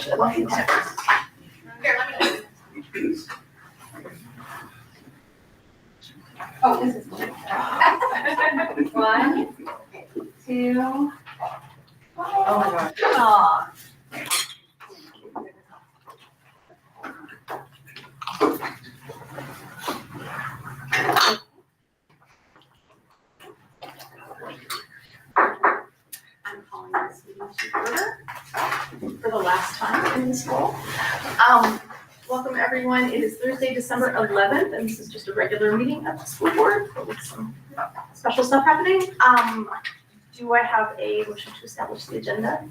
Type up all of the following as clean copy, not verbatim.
Here, let me Oh, this is one. 1, 2. Oh my gosh. Aw. I'm calling this meeting to order for the last time in this role. Welcome everyone. It is Thursday, December 11th, and this is just a regular meeting of the school board with some special stuff happening. Do I have a motion to establish the agenda?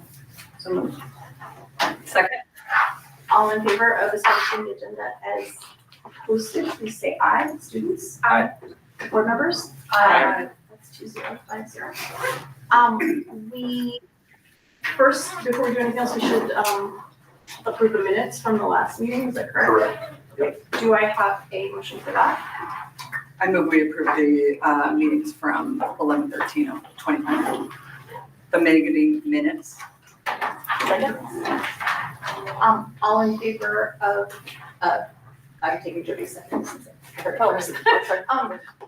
So moved. Second. All in favor of establishing the agenda as posted, please say aye. Students? Aye. Board members? Aye. That's 2050. We first, before we do anything else, we should approve the minutes from the last meeting. Is that correct? Correct. Okay. Do I have a motion for that? I move we approve the meetings from 11/13/2020. The meeting minutes. Second. All in favor of, I'm taking Jody's seconds.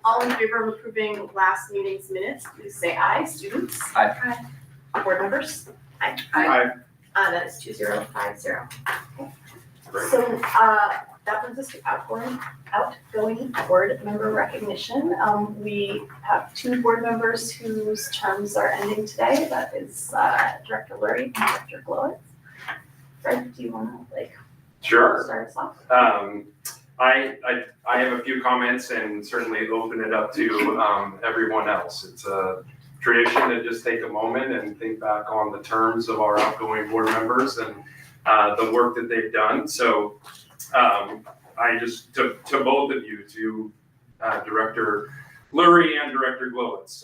All in favor of approving last meeting's minutes, please say aye. Students? Aye. Board members? Aye. Aye. That is 2050. Okay. So, that brings us to outgoing board member recognition. We have 2 board members whose terms are ending today. That is Director Lurie and Director Glowitz. Fred, do you want to Sure. start us off? I have a few comments and certainly open it up to everyone else. It's a tradition to just take a moment and think back on the terms of our outgoing board members and the work that they've done. So I just, to both of you, to Director Lurie and Director Glowitz,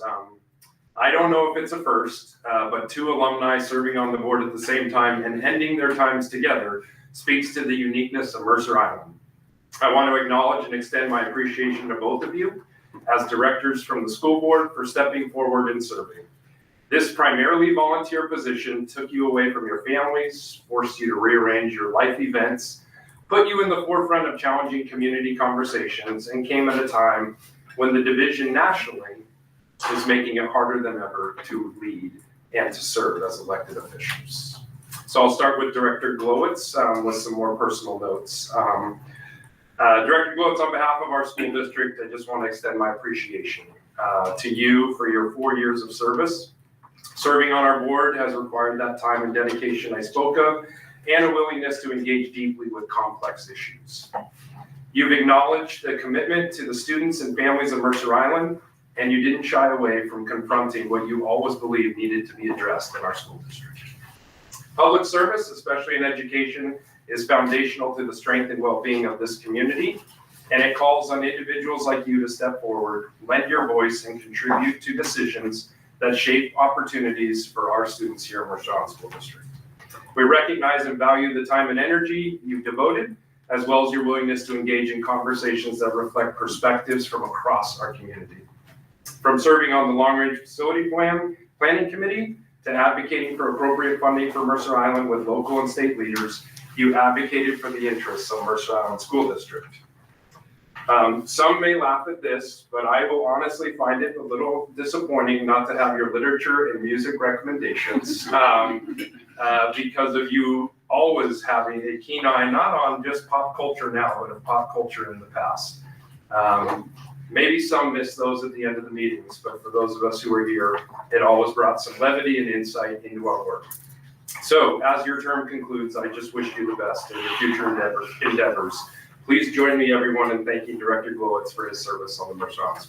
I don't know if it's a first, but 2 alumni serving on the board at the same time and ending their times together speaks to the uniqueness of Mercer Island. I want to acknowledge and extend my appreciation to both of you as directors from the school board for stepping forward and serving. This primarily volunteer position took you away from your families, forced you to rearrange your life events, put you in the forefront of challenging community conversations, and came at a time when the division nationally is making it harder than ever to lead and to serve as elected officials. So I'll start with Director Glowitz with some more personal notes. Director Glowitz, on behalf of our school district, I just want to extend my appreciation to you for your 4 years of service. Serving on our board has required that time and dedication I spoke of, and a willingness to engage deeply with complex issues. You've acknowledged the commitment to the students and families of Mercer Island, and you didn't shy away from confronting what you always believed needed to be addressed in our school district. Public service, especially in education, is foundational to the strength and well-being of this community, and it calls on individuals like you to step forward, lend your voice, and contribute to decisions that shape opportunities for our students here in Mercer Island School District. We recognize and value the time and energy you've devoted, as well as your willingness to engage in conversations that reflect perspectives from across our community. From serving on the long-range facility planning committee to advocating for appropriate funding for Mercer Island with local and state leaders, you advocated for the interests of Mercer Island School District. Some may laugh at this, but I will honestly find it a little disappointing not to have your literature and music recommendations because of you always having a keen eye, not on just pop culture now, but of pop culture in the past. Maybe some miss those at the end of the meetings, but for those of us who are here, it always brought some levity and insight into our work. So as your term concludes, I just wish you the best in your future endeavors. Please join me, everyone, in thanking Director Glowitz for his service on the Mercer Island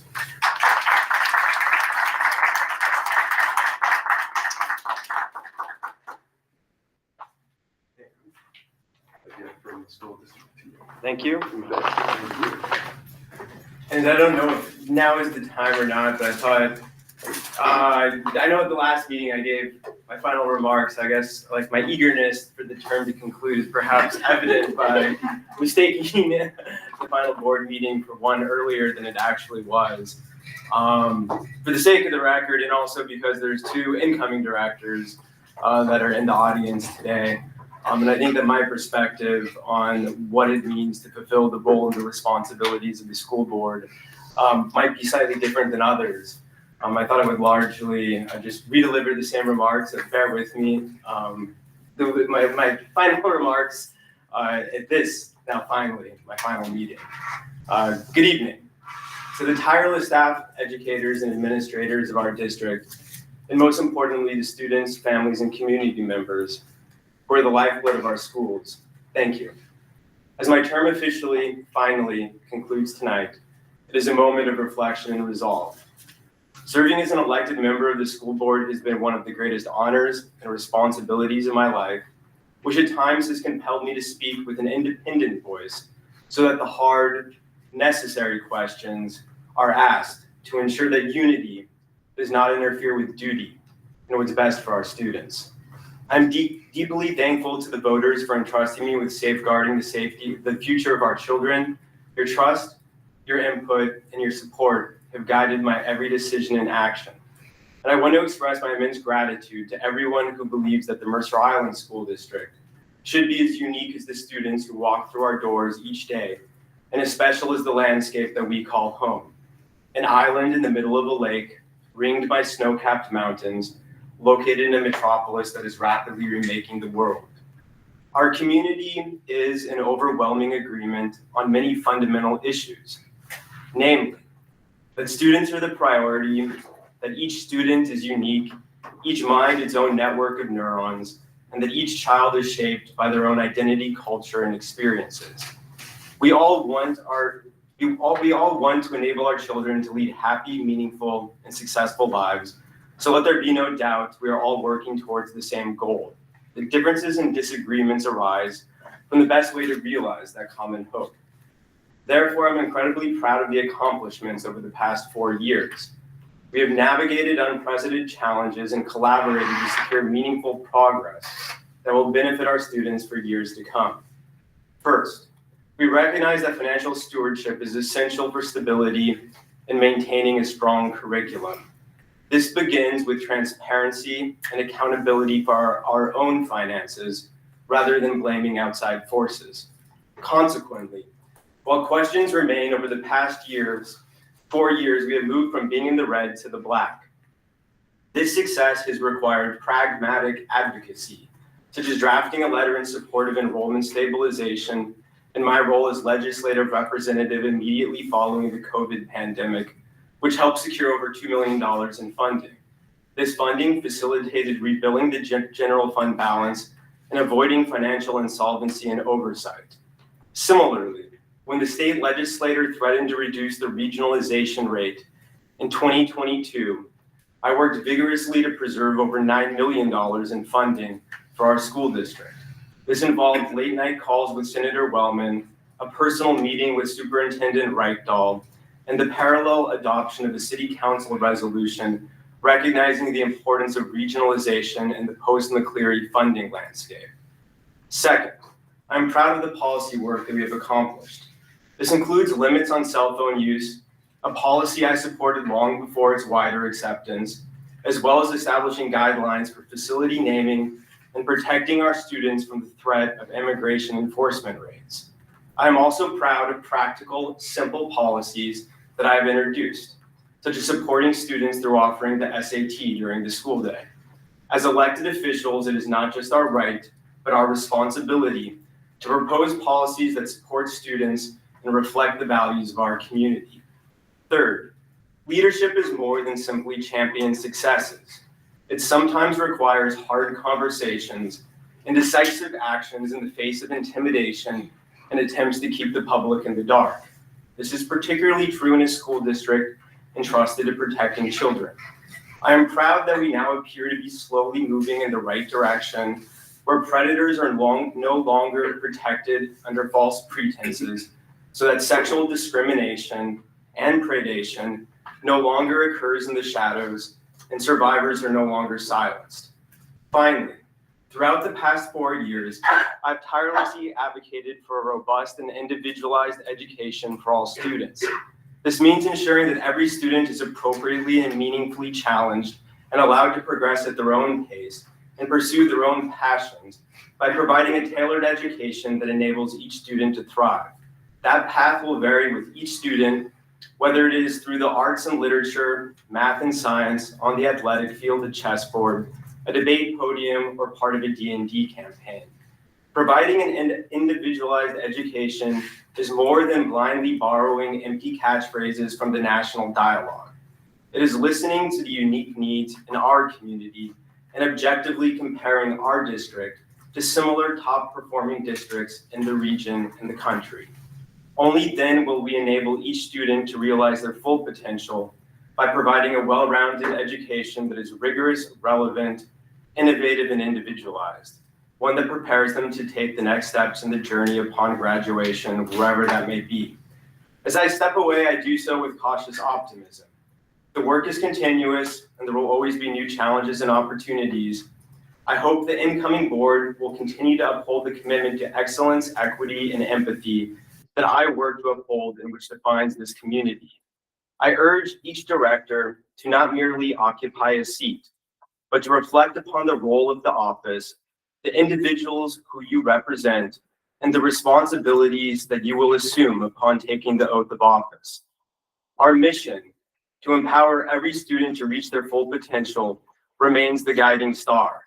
School. Thank you. And I don't know if now is the time or not, but I thought, I know at the last meeting I gave my final remarks. I guess like my eagerness for the term to conclude is perhaps evident by mistaking the final board meeting for one earlier than it actually was. For the sake of the record, and also because there's 2 incoming directors that are in the audience today, And I think that my perspective on what it means to fulfill the role and the responsibilities of the school board might be slightly different than others. I thought I would largely just re-deliver the same remarks, so bear with me. My final remarks at this, now finally, my final meeting. Good evening. To the tireless staff, educators, and administrators of our district, and most importantly, the students, families, and community members who are the lifeblood of our schools, thank you. As my term officially, finally, concludes tonight, it is a moment of reflection and resolve. Serving as an elected member of the school board has been one of the greatest honors and responsibilities of my life, which at times has compelled me to speak with an independent voice so that the hard, necessary questions are asked to ensure that unity does not interfere with duty and what's best for our students. I'm deeply thankful to the voters for entrusting me with safeguarding the future of our children. Your trust, your input, and your support have guided my every decision and action. And I want to express my immense gratitude to everyone who believes that the Mercer Island School District should be as unique as the students who walk through our doors each day, and as special as the landscape that we call home. An island in the middle of a lake, ringed by snow-capped mountains, located in a metropolis that is rapidly remaking the world. Our community is in overwhelming agreement on many fundamental issues, namely, that students are the priority, that each student is unique, each mind its own network of neurons, and that each child is shaped by their own identity, culture, and experiences. We all want to enable our children to lead happy, meaningful, and successful lives. So let there be no doubt we are all working towards the same goal. The differences and disagreements arise from the best way to realize that common hope. Therefore, I'm incredibly proud of the accomplishments over the past 4 years. We have navigated unprecedented challenges and collaborated to secure meaningful progress that will benefit our students for years to come. First, we recognize that financial stewardship is essential for stability and maintaining a strong curriculum. This begins with transparency and accountability for our own finances rather than blaming outside forces. Consequently, while questions remain over the past 4 years, we have moved from being in the red to the black. This success has required pragmatic advocacy, such as drafting a letter in support of enrollment stabilization and my role as legislative representative immediately following the COVID pandemic, which helped secure over $2 million in funding. This funding facilitated rebuilding the general fund balance and avoiding financial insolvency and oversight. Similarly, when the state legislature threatened to reduce the regionalization rate in 2022, I worked vigorously to preserve over $9 million in funding for our school district. This involved late night calls with Senator Wellman, a personal meeting with Superintendent Reichdahl, and the parallel adoption of a city council resolution recognizing the importance of regionalization in the post-McCleary funding landscape. Second, I'm proud of the policy work that we have accomplished. This includes limits on cell phone use, a policy I supported long before its wider acceptance, as well as establishing guidelines for facility naming and protecting our students from the threat of immigration enforcement raids. I am also proud of practical, simple policies that I have introduced, such as supporting students through offering the SAT during the school day. As elected officials, it is not just our right, but our responsibility to propose policies that support students and reflect the values of our community. Third, leadership is more than simply champion successes. It sometimes requires hard conversations and decisive actions in the face of intimidation and attempts to keep the public in the dark. This is particularly true in a school district entrusted to protecting children. I am proud that we now appear to be slowly moving in the right direction, where predators are no longer protected under false pretenses, so that sexual discrimination and predation no longer occurs in the shadows, and survivors are no longer silenced. Finally, throughout the past 4 years, I've tirelessly advocated for a robust and individualized education for all students. This means ensuring that every student is appropriately and meaningfully challenged and allowed to progress at their own pace and pursue their own passions by providing a tailored education that enables each student to thrive. That path will vary with each student, whether it is through the arts and literature, math and science, on the athletic field, a chessboard, a debate podium, or part of a D&D campaign. Providing an individualized education is more than blindly borrowing empty catchphrases from the national dialogue. It is listening to the unique needs in our community and objectively comparing our district to similar top-performing districts in the region and the country. Only then will we enable each student to realize their full potential by providing a well-rounded education that is rigorous, relevant, innovative, and individualized, one that prepares them to take the next steps in the journey upon graduation, wherever that may be. As I step away, I do so with cautious optimism. The work is continuous, and there will always be new challenges and opportunities. I hope the incoming board will continue to uphold the commitment to excellence, equity, and empathy that I work to uphold and which defines this community. I urge each director to not merely occupy a seat, but to reflect upon the role of the office, the individuals who you represent, and the responsibilities that you will assume upon taking the oath of office. Our mission, to empower every student to reach their full potential, remains the guiding star.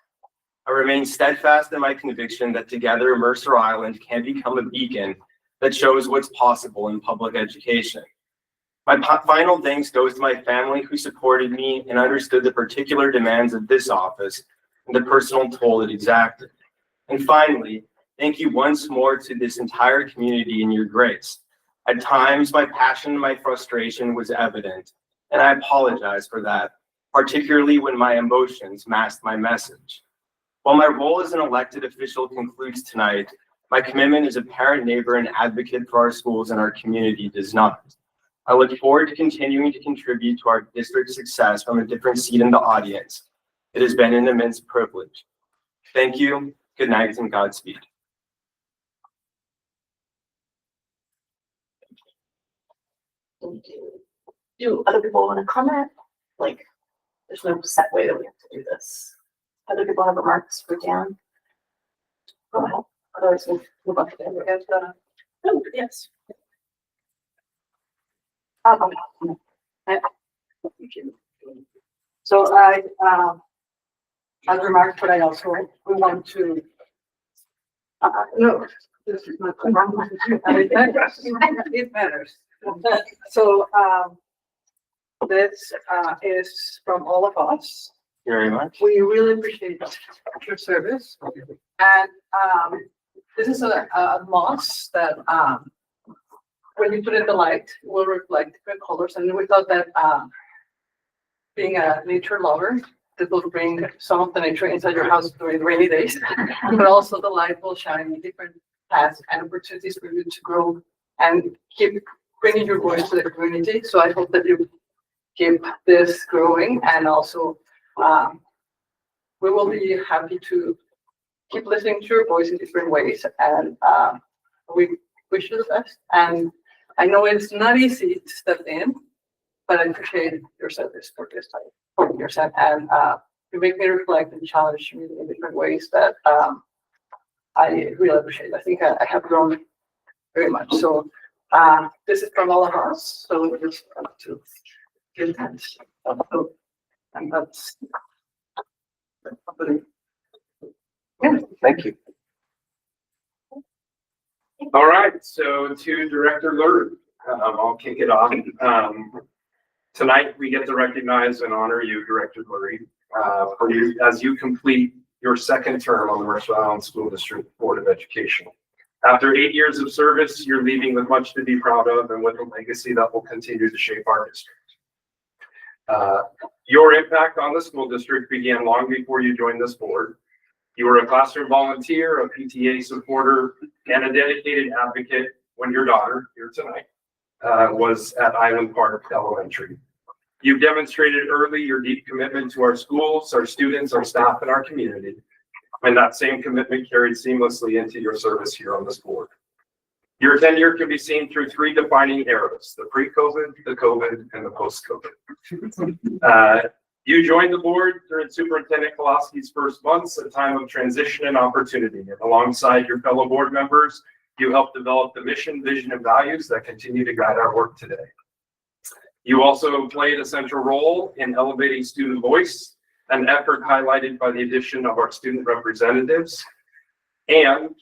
I remain steadfast in my conviction that together Mercer Island can become a beacon that shows what's possible in public education. My final thanks goes to my family who supported me and understood the particular demands of this office and the personal toll it exacted. And finally, thank you once more to this entire community in your grace. At times, my passion and my frustration was evident, and I apologize for that, particularly when my emotions masked my message. While my role as an elected official concludes tonight, my commitment as a parent, neighbor, and advocate for our schools and our community does not. I look forward to continuing to contribute to our district's success from a different seat in the audience. It has been an immense privilege. Thank you, good night, and Godspeed. Do other people want to comment? Like, there's no set way that we have to do this. Other people have remarks for Dan? Go ahead. Otherwise, we'll move on to the other guys. Oh, yes. So I, as remarked, but I also, we want to, no, this is not. It matters. So, this, is from all of us. Very much. We really appreciate your service. And, this is a moss that, when you put in the light, will reflect different colors. And we thought that, being a nature lover, this will bring some of the nature inside your house during rainy days, but also the light will shine in different paths and opportunities for you to grow and keep bringing your voice to the community. So I hope that you keep this growing, and also we will be happy to keep listening to your voice in different ways, and we wish you the best. And I know it's not easy to step in, but I appreciate your service for this time, for your time, and you make me reflect and challenge me in different ways that I really appreciate. I think I have grown very much. So this is from all of us. So we just have to give thanks. So, and that's. Yeah, thank you. All right, so to Director Lurie, I'll kick it off. Tonight, we get to recognize and honor you, Director Lurie, as you complete your second term on the Mercer Island School District Board of Education. After 8 years of service, you're leaving with much to be proud of and with a legacy that will continue to shape our district. Your impact on the school district began long before you joined this board. You were a classroom volunteer, a PTA supporter, and a dedicated advocate when your daughter, here tonight, was at Island Park Elementary. You've demonstrated early your deep commitment to our schools, our students, our staff, and our community. And that same commitment carried seamlessly into your service here on this board. Your tenure can be seen through three defining eras: the pre-COVID, the COVID, and the post-COVID. You joined the board during Superintendent Koloski's first months, a time of transition and opportunity. And alongside your fellow board members, you helped develop the mission, vision, and values that continue to guide our work today. You also played a central role in elevating student voice, an effort highlighted by the addition of our student representatives. And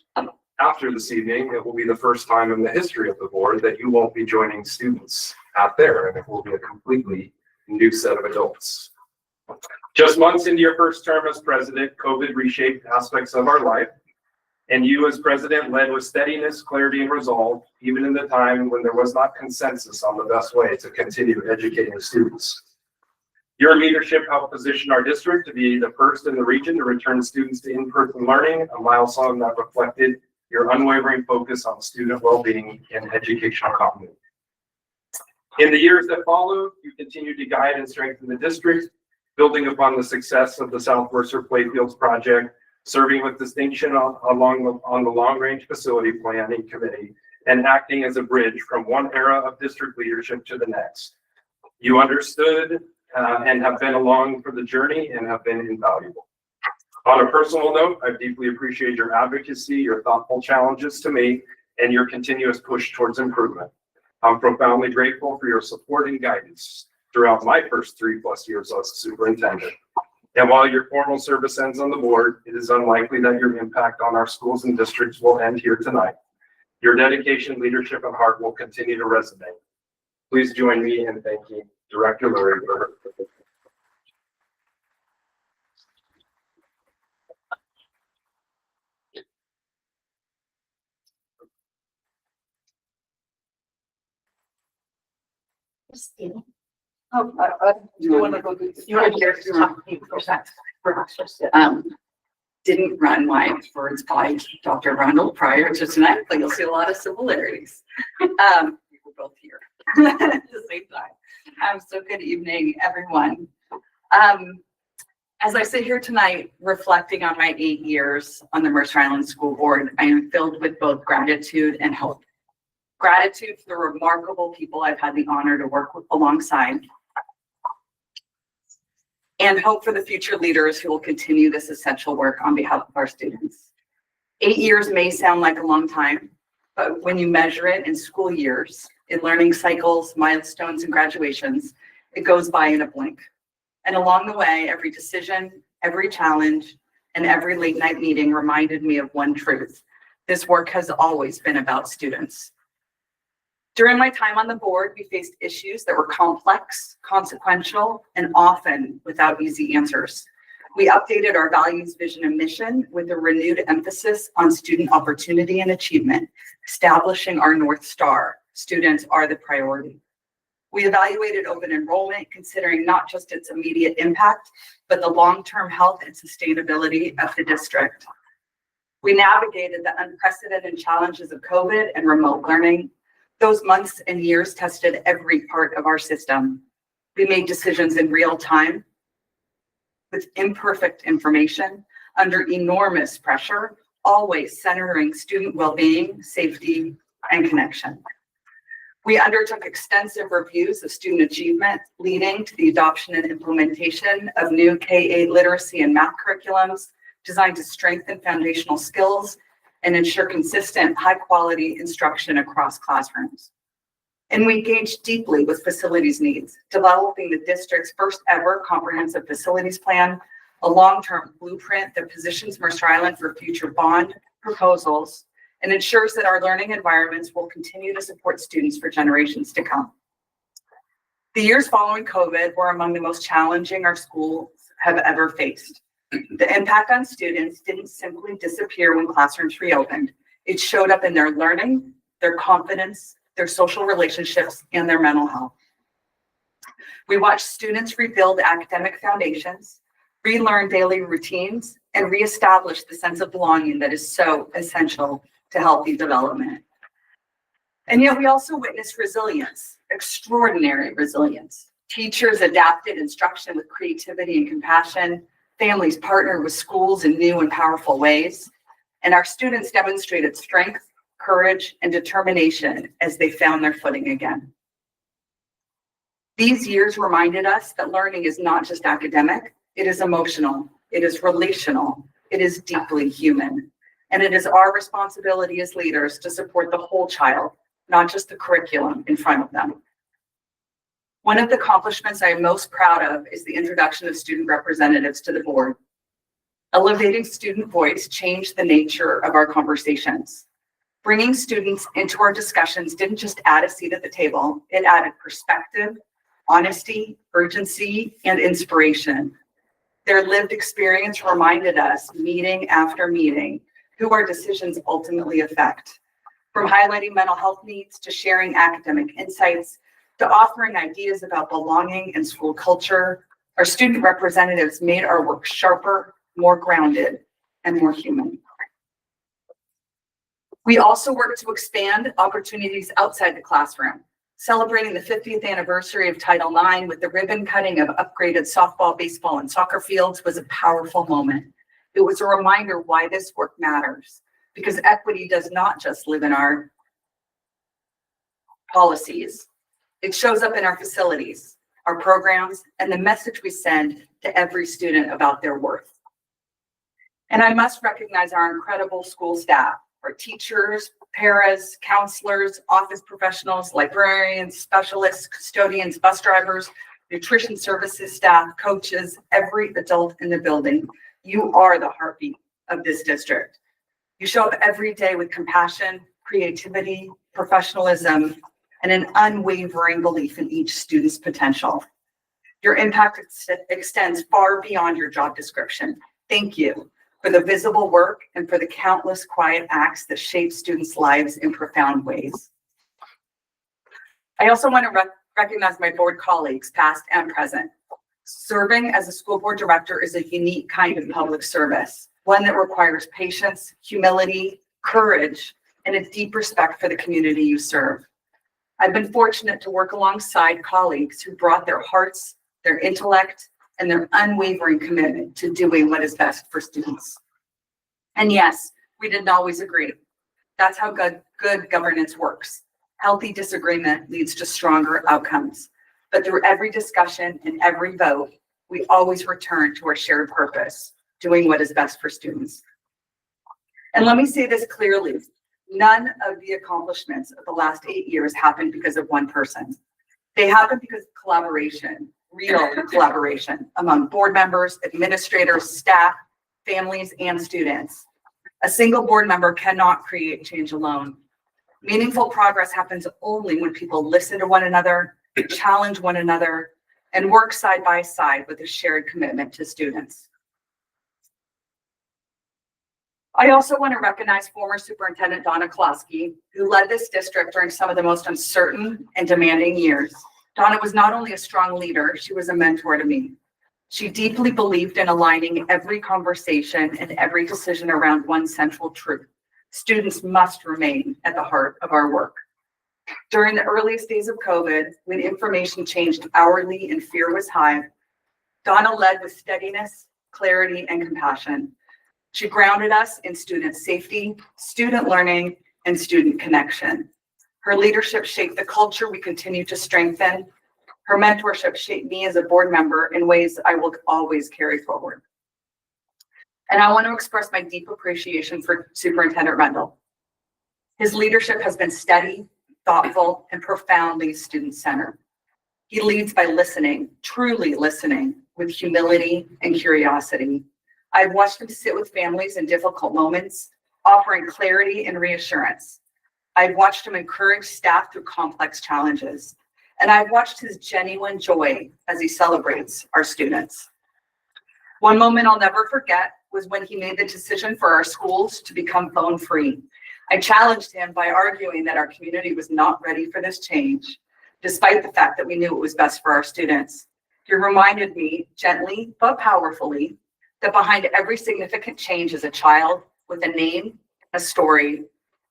after this evening, it will be the first time in the history of the board that you won't be joining students out there, and it will be a completely new set of adults. Just months into your first term as president, COVID reshaped aspects of our life, and you as president led with steadiness, clarity, and resolve, even in the time when there was not consensus on the best way to continue educating students. Your leadership helped position our district to be the first in the region to return students to in-person learning, a milestone that reflected your unwavering focus on student well-being and educational continuity. In the years that followed, you continued to guide and strengthen the district, building upon the success of the South Mercer Playfields project, serving with distinction on the long-range facility planning committee, and acting as a bridge from one era of district leadership to the next. You understood and have been along for the journey and have been invaluable. On a personal note, I deeply appreciate your advocacy, your thoughtful challenges to me, and your continuous push towards improvement. I'm profoundly grateful for your support and guidance throughout my first 3+ years as superintendent. And while your formal service ends on the board, it is unlikely that your impact on our schools and districts will end here tonight. Your dedication, leadership, and heart will continue to resonate. Please join me in thanking Director Lurie for her. You want to go to? You want to hear talking perhaps just Didn't run my words by Dr. Rundle prior to tonight, but you'll see a lot of similarities. We were both here at the same time. So good evening, everyone. As I sit here tonight, reflecting on my 8 years on the Mercer Island School Board, I am filled with both gratitude and hope. Gratitude for the remarkable people I've had the honor to work with alongside, and hope for the future leaders who will continue this essential work on behalf of our students. 8 years may sound like a long time, but when you measure it in school years, in learning cycles, milestones, and graduations, it goes by in a blink. And along the way, every decision, every challenge, and every late night meeting reminded me of one truth. This work has always been about students. During my time on the board, we faced issues that were complex, consequential, and often without easy answers. We updated our values, vision, and mission with a renewed emphasis on student opportunity and achievement, establishing our North Star. Students are the priority. We evaluated open enrollment, considering not just its immediate impact, but the long-term health and sustainability of the district. We navigated the unprecedented challenges of COVID and remote learning. Those months and years tested every part of our system. We made decisions in real time with imperfect information, under enormous pressure, always centering student well-being, safety, and connection. We undertook extensive reviews of student achievement, leading to the adoption and implementation of new K-8 literacy and math curriculums designed to strengthen foundational skills and ensure consistent, high-quality instruction across classrooms. And we engaged deeply with facilities needs, developing the district's first ever comprehensive facilities plan, a long-term blueprint that positions Mercer Island for future bond proposals and ensures that our learning environments will continue to support students for generations to come. The years following COVID were among the most challenging our schools have ever faced. The impact on students didn't simply disappear when classrooms reopened. It showed up in their learning, their confidence, their social relationships, and their mental health. We watched students rebuild academic foundations, relearn daily routines, and reestablish the sense of belonging that is so essential to healthy development. And yet we also witnessed resilience, extraordinary resilience. Teachers adapted instruction with creativity and compassion. Families partnered with schools in new and powerful ways, and our students demonstrated strength, courage, and determination as they found their footing again. These years reminded us that learning is not just academic, it is emotional, it is relational, it is deeply human. And it is our responsibility as leaders to support the whole child, not just the curriculum in front of them. One of the accomplishments I am most proud of is the introduction of student representatives to the board. Elevating student voice changed the nature of our conversations. Bringing students into our discussions didn't just add a seat at the table, it added perspective, honesty, urgency, and inspiration. Their lived experience reminded us, meeting after meeting, who our decisions ultimately affect. From highlighting mental health needs to sharing academic insights, to offering ideas about belonging and school culture, our student representatives made our work sharper, more grounded, and more human. We also work to expand opportunities outside the classroom. Celebrating the 50th anniversary of Title IX with the ribbon cutting of upgraded softball, baseball, and soccer fields was a powerful moment. It was a reminder why this work matters, because equity does not just live in our policies. It shows up in our facilities, our programs, and the message we send to every student about their worth. And I must recognize our incredible school staff, our teachers, paras, counselors, office professionals, librarians, specialists, custodians, bus drivers, nutrition services staff, coaches, every adult in the building. You are the heartbeat of this district. You show up every day with compassion, creativity, professionalism, and an unwavering belief in each student's potential. Your impact extends far beyond your job description. Thank you for the visible work and for the countless quiet acts that shape students' lives in profound ways. I also want to recognize my board colleagues, past and present. Serving as a school board director is a unique kind of public service, one that requires patience, humility, courage, and a deep respect for the community you serve. I've been fortunate to work alongside colleagues who brought their hearts, their intellect, and their unwavering commitment to doing what is best for students. And yes, we didn't always agree. That's how good governance works. Healthy disagreement leads to stronger outcomes. But through every discussion and every vote, we always return to our shared purpose, doing what is best for students. And let me say this clearly, none of the accomplishments of the last 8 years happened because of one person. They happened because of collaboration, real collaboration among board members, administrators, staff, families, and students. A single board member cannot create change alone. Meaningful progress happens only when people listen to one another, challenge one another, and work side by side with a shared commitment to students. I also want to recognize former Superintendent Donna Klosky, who led this district during some of the most uncertain and demanding years. Donna was not only a strong leader, she was a mentor to me. She deeply believed in aligning every conversation and every decision around one central truth. Students must remain at the heart of our work. During the earliest days of COVID, when information changed hourly and fear was high, Donna led with steadiness, clarity, and compassion. She grounded us in student safety, student learning, and student connection. Her leadership shaped the culture we continue to strengthen. Her mentorship shaped me as a board member in ways I will always carry forward. And I want to express my deep appreciation for Superintendent Rendell. His leadership has been steady, thoughtful, and profoundly student-centered. He leads by listening, truly listening, with humility and curiosity. I've watched him sit with families in difficult moments, offering clarity and reassurance. I've watched him encourage staff through complex challenges, and I've watched his genuine joy as he celebrates our students. One moment I'll never forget was when he made the decision for our schools to become phone-free. I challenged him by arguing that our community was not ready for this change, despite the fact that we knew it was best for our students. He reminded me, gently but powerfully, that behind every significant change is a child with a name, a story,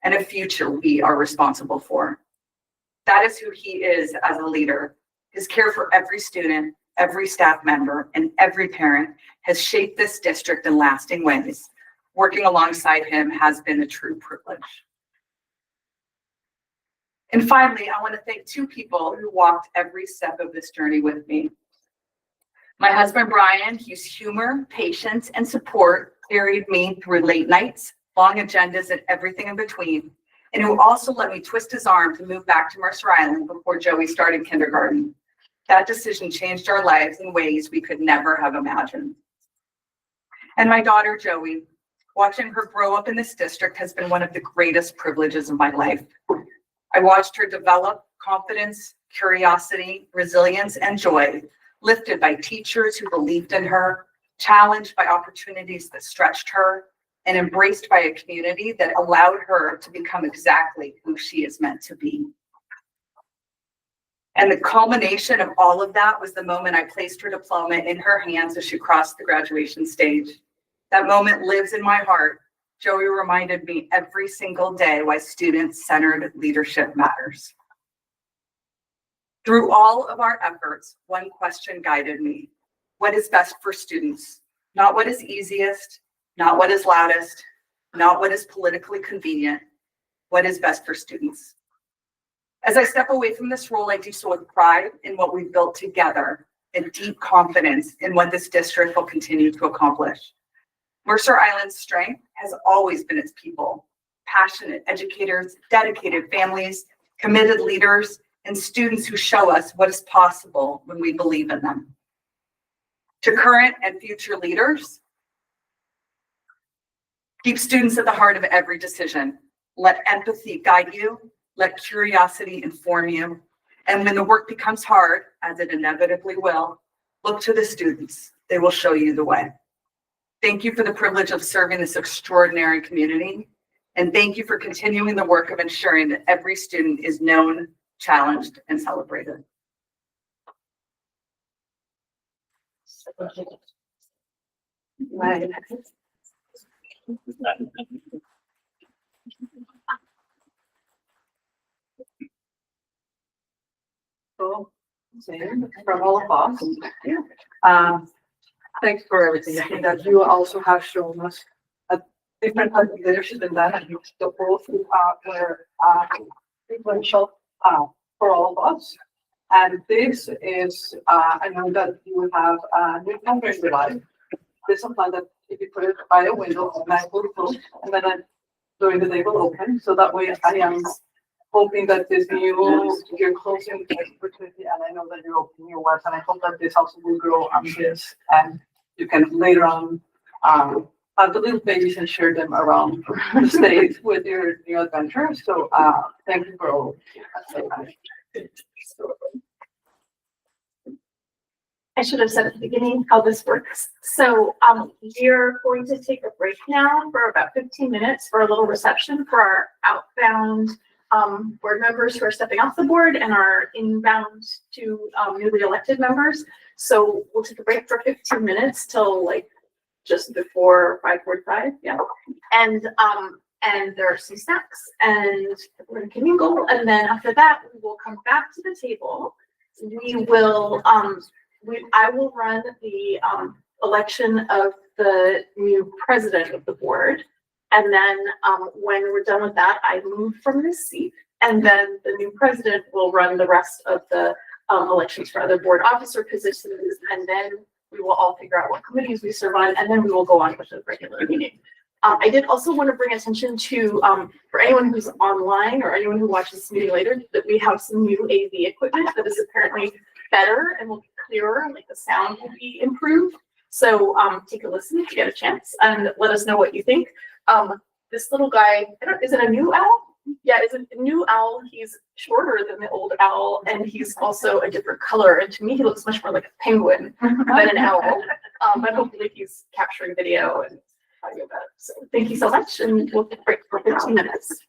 and a future we are responsible for. That is who he is as a leader. His care for every student, every staff member, and every parent has shaped this district in lasting ways. Working alongside him has been a true privilege. And finally, I want to thank two people who walked every step of this journey with me. My husband, Brian, whose humor, patience, and support carried me through late nights, long agendas, and everything in between, and who also let me twist his arm to move back to Mercer Island before Joey started kindergarten. That decision changed our lives in ways we could never have imagined. And my daughter, Joey, watching her grow up in this district has been one of the greatest privileges of my life. I watched her develop confidence, curiosity, resilience, and joy, lifted by teachers who believed in her, challenged by opportunities that stretched her, and embraced by a community that allowed her to become exactly who she is meant to be. And the culmination of all of that was the moment I placed her diploma in her hands as she crossed the graduation stage. That moment lives in my heart. Joey reminded me every single day why student-centered leadership matters. Through all of our efforts, one question guided me. What is best for students? Not what is easiest, not what is loudest, not what is politically convenient. What is best for students? As I step away from this role, I do so with pride in what we've built together and deep confidence in what this district will continue to accomplish. Mercer Island's strength has always been its people, passionate educators, dedicated families, committed leaders, and students who show us what is possible when we believe in them. To current and future leaders, keep students at the heart of every decision. Let empathy guide you. Let curiosity inform you. And when the work becomes hard, as it inevitably will, look to the students. They will show you the way. Thank you for the privilege of serving this extraordinary community. And thank you for continuing the work of ensuring that every student is known, challenged, and celebrated. Right. So, same from all of us. Um, Thanks for everything. I think that you also have shown us a different type of leadership in that, and the both were influential for all of us. And this is, I know that you have a new number in your life. This is a plan that if you put it by a window, at night will close, and then during the day will open. So that way I am hoping that this new, you're closing the opportunity, and I know that you're opening your webs, and I hope that this also will grow on this, and you can later on have the little babies and share them around the state with your new adventures. So thank you for all. I should have said at the beginning how this works. So we're going to take a break now for about 15 minutes for a little reception for our outbound board members who are stepping off the board and our inbound to newly elected members. So we'll take a break for 15 minutes till like just before 5:45. Yeah. And there are some snacks and we're gonna commingle. And then after that, we will come back to the table. We will I will run the election of the new president of the board. And then when we're done with that, I move from this seat. And then the new president will run the rest of the elections for other board officer positions. And then we will all figure out what committees we serve on. And then we will go on with the regular meeting. I did also want to bring attention to, for anyone who's online or anyone who watches this meeting later, that we have some new AV equipment that is apparently better and will be clearer, like the sound will be improved. So take a listen if you get a chance and let us know what you think. This little guy, is it a new owl? Yeah, it's a new owl. He's shorter than the old owl, and he's also a different color. And to me, he looks much more like a penguin than an owl. But hopefully he's capturing video and audio better. So thank you so much, and we'll take a break for 15 minutes.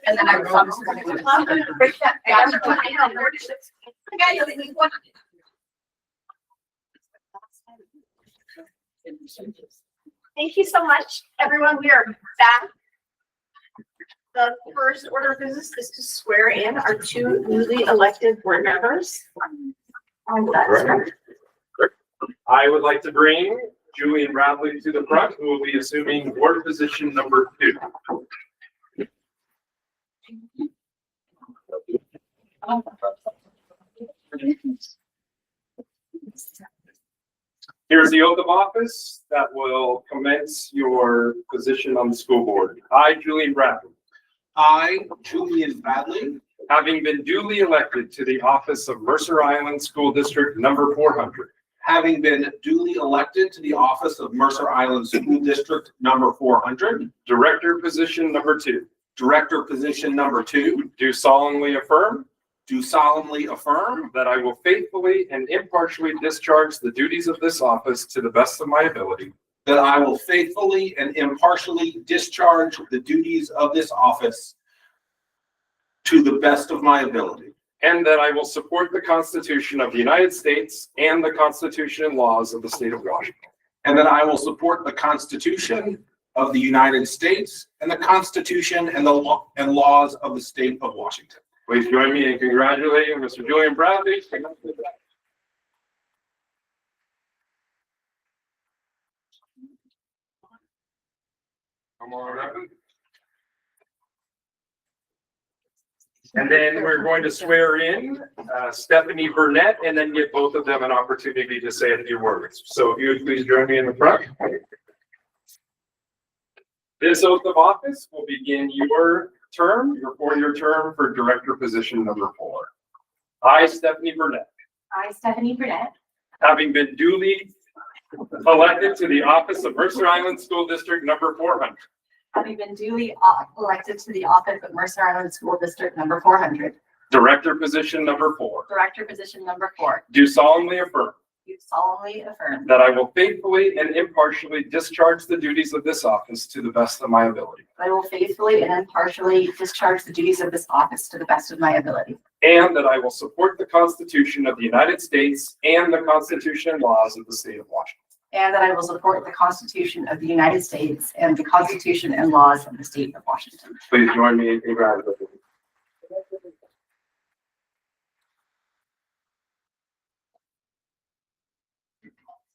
And then I promise. Thank you so much, everyone. We are back. The first order of business is to swear in our two newly elected board members. I would like to bring Julian Bradley to the front, who will be assuming board position number 2. Here's the oath of office that will commence your position on the school board. I, Julian Bradley, I, Julian Bradley, having been duly elected to the office of Mercer Island School District number 400, having been duly elected to the office of Mercer Island School District number 400, director position number 2, director position number 2, do solemnly affirm do solemnly affirm that I will faithfully and impartially discharge the duties of this office to the best of my ability, that I will faithfully and impartially discharge the duties of this office to the best of my ability, and that I will support the Constitution of the United States and the Constitution and laws of the state of Washington. and that I will support the Constitution of the United States and the Constitution and the laws of the state of Washington. Please join me in congratulating Mr. Julian Bradley. Come on up. And then we're going to swear in Stephanie Burnett and then give both of them an opportunity to say a few words. So if you would please join me in the front. This oath of office will begin your term, your 4-year term for director position number 4. I, Stephanie Burnett, I, Stephanie Burnett, having been duly elected to the office of Mercer Island School District number 400, having been duly elected to the office of Mercer Island School District number 400, director position number 4, director position number 4, do solemnly affirm do solemnly affirm that I will faithfully and impartially discharge the duties of this office to the best of my ability, that I will faithfully and impartially discharge the duties of this office to the best of my ability, and that I will support the Constitution of the United States and the Constitution and laws of the state of Washington. and that I will support the Constitution of the United States and the Constitution and laws of the state of Washington. Please join me in congratulating.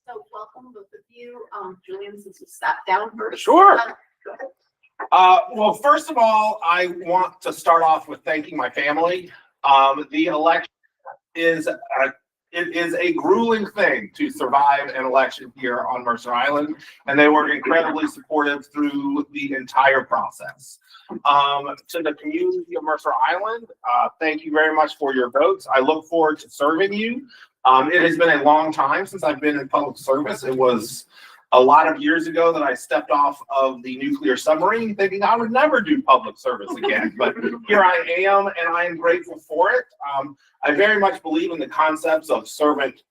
So welcome both of you. Julian, since you sat down first. Sure. Go ahead. Well, first of all, I want to start off with thanking my family. The election is it is a grueling thing to survive an election here on Mercer Island, and they were incredibly supportive through the entire process. To the community of Mercer Island, thank you very much for your votes. I look forward to serving you. It has been a long time since I've been in public service. It was a lot of years ago that I stepped off of the nuclear submarine thinking I would never do public service again, but here I am and I am grateful for it. I very much believe in the concepts of servant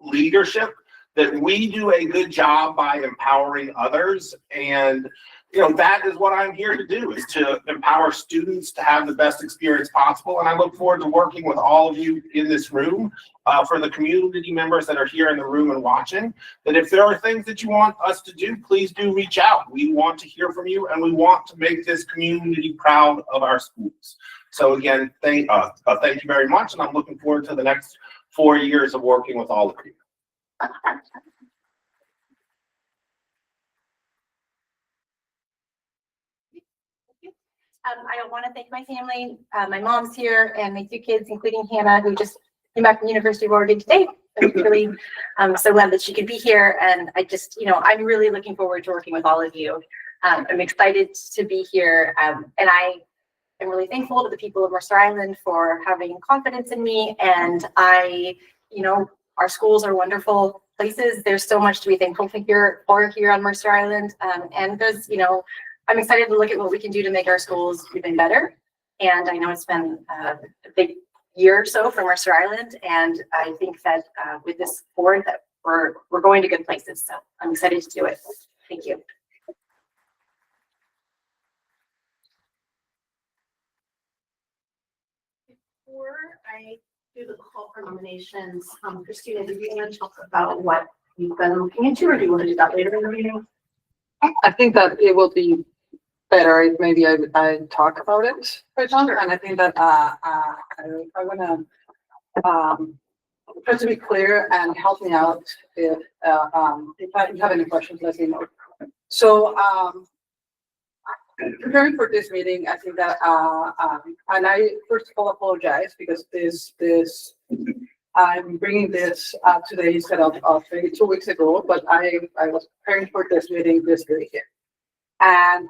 leadership, that we do a good job by empowering others. And that is what I'm here to do, is to empower students to have the best experience possible. And I look forward to working with all of you in this room, for the community members that are here in the room and watching, that if there are things that you want us to do, please do reach out. We want to hear from you, and we want to make this community proud of our schools. So again, thank you very much, and I'm looking forward to the next 4 years of working with all of you. I want to thank my family. My mom's here and my 2 kids, including Hannah, who just came back from the University of Oregon today. I'm really so glad that she could be here. And I just, I'm really looking forward to working with all of you. I'm excited to be here. And I am really thankful to the people of Mercer Island for having confidence in me. And our schools are wonderful places. There's so much to be thankful for here on Mercer Island. And there's, I'm excited to look at what we can do to make our schools even better. And I know it's been a big year or so for Mercer Island, and I think that with this board that we're going to good places. So I'm excited to do it. Thank you. Before I do the call for nominations, Christina, do you want to talk about what you've been looking into, or do you want to do that later in the meeting? I think that it will be better if maybe I talk about it right now, and I think that I want to try to be clear and help me out if you have any questions, let me know. So preparing for this meeting, I think that and I first of all apologize because this I'm bringing this today instead of maybe 2 weeks ago, but I was preparing for this meeting this week and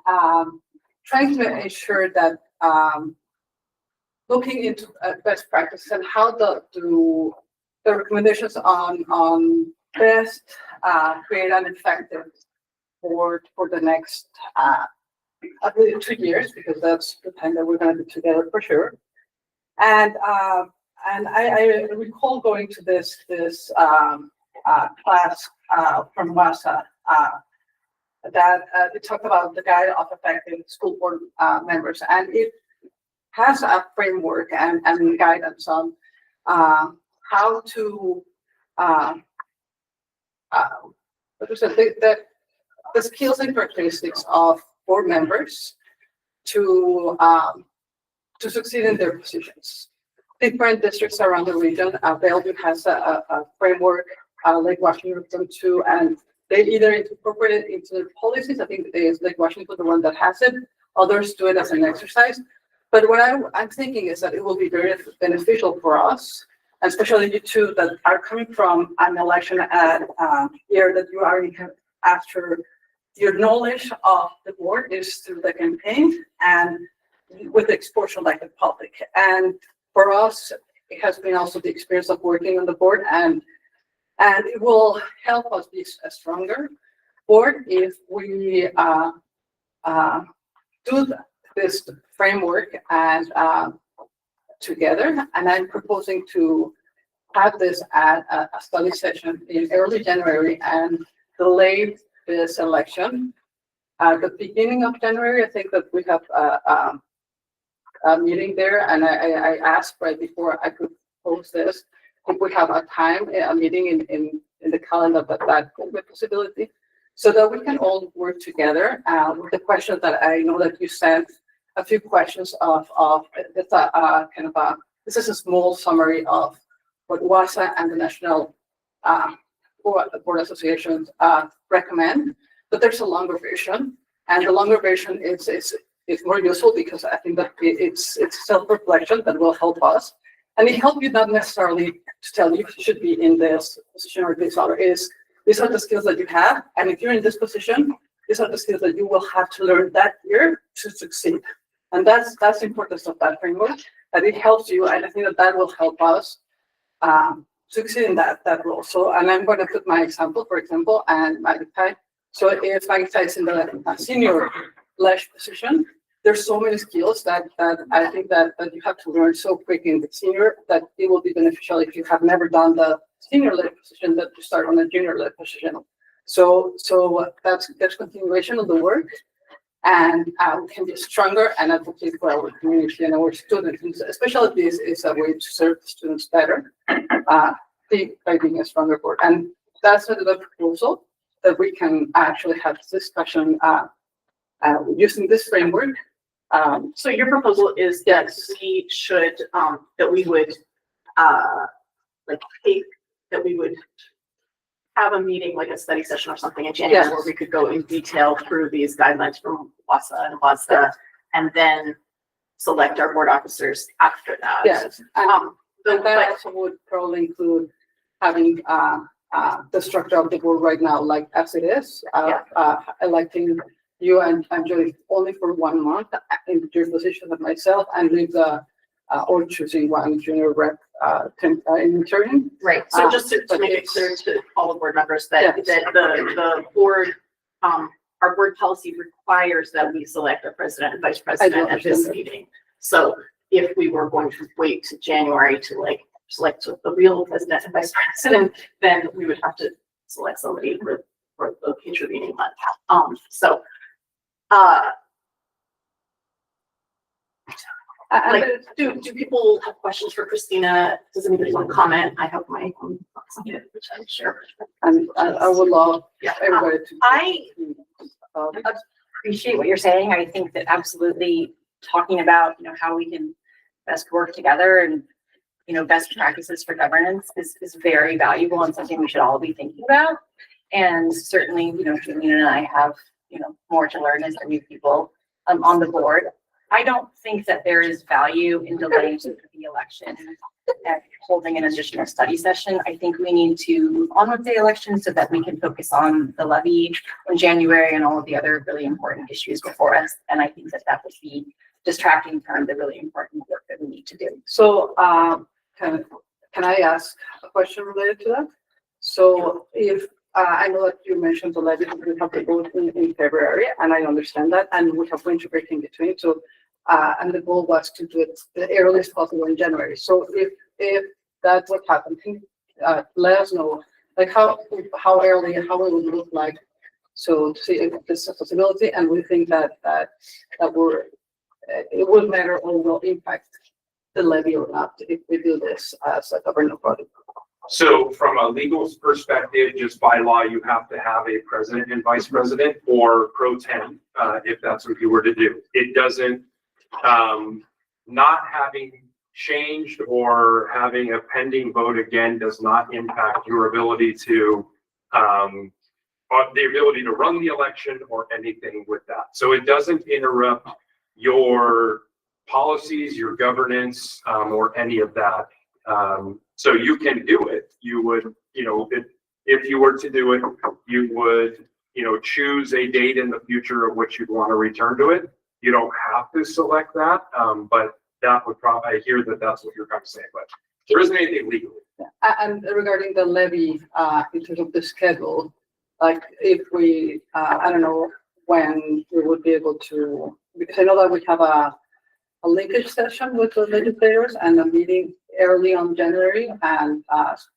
trying to ensure that looking into best practices and how the recommendations on best create an effective board for the next I believe 2 years, because that's the time that we're going to be together for sure. And I recall going to this class from WASA that it talked about the guide of effective school board members, and it has a framework and guidance on how to the skills and characteristics of board members to succeed in their positions. Different districts around the region, Bellevue has a framework, Lake Washington too, and they either incorporate it into their policies. I think it is Lake Washington the one that has it. Others do it as an exercise. But what I'm thinking is that it will be very beneficial for us, especially you two that are coming from an election year that you already have after. Your knowledge of the board is through the campaign and with the exposure like the public. And for us, it has been also the experience of working on the board, and it will help us be a stronger board if we do this framework and together. And I'm proposing to have this at a study session in early January and delay this election at the beginning of January. I think that we have a meeting there, and I asked right before I could post this if we have a time, a meeting in the calendar that could be a possibility, so that we can all work together with the questions that I know that you sent a few questions of it's a kind of a, this is a small summary of what WASA and the National Board Associations recommend, but there's a longer version, and the longer version is more useful because I think that it's self-reflection that will help us, and it helps you not necessarily to tell you should be in this position or this other. These are the skills that you have, and if you're in this position, these are the skills that you will have to learn that year to succeed, and that's the importance of that framework, that it helps you, and I think that will help us succeed in that role. So, and I'm going to put my example, for example, and Magita. So if Magita is in the senior leash position, there's so many skills that I think that you have to learn so quick in the senior that it will be beneficial if you have never done the senior lead position, that you start on a junior lead position. So that's continuation of the work, and we can be stronger and advocate for our community and our students. Especially this is a way to serve the students better by being a stronger board. And that's the proposal, that we can actually have this discussion using this framework. So your proposal is that we should, that we would, that we would have a meeting, like a study session or something in January, where we could go in detail through these guidelines from WASA and WASA, and then select our board officers after that. Yes, and that also would probably include having the structure of the board right now, like as it is, electing you and Julie only for 1 month in your position of myself, and leave the or choosing one junior rep intern. Right. So just to make it clear to all the board members that the board, our board policy requires that we select a president and vice president at this meeting. So if we were going to wait to January to like select the real president and vice president, then we would have to select somebody for the intervening month. Like, do people have questions for Christina? Does anybody want to comment? I have my own thoughts on it, which I'm sure. And I would love everybody to. I appreciate what you're saying. I think that absolutely talking about, how we can best work together and, best practices for governance is very valuable and something we should all be thinking about. And certainly, Julian and I have, more to learn as new people on the board. I don't think that there is value in delaying the election and holding an additional study session. I think we need to move on with the election so that we can focus on the levy in January and all of the other really important issues before us. And I think that would be distracting from the really important work that we need to do. So, can I ask a question related to that? So if, I know that you mentioned the levy, we have to vote in February, and I understand that, and we have winter break in between, so, and the goal was to do it the earliest possible in January. So if that's what happened, let us know, like how early, how it would look like, so to see if this is a possibility, and we think that it will matter or will impact the levy or not if we do this as a government body. So from a legal perspective, just by law, you have to have a president and vice president or pro tem, if that's what you were to do. It doesn't, not having changed or having a pending vote again does not impact your ability to, the ability to run the election or anything with that. So it doesn't interrupt your policies, your governance, or any of that. So you can do it. You would, if you were to do it, you would, choose a date in the future of which you'd want to return to it. You don't have to select that, but that would probably, I hear that that's what you're going to say, but there isn't anything legal. And regarding the levy, in terms of the schedule, like if we, I don't know when we would be able to, because I know that we have a linkage session with the legislators and a meeting early on January, and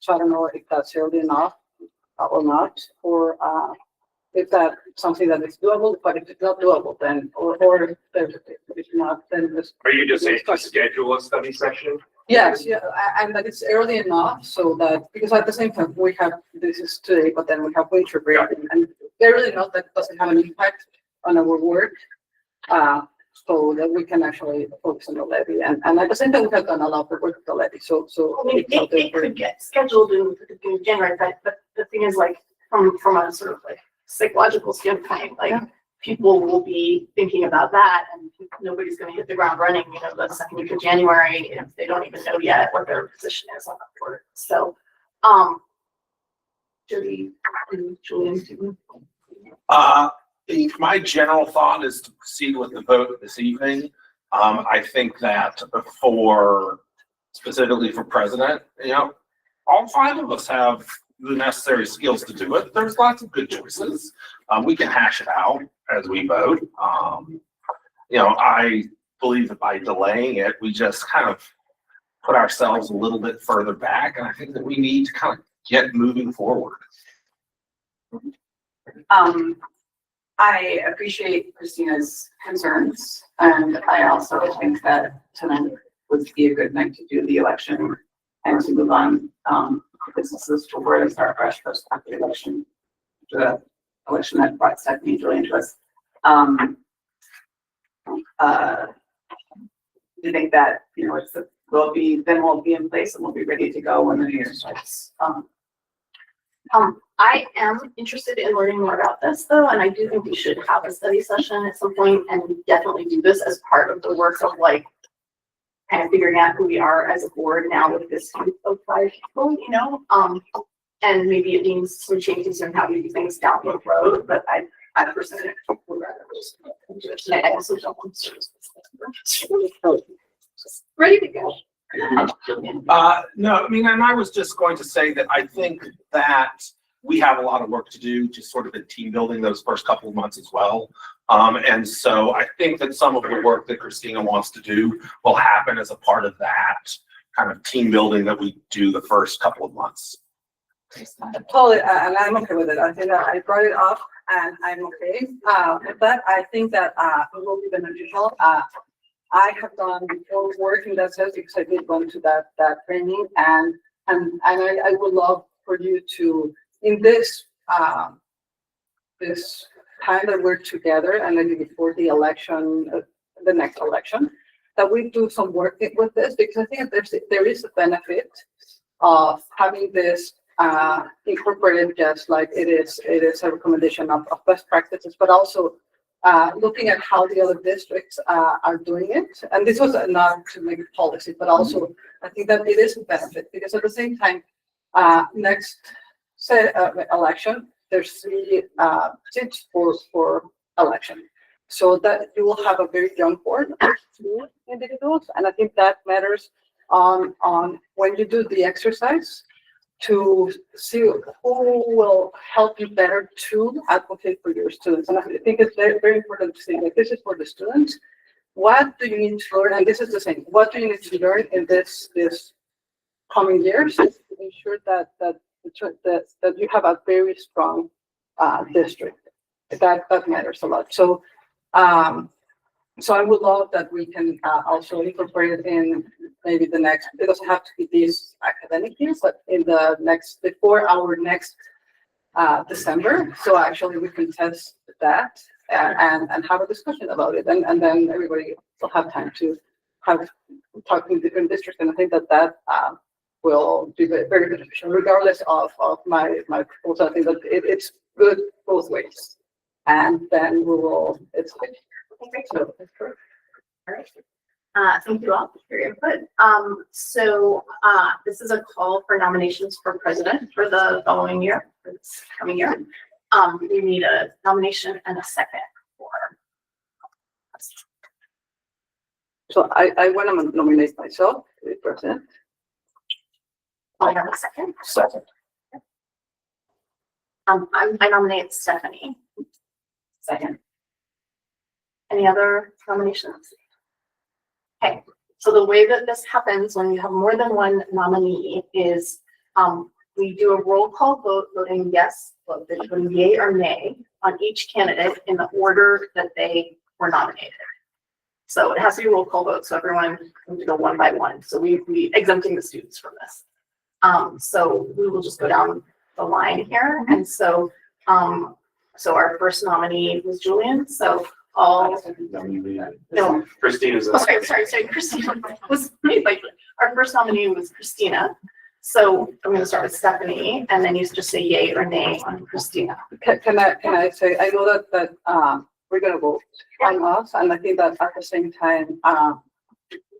so I don't know if that's early enough or not, or if that's something that is doable, but if it's not doable, then, or if it's not, then just. Are you just saying to schedule a study session? Yes, yeah, and that it's early enough so that, because at the same time, we have, this is today, but then we have winter break, and early enough that doesn't have an impact on our work. So that we can actually focus on the levy, and at the same time, we have done a lot of work with the levy, so. I mean, it could get scheduled in January, but the thing is, like, from a sort of like psychological standpoint, like people will be thinking about that, and nobody's going to hit the ground running, the second week of January if they don't even know yet what their position is on the board. So, Jody and Julian. My general thought is to proceed with the vote this evening. I think that specifically for president, all five of us have the necessary skills to do it. There's lots of good choices. We can hash it out as we vote. I believe that by delaying it, we just kind of put ourselves a little bit further back, and I think that we need to kind of get moving forward. I appreciate Christina's concerns, and I also think that tonight would be a good night to do the election and to move on businesses forward and start fresh post after the election, the election that brought Stephanie and Julian to us. We think that we'll be in place and we'll be ready to go when the new year starts. I am interested in learning more about this though, and I do think we should have a study session at some point and definitely do this as part of the work of like kind of figuring out who we are as a board now with this group of 5 people, and maybe it means some changes in how we do things down the road, but I personally would rather just do it. I also don't want to just ready to go. No, I mean, and I was just going to say that I think that we have a lot of work to do, just sort of in team building those first couple of months as well. And so I think that some of the work that Christina wants to do will happen as a part of that kind of team building that we do the first couple of months. Totally, and I'm okay with it. I think that I brought it up and I'm okay. But I think that it will be beneficial. I have done before work in that sense because I did go to that training and I would love for you to, in this this time that we're together and maybe before the election, the next election, that we do some work with this because I think there is a benefit of having this incorporated just like it is a recommendation of best practices, but also looking at how the other districts are doing it. And this was not to make policy, but also I think that it is a benefit because at the same time, next election, there's 3 seats for election. So that you will have a very young board of 2 individuals. And I think that matters on when you do the exercise to see who will help you better to advocate for your students. And I think it's very, very important to say that this is for the students. What do you need to learn? And this is the same. What do you need to learn in this coming years to ensure that you have a very strong district? That matters a lot. So so I would love that we can also incorporate it in maybe the next, it doesn't have to be these academic years, but in the next, before our next December. So actually we can test that and have a discussion about it. And then everybody will have time to talk in different districts. And I think that will be very beneficial regardless of my proposal. I think that it's good both ways. And then we will, it's good. So, All right. Thank you all for your input. So this is a call for nominations for president for the following year, for this coming year. We need a nomination and a second for. So I want to nominate myself to be president. I have a second. Second. I nominate Stephanie. Second. Any other nominations? Okay, so the way that this happens when you have more than one nominee is we do a roll call vote, voting yes, voting yay or nay on each candidate in the order that they were nominated. So it has to be a roll call vote, so everyone can go one by one. So we exempting the students from this. So we will just go down the line here, and so our first nominee was Julian. So no, Christina's. sorry, Christina was made by, our first nominee was Christina. So I'm going to start with Stephanie, and then you just say yay or nay on Christina. Can I say, I know that we're going to vote on us, and I think that at the same time,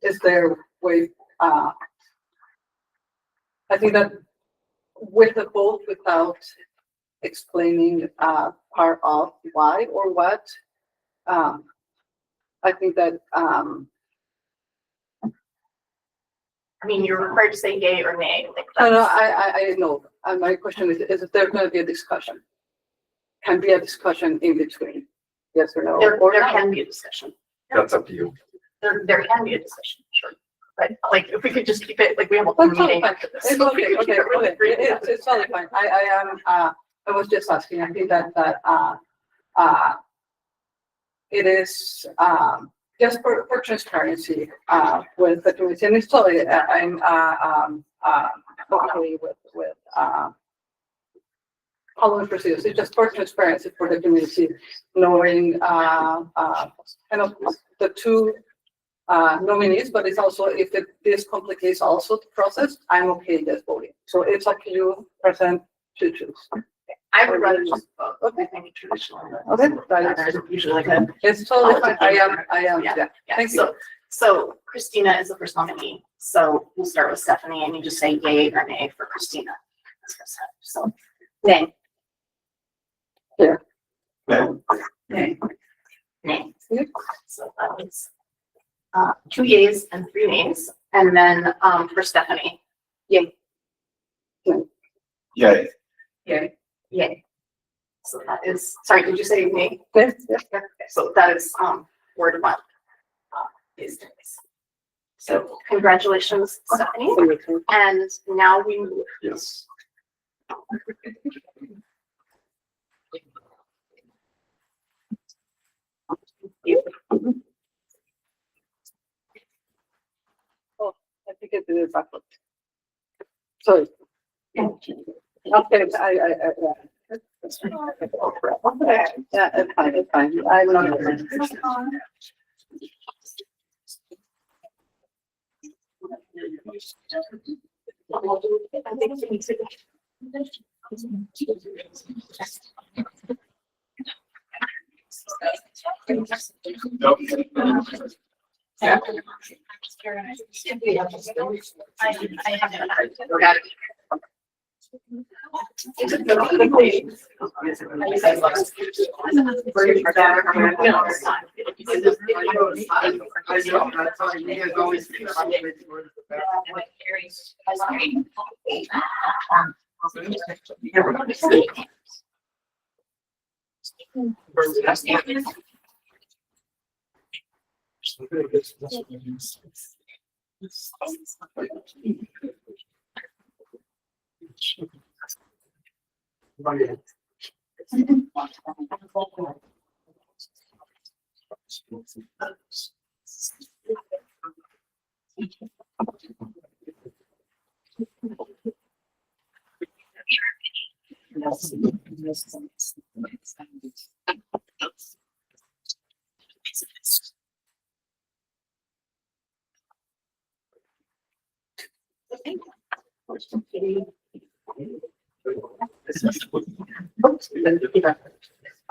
is there way, I think that with the vote without explaining part of why or what, I think that I mean, you're required to say yay or nay. Like no, I know. My question is there going to be a discussion? Can be a discussion in between, yes or no? there Or no? can be a discussion. That's up to you. There can be a discussion, sure. But like, if we could just keep it, like, we have a That's totally meeting fine. after this. It's okay, okay. It's totally fine. I was just asking. I think that it is just for transparency with the community, and it's totally I'm okay with following procedures. It's just for transparency for the community, knowing kind of the 2 nominees, but it's also if this complicates also the process, I'm okay just voting. So it's up to you, President, to choose. I would rather just vote. I think traditionally. Okay. There's usually like a. It's totally fine. I am, Yeah. yeah. Yeah, Thank you. so Christina is the first nominee. So we'll start with Stephanie and you just say yay or nay for Christina. So, nay. Yeah. Nay. Nay. So that was 2 yays and 3 nays. And then for Stephanie, yay. Yay. Yay. Yay. So that is, sorry, did you say yay? Yes, Okay, so that is, word of mouth. These days. So congratulations, Stephanie. And now we move. Yes. I think it is backward. Sorry. Okay, yeah. Yeah, it's fine, it's fine. I love it.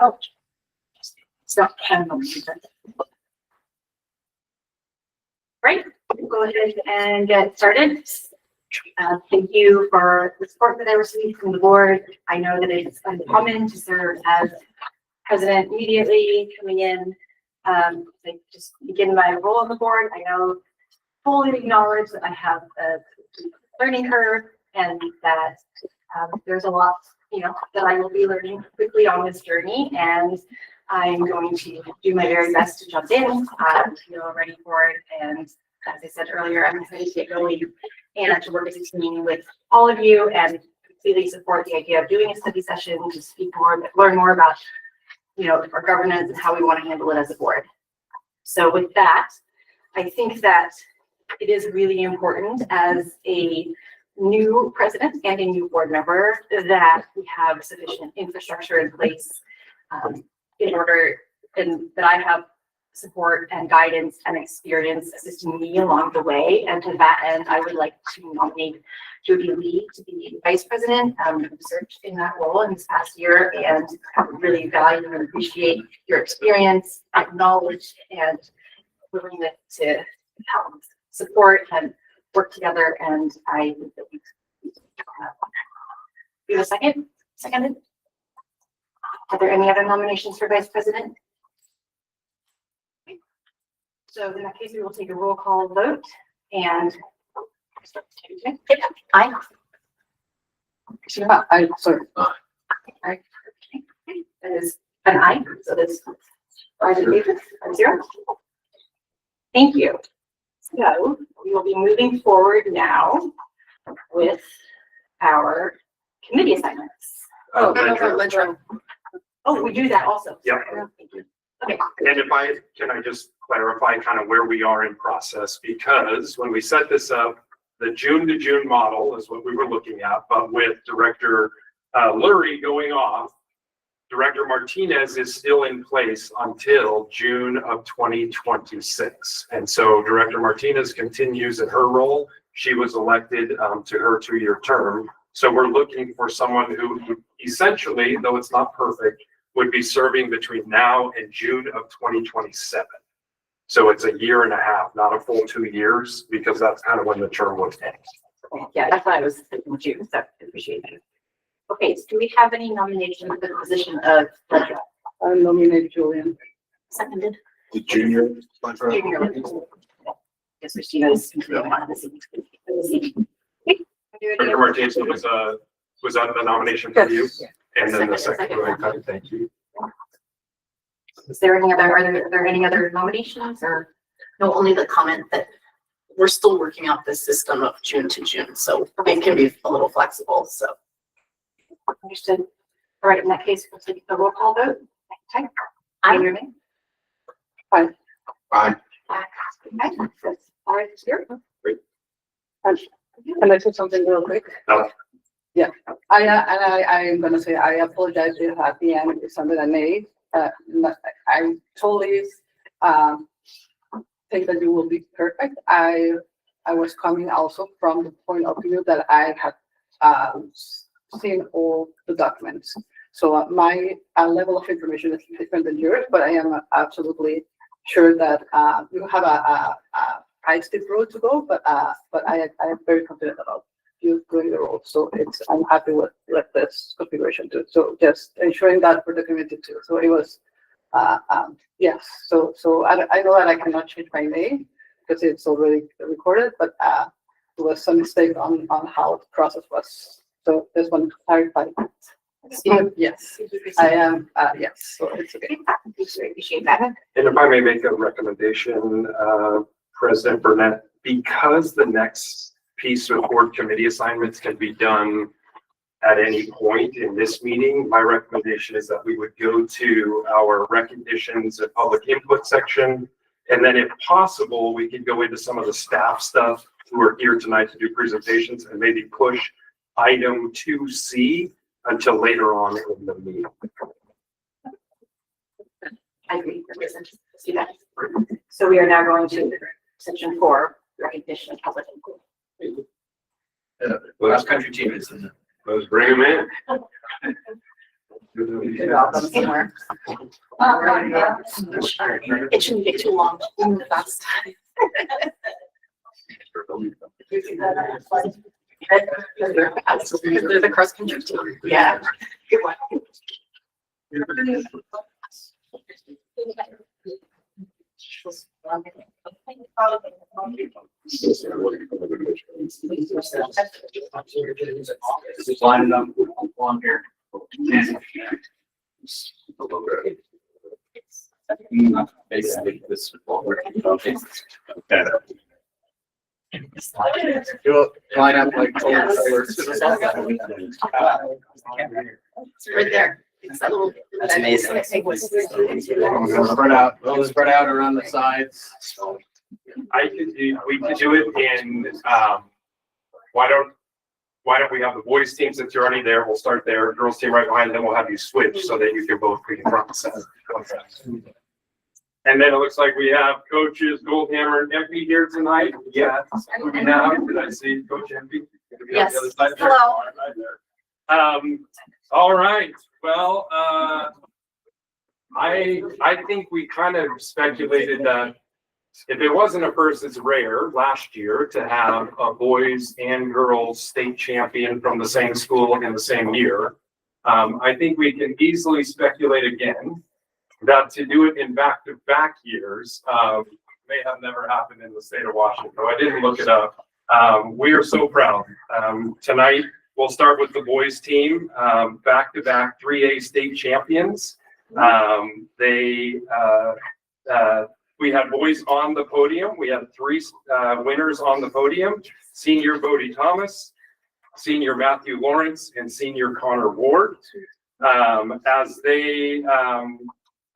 Oh. So, right, we'll go ahead and get started. Thank you for the support that I received from the board. I know that it's uncommon to serve as president immediately coming in. I just begin my role on the board. I know fully acknowledge that I have a learning curve and that there's a lot, that I will be learning quickly on this journey, and I'm going to do my very best to jump in, feel ready for it, and as I said earlier, I'm excited to get going and to work as a team with all of you and completely support the idea of doing a study session to speak more, learn more about, our governance and how we want to handle it as a board. So with that, I think that it is really important as a new president and a new board member that we have sufficient infrastructure in place in order, and that I have support and guidance and experience assisting me along the way. And to that end, I would like to nominate Jody Lee to be vice president. I've served in that role in this past year, and I really value and appreciate your experience and knowledge and willingness to help support and work together. And I think that we have a second. Seconded. Are there any other nominations for vice president? So in that case, we will take a roll call vote and aye. Yeah, I, sorry. Aye. That is an aye, so that's 5-0. Thank you. So we will be moving forward now with our committee assignments. Oh, we do that also. Yeah. Thank you. Okay. And can I just clarify kind of where we are in process, because when we set this up, the June to June model is what we were looking at, but with Director Lurie going off, Director Martinez is still in place until June of 2026. And so Director Martinez continues in her role. She was elected to her 2-year term. So we're looking for someone who essentially, though it's not perfect, would be serving between now and June of 2027. So it's 1.5 years, not a full 2 years, because that's kind of when the term would end. Yeah, that's why I was thinking June, so I appreciate that. Okay, so do we have any nominations for the position of treasurer? I nominate Julian. Seconded. The junior. Junior. Yes, Christina's. Director Martinez was that the nomination for you? And then the Second. second, okay, thank you. Is there any other, are there any other nominations or? No, only the comment that we're still working out this system of June to June, so it can be a little flexible, so. Understood. All right, in that case, we'll take the roll call vote. Okay. I'm moving. Fine. All right, here. Can I say something real quick? No. Yeah, I am gonna say, I apologize if at the end it's something I made. I totally, think that you will be perfect. I was coming also from the point of view that I had, seen all the documents. So my level of information is different than yours, but I am absolutely sure that, you have a high steep road to go, but I am very confident about you doing the role. So I'm happy with this configuration too. So just ensuring that for the community too. So it was, yes. So I know that I cannot change my name because it's already recorded, but there was some mistake on how the process was. So just want to clarify. Yes, I am, yes, so it's okay. Appreciate that. And if I may make a recommendation, President Burnett, because the next piece of board committee assignments can be done at any point in this meeting, my recommendation is that we would go to our recognitions and public input section. And then if possible, we could go into some of the staff stuff who are here tonight to do presentations and maybe push item 2C until later on in the meeting. I agree. Let's do that. So we are now going to section 4, recognition of public input. Cross country team is in it. Let's bring them in. Somewhere. It shouldn't get too long, move fast. They're the cross country team. Yeah. Good one. Just lining up along here. Basically, this. You'll line up like. It's right there. It's that little. That's amazing. Spread out around the sides. We could do it in, why don't we have the boys team since you're already there? We'll start there, girls team right behind, then we'll have you switch so that you can both be in front and center. And then it looks like we have coaches Goldhammer and Empey here tonight. Yeah. Moving now, did I see Coach Empey? Yes. Hello. All right, well, I think we kind of speculated that if it wasn't a first, it's rare last year to have a boys and girls state champion from the same school in the same year. I think we can easily speculate again that to do it in back-to-back years may have never happened in the state of Washington. I didn't look it up. We are so proud. Tonight, we'll start with the boys team, back-to-back 3A state champions. We had boys on the podium. We had 3 winners on the podium: senior Bodie Thomas, senior Matthew Lawrence, and senior Connor Ward. As they,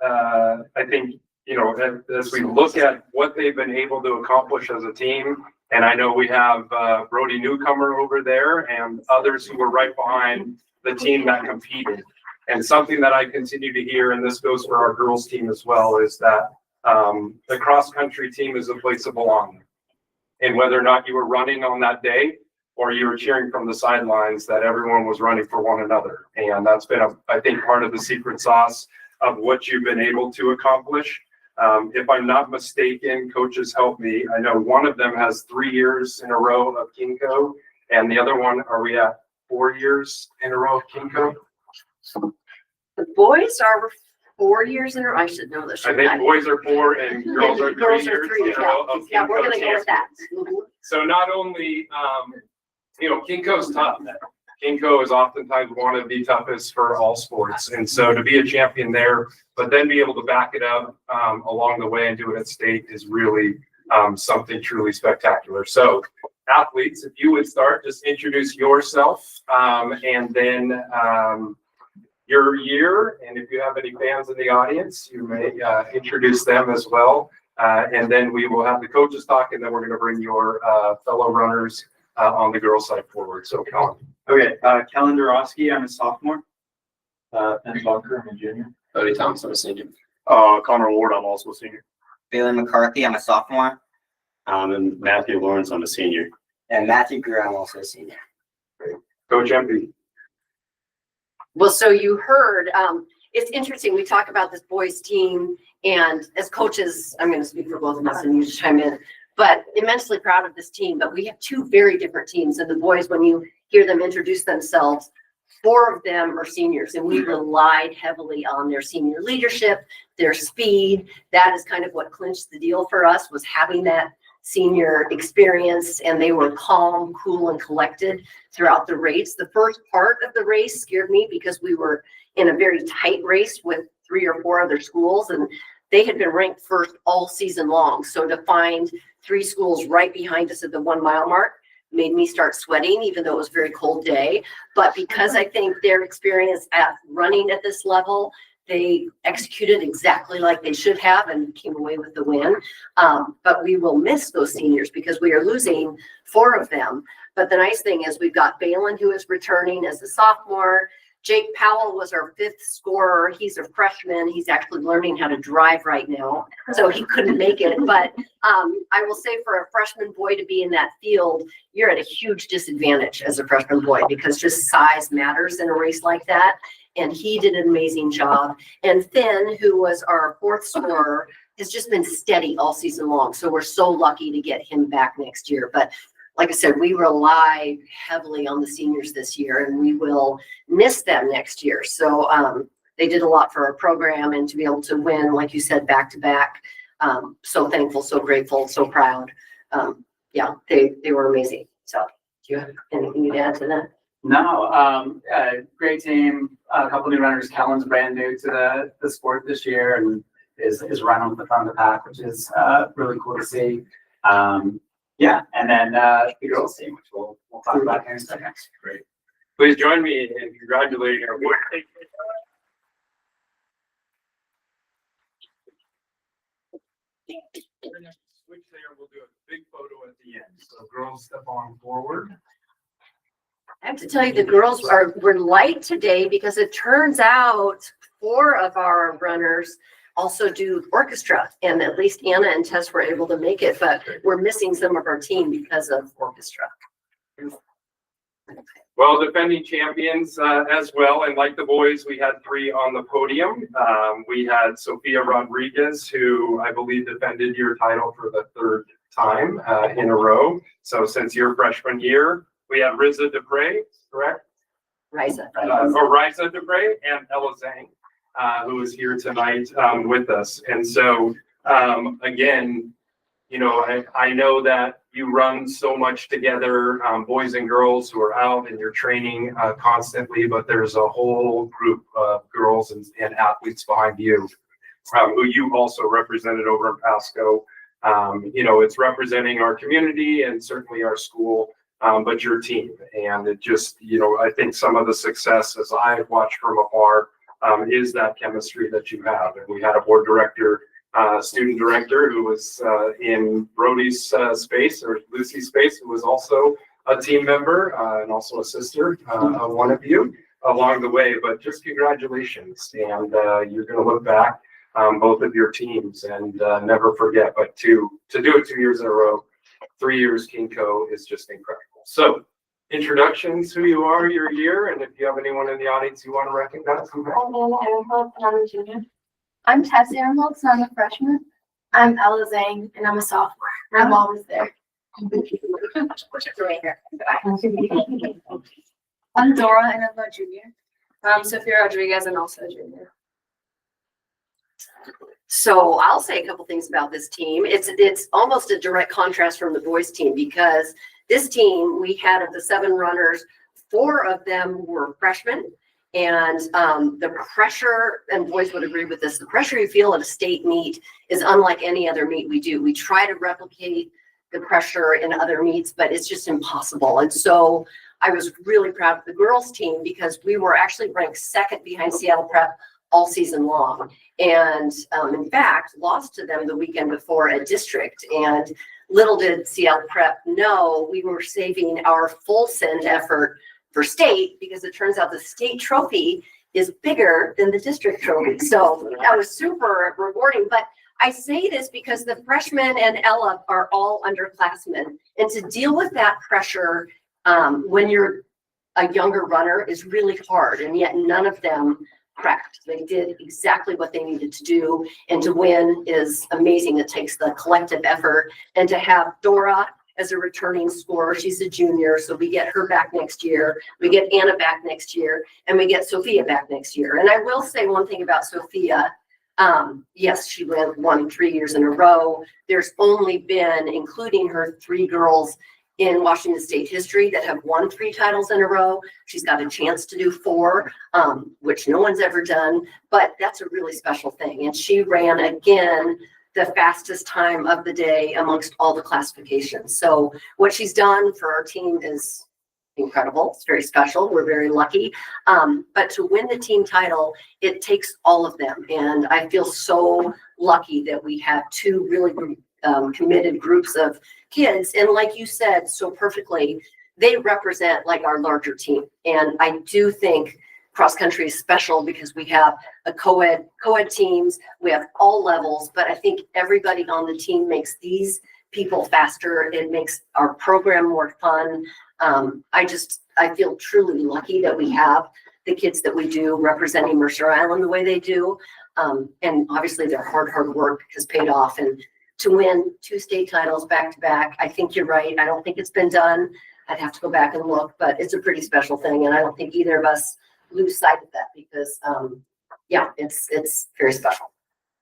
I think, you know, as we look at what they've been able to accomplish as a team, and I know we have Brody Newcomer over there and others who were right behind the team that competed. And something that I continue to hear, and this goes for our girls team as well, is that the cross-country team is a place to belong. And whether or not you were running on that day or you were cheering from the sidelines, that everyone was running for one another. And that's been, I think, part of the secret sauce of what you've been able to accomplish. If I'm not mistaken, coaches help me. I know one of them has 3 years in a row of Kinko, and the other one, are we at 4 years in a row of Kinko? The boys are 4 years in a row. I should know this. I think boys are 4 and girls are 3 years in a row of Yeah, we're Kinko gonna go with that. So not only, you know, Kinko's tough. Kinko is oftentimes one of the toughest for all sports. And so to be a champion there, but then be able to back it up along the way and do it at state is really something truly spectacular. So athletes, if you would start, just introduce yourself and then your year. And if you have any fans in the audience, you may introduce them as well. And then we will have the coaches talk, and then we're going to bring your fellow runners on the girls' side forward. So, Colin. Okay, Kellen Dorosky, I'm a sophomore. Ben Bunker, I'm a junior. Cody Thompson, I'm a senior. Connor Ward, I'm also a senior. Bailey McCarthy, I'm a sophomore. And Matthew Lawrence, I'm a senior. And Matthew Greer, I'm also a senior. Coach MP. Well, so you heard, it's interesting, we talk about this boys team, and as coaches, I'm gonna speak for both of us and you just chime in, but immensely proud of this team, but we have two very different teams, and the boys, when you hear them introduce themselves, 4 of them are seniors, and we relied heavily on their senior leadership, their speed. That is kind of what clinched the deal for us, was having that senior experience, and they were calm, cool, and collected throughout the race. The first part of the race scared me because we were in a very tight race with 3 or 4 other schools, and they had been ranked first all season long. So to find 3 schools right behind us at the 1 mile mark made me start sweating, even though it was a very cold day. But because I think their experience at running at this level, they executed exactly like they should have and came away with the win. But we will miss those seniors because we are losing 4 of them. But the nice thing is we've got Balin, who is returning as a sophomore. Jake Powell was our 5th scorer. He's a freshman. He's actually learning how to drive right now, so he couldn't make it. But I will say, for a freshman boy to be in that field, you're at a huge disadvantage as a freshman boy because just size matters in a race like that. And he did an amazing job. And Finn, who was our 4th scorer, has just been steady all season long. So we're so lucky to get him back next year. But like I said, we rely heavily on the seniors this year, and we will miss them next year. So they did a lot for our program, and to be able to win, like you said, back to back. So thankful, so grateful, so proud. Yeah, they were amazing. So do you have anything to add to that? No, great team. A couple new runners. Kellen's brand new to the sport this year and is running with the front of the pack, which is really cool to see. Yeah, and then the girls team, which we'll talk about here in a second. Great. Please join me in congratulating our boys. Switch there, we'll do a big photo at the end. So girls, step on forward. I have to tell you, the girls were light today because it turns out 4 of our runners also do orchestra, and at least Anna and Tess were able to make it, but we're missing some of our team because of orchestra. Well, defending champions as well, and like the boys, we had 3 on the podium. We had Sophia Rodriguez, who I believe defended your title for the 3rd time in a row. So since your freshman year, we have Riza Dupre, correct? Riza. Riza Dupre and Ella Zhang, who is here tonight with us. And so, again, you know, I know that you run so much together, boys and girls who are out and you're training constantly, but there's a whole group of girls and athletes behind you who you also represented over in Pasco. You know, it's representing our community and certainly our school, but your team. And it just, you know, I think some of the success, as I've watched from afar, is that chemistry that you have. And we had a board director, student director who was in Brody's space, or Lucy's space, who was also a team member and also a sister of one of you along the way. But just congratulations. And you're going to look back, both of your teams, and never forget. But to do it 2 years in a row, 3 years Kinko is just incredible. So introductions, who you are, your year, and if you have anyone in the audience you want to recognize. I'm Anna Ehrenholz, and I'm a junior. I'm Tess Ehrenholz, and I'm a freshman. I'm Ella Zhang, and I'm a sophomore. My mom is there. I'm Dora, and I'm a junior. I'm Sophia Rodriguez, and also a junior. So I'll say a couple things about this team. It's almost a direct contrast from the boys team, because this team, we had of the 7 runners, 4 of them were freshmen. And the pressure, and boys would agree with this, the pressure you feel at a state meet is unlike any other meet we do. We try to replicate the pressure in other meets, but it's just impossible. And so I was really proud of the girls team because we were actually ranked 2nd behind Seattle Prep all season long. And in fact, lost to them the weekend before at district. And little did Seattle Prep know we were saving our full send effort for state, because it turns out the state trophy is bigger than the district trophy. So that was super rewarding. But I say this because the freshmen and Ella are all underclassmen. And to deal with that pressure when you're a younger runner is really hard. And yet none of them cracked. They did exactly what they needed to do. And to win is amazing. It takes the collective effort. And to have Dora as a returning scorer, she's a junior, so we get her back next year. We get Anna back next year, and we get Sophia back next year. And I will say one thing about Sophia. Yes, she won 3 years in a row. There's only been, including her, 3 girls in Washington State history that have won 3 titles in a row. She's got a chance to do 4, which no one's ever done, but that's a really special thing. And she ran again the fastest time of the day amongst all the classifications. So what she's done for our team is incredible. It's very special. We're very lucky. But to win the team title, it takes all of them. And I feel so lucky that we have 2 really committed groups of kids. And like you said so perfectly, they represent like our larger team. And I do think cross country is special because we have a co-ed teams, we have all levels, but I think everybody on the team makes these people faster. It makes our program more fun. I feel truly lucky that we have the kids that we do representing Mercer Island the way they do. And obviously their hard work has paid off. And to win 2 state titles back to back, I think you're right. I don't think it's been done. I'd have to go back and look, but it's a pretty special thing. And I don't think either of us lose sight of that because, yeah, it's very special.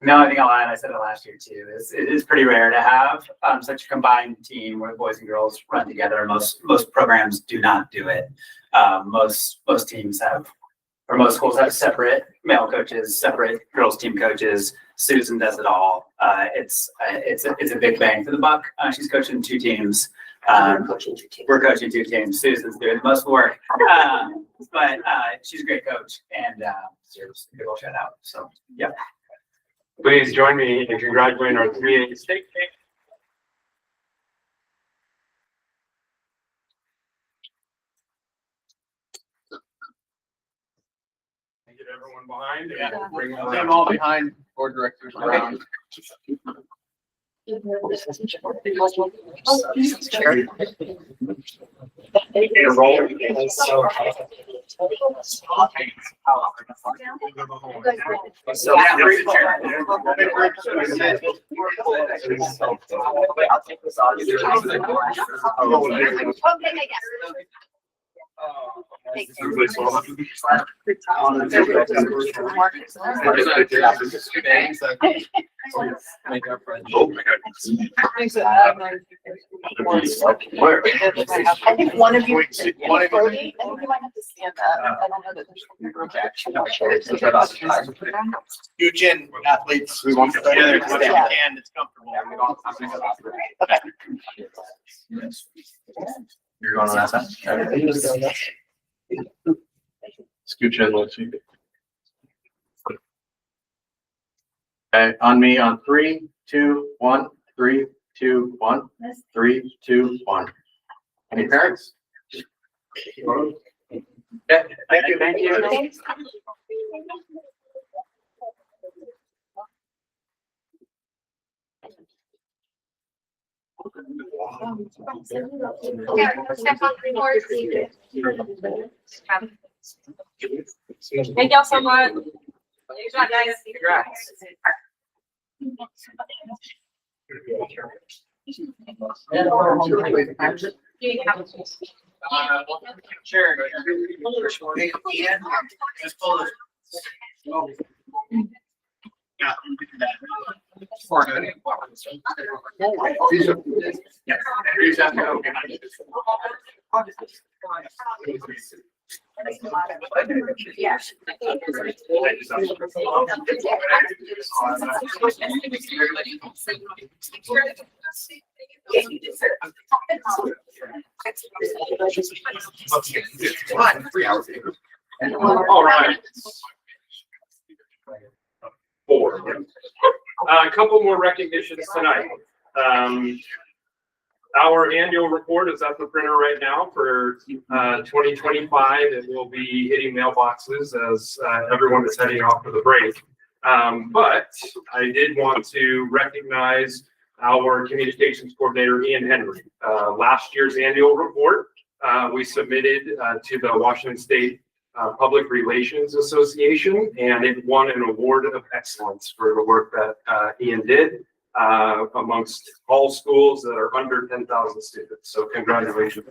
The only thing I'll add, I said it last year too, is it is pretty rare to have such a combined team where boys and girls run together. Most programs do not do it. Most teams have, or most schools have separate male coaches, separate girls team coaches. Susan does it all. It's a big bang for the buck. She's coaching 2 teams. We're coaching 2 teams. We're coaching 2 teams. Susan's doing the most work, but she's a great coach and deserves a good old shout out. So yeah. Please join me in congratulating our 3A state team. Get everyone behind. Yeah. Bring them Them around. all behind board directors around. So yeah, free chair. I'll take this off. Make our friends. I think one of you, Brody, I think you might have to stand up. I don't know that there's. Huge athletes. We want to together as much as we can. It's comfortable. You're going on that side? Scooch in, let's see. Okay, on me on 3, 2, 1, 3, 2, 1, 3, 2, 1. Any parents? Okay, thank you. Thank you. Thank y'all so much. Congrats. Sure. Just pull this. Yeah. Yeah. Yeah. All right. Four. A couple more recognitions tonight. Our annual report is at the printer right now for 2025. It will be hitting mailboxes as everyone is heading off for the break. But I did want to recognize our communications coordinator, Ian Henry. Last year's annual report, we submitted to the Washington State Public Relations Association, and it won an award of excellence for the work that Ian did amongst all schools that are under 10,000 students. So congratulations.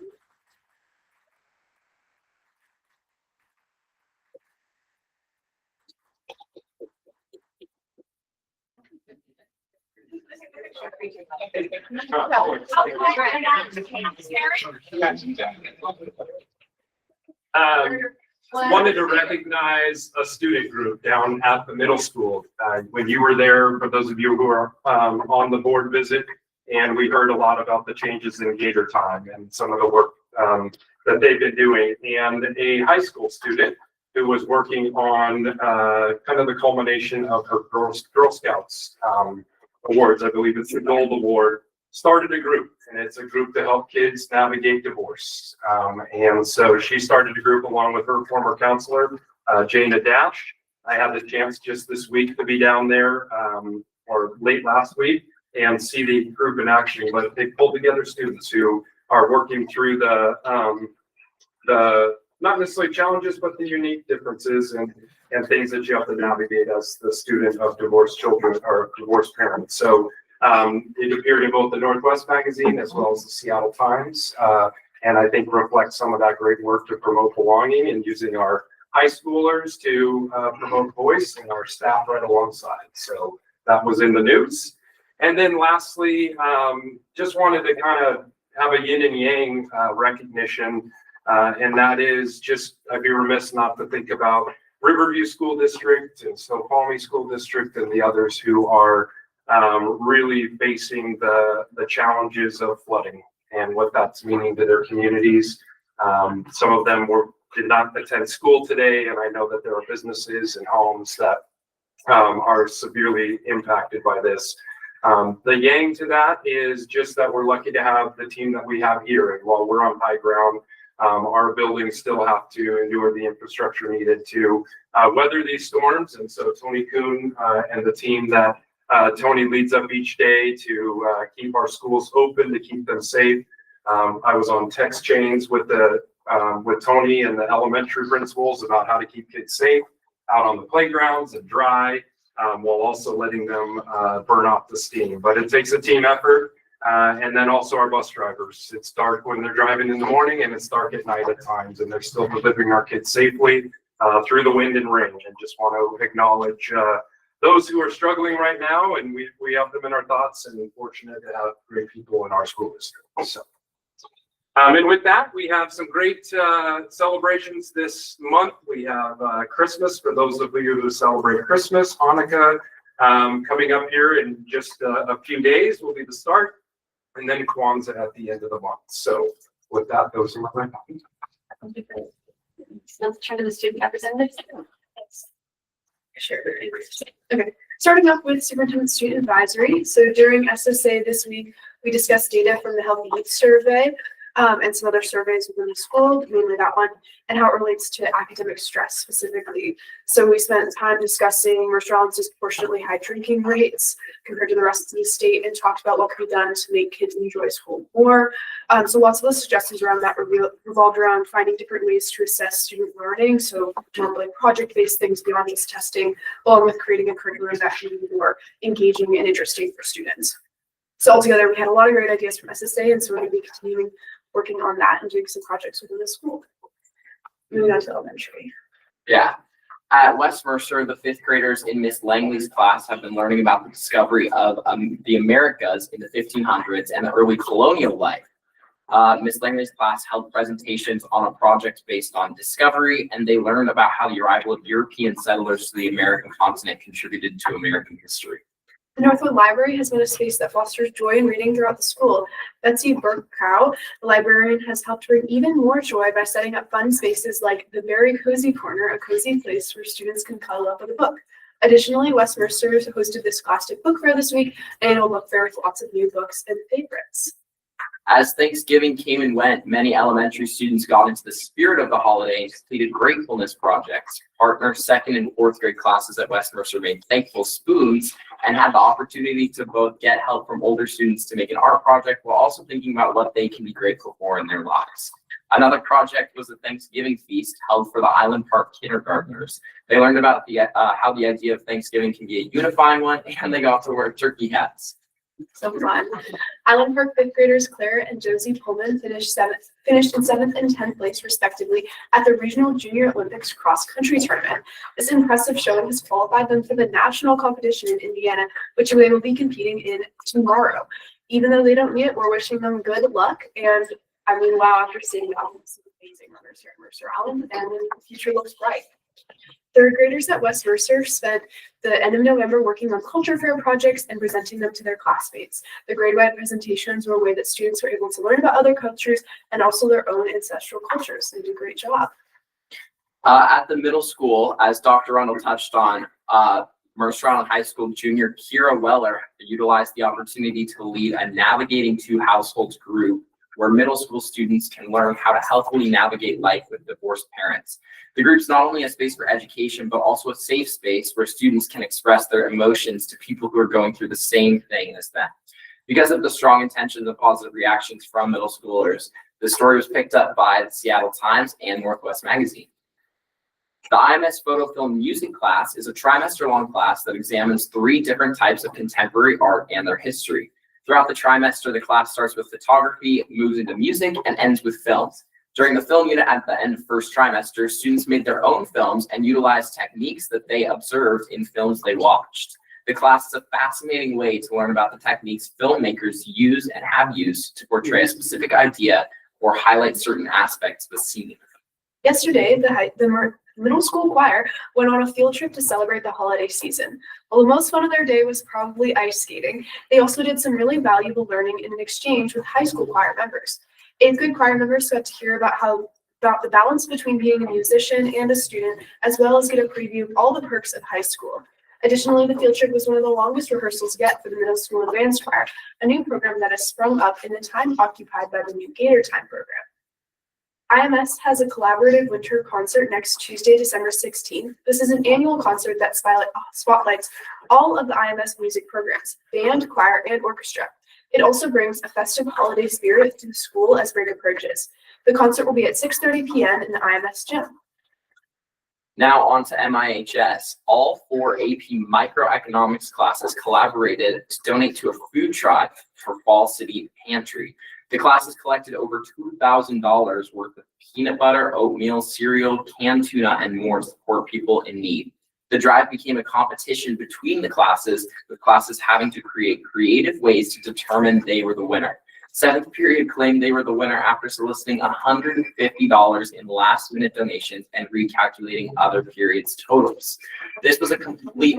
Wanted to recognize a student group down at the middle school. When you were there, for those of you who are on the board visit, and we heard a lot about the changes in Gator Time and some of the work that they've been doing. And a high school student who was working on kind of the culmination of her Girl Scouts awards, I believe it's the Gold Award, started a group, and it's a group to help kids navigate divorce. And so she started a group along with her former counselor, Jana Dash. I had the chance just this week to be down there, or late last week, and see the group in action. But they pulled together students who are working through the not necessarily challenges, but the unique differences and things that you have to navigate as the student of divorced children or divorced parents. So it appeared in both the Northwest magazine as well as the Seattle Times, and I think reflects some of that great work to promote belonging and using our high schoolers to promote voice and our staff right alongside. So that was in the news. And then lastly, just wanted to kind of have a yin and yang recognition, and that is just, I'd be remiss not to think about Riverview School District and Snoqualmie School District and the others who are really facing the challenges of flooding and what that's meaning to their communities. Some of them did not attend school today, and I know that there are businesses and homes that are severely impacted by this. The yang to that is just that we're lucky to have the team that we have here, and while we're on high ground, our buildings still have to endure the infrastructure needed to weather these storms. And so Tony Kuhn and the team that Tony leads up each day to keep our schools open, to keep them safe. I was on text chains with Tony and the elementary principals about how to keep kids safe out on the playgrounds and dry, while also letting them burn off the steam. But it takes a team effort. And then also our bus drivers. It's dark when they're driving in the morning, and it's dark at night at times, and they're still delivering our kids safely through the wind and rain. And just want to acknowledge those who are struggling right now, and we have them in our thoughts, and fortunate to have great people in our school district. So, and with that, we have some great celebrations this month. We have Christmas for those of you who celebrate Christmas, Hanukkah coming up here in just a few days will be the start, and then Kwanzaa at the end of the month. So with that, those are my comments. Let's turn to the student representatives. Sure. Okay, starting off with Superintendent Student Advisory. So during SSA this week, we discussed data from the Healthy Youth Survey and some other surveys within the school, mainly that one, and how it relates to academic stress specifically. So we spent time discussing Mercer disproportionately high drinking rates compared to the rest of the state, and talked about what could be done to make kids enjoy school more. So lots of the suggestions around that revolved around finding different ways to assess student learning. So more like project-based things beyond just testing, along with creating a curriculum that can be more engaging and interesting for students. So altogether, we had a lot of great ideas from SSA, and so we're going to be continuing working on that and doing some projects within the school. Moving on to elementary. Yeah. At West Mercer, the fifth graders in Miss Langley's class have been learning about the discovery of the Americas in the 1500s and the early colonial life. Miss Langley's class held presentations on a project based on discovery, and they learned about how the arrival of European settlers to the American continent contributed to American history. The Northwood Library has been a space that fosters joy in reading throughout the school. Betsy Burkow, the librarian, has helped bring even more joy by setting up fun spaces like the Very Cozy Corner, a cozy place where students can cuddle up with a book. Additionally, West Mercer hosted the Scholastic Book Fair this week, an annual book fair with lots of new books and favorites. As Thanksgiving came and went, many elementary students got into the spirit of the holiday and completed gratefulness projects. Partner second and fourth grade classes at West Mercer made thankful spoons and had the opportunity to both get help from older students to make an art project while also thinking about what they can be grateful for in their lives. Another project was a Thanksgiving feast held for the Island Park kindergartners. They learned about how the idea of Thanksgiving can be a unifying one, and they got to wear turkey hats. So fun. Island Park fifth graders Claire and Josie Pullman finished in 7th and 10th place respectively at the Regional Junior Olympics cross country tournament. This impressive showing has qualified them for the national competition in Indiana, which they will be competing in tomorrow. Even though they don't meet it, we're wishing them good luck. And I mean, wow, after seeing all these amazing runners here at Mercer Island, and the future looks bright. Third graders at West Mercer spent the end of November working on culture fair projects and presenting them to their classmates. The grade-wide presentations were a way that students were able to learn about other cultures and also their own ancestral cultures. They did a great job. At the middle school, as Dr. Rundle touched on, Mercer Island High School junior Kira Weller utilized the opportunity to lead a Navigating Two Households group where middle school students can learn how to healthily navigate life with divorced parents. The group's not only a space for education, but also a safe space where students can express their emotions to people who are going through the same thing as them. Because of the strong intentions and positive reactions from middle schoolers, the story was picked up by the Seattle Times and Northwest Magazine. The IMS Photo Film Music class is a trimester-long class that examines 3 different types of contemporary art and their history. Throughout the trimester, the class starts with photography, moves into music, and ends with films. During the film unit at the end of first trimester, students made their own films and utilized techniques that they observed in films they watched. The class is a fascinating way to learn about the techniques filmmakers use and have used to portray a specific idea or highlight certain aspects of a scene. Yesterday, the middle school choir went on a field trip to celebrate the holiday season. While the most fun of their day was probably ice skating, they also did some really valuable learning in an exchange with high school choir members. 8th grade choir members got to hear about the balance between being a musician and a student, as well as get a preview of all the perks of high school. Additionally, the field trip was one of the longest rehearsals yet for the middle school advanced choir, a new program that has sprung up in the time occupied by the new Gator Time program. IMS has a collaborative winter concert next Tuesday, December 16th. This is an annual concert that spotlights all of the IMS music programs, band, choir, and orchestra. It also brings a festive holiday spirit to the school as spring approaches. The concert will be at 6:30 p.m. in the IMS gym. Now on to MIHS. All 4 AP microeconomics classes collaborated to donate to a food drive for Fall City Pantry. The classes collected over $2,000 worth of peanut butter, oatmeal, cereal, canned tuna, and more to support people in need. The drive became a competition between the classes, with classes having to create creative ways to determine they were the winner. 7th period claimed they were the winner after soliciting $150 in last-minute donations and recalculating other periods' totals. This was a completely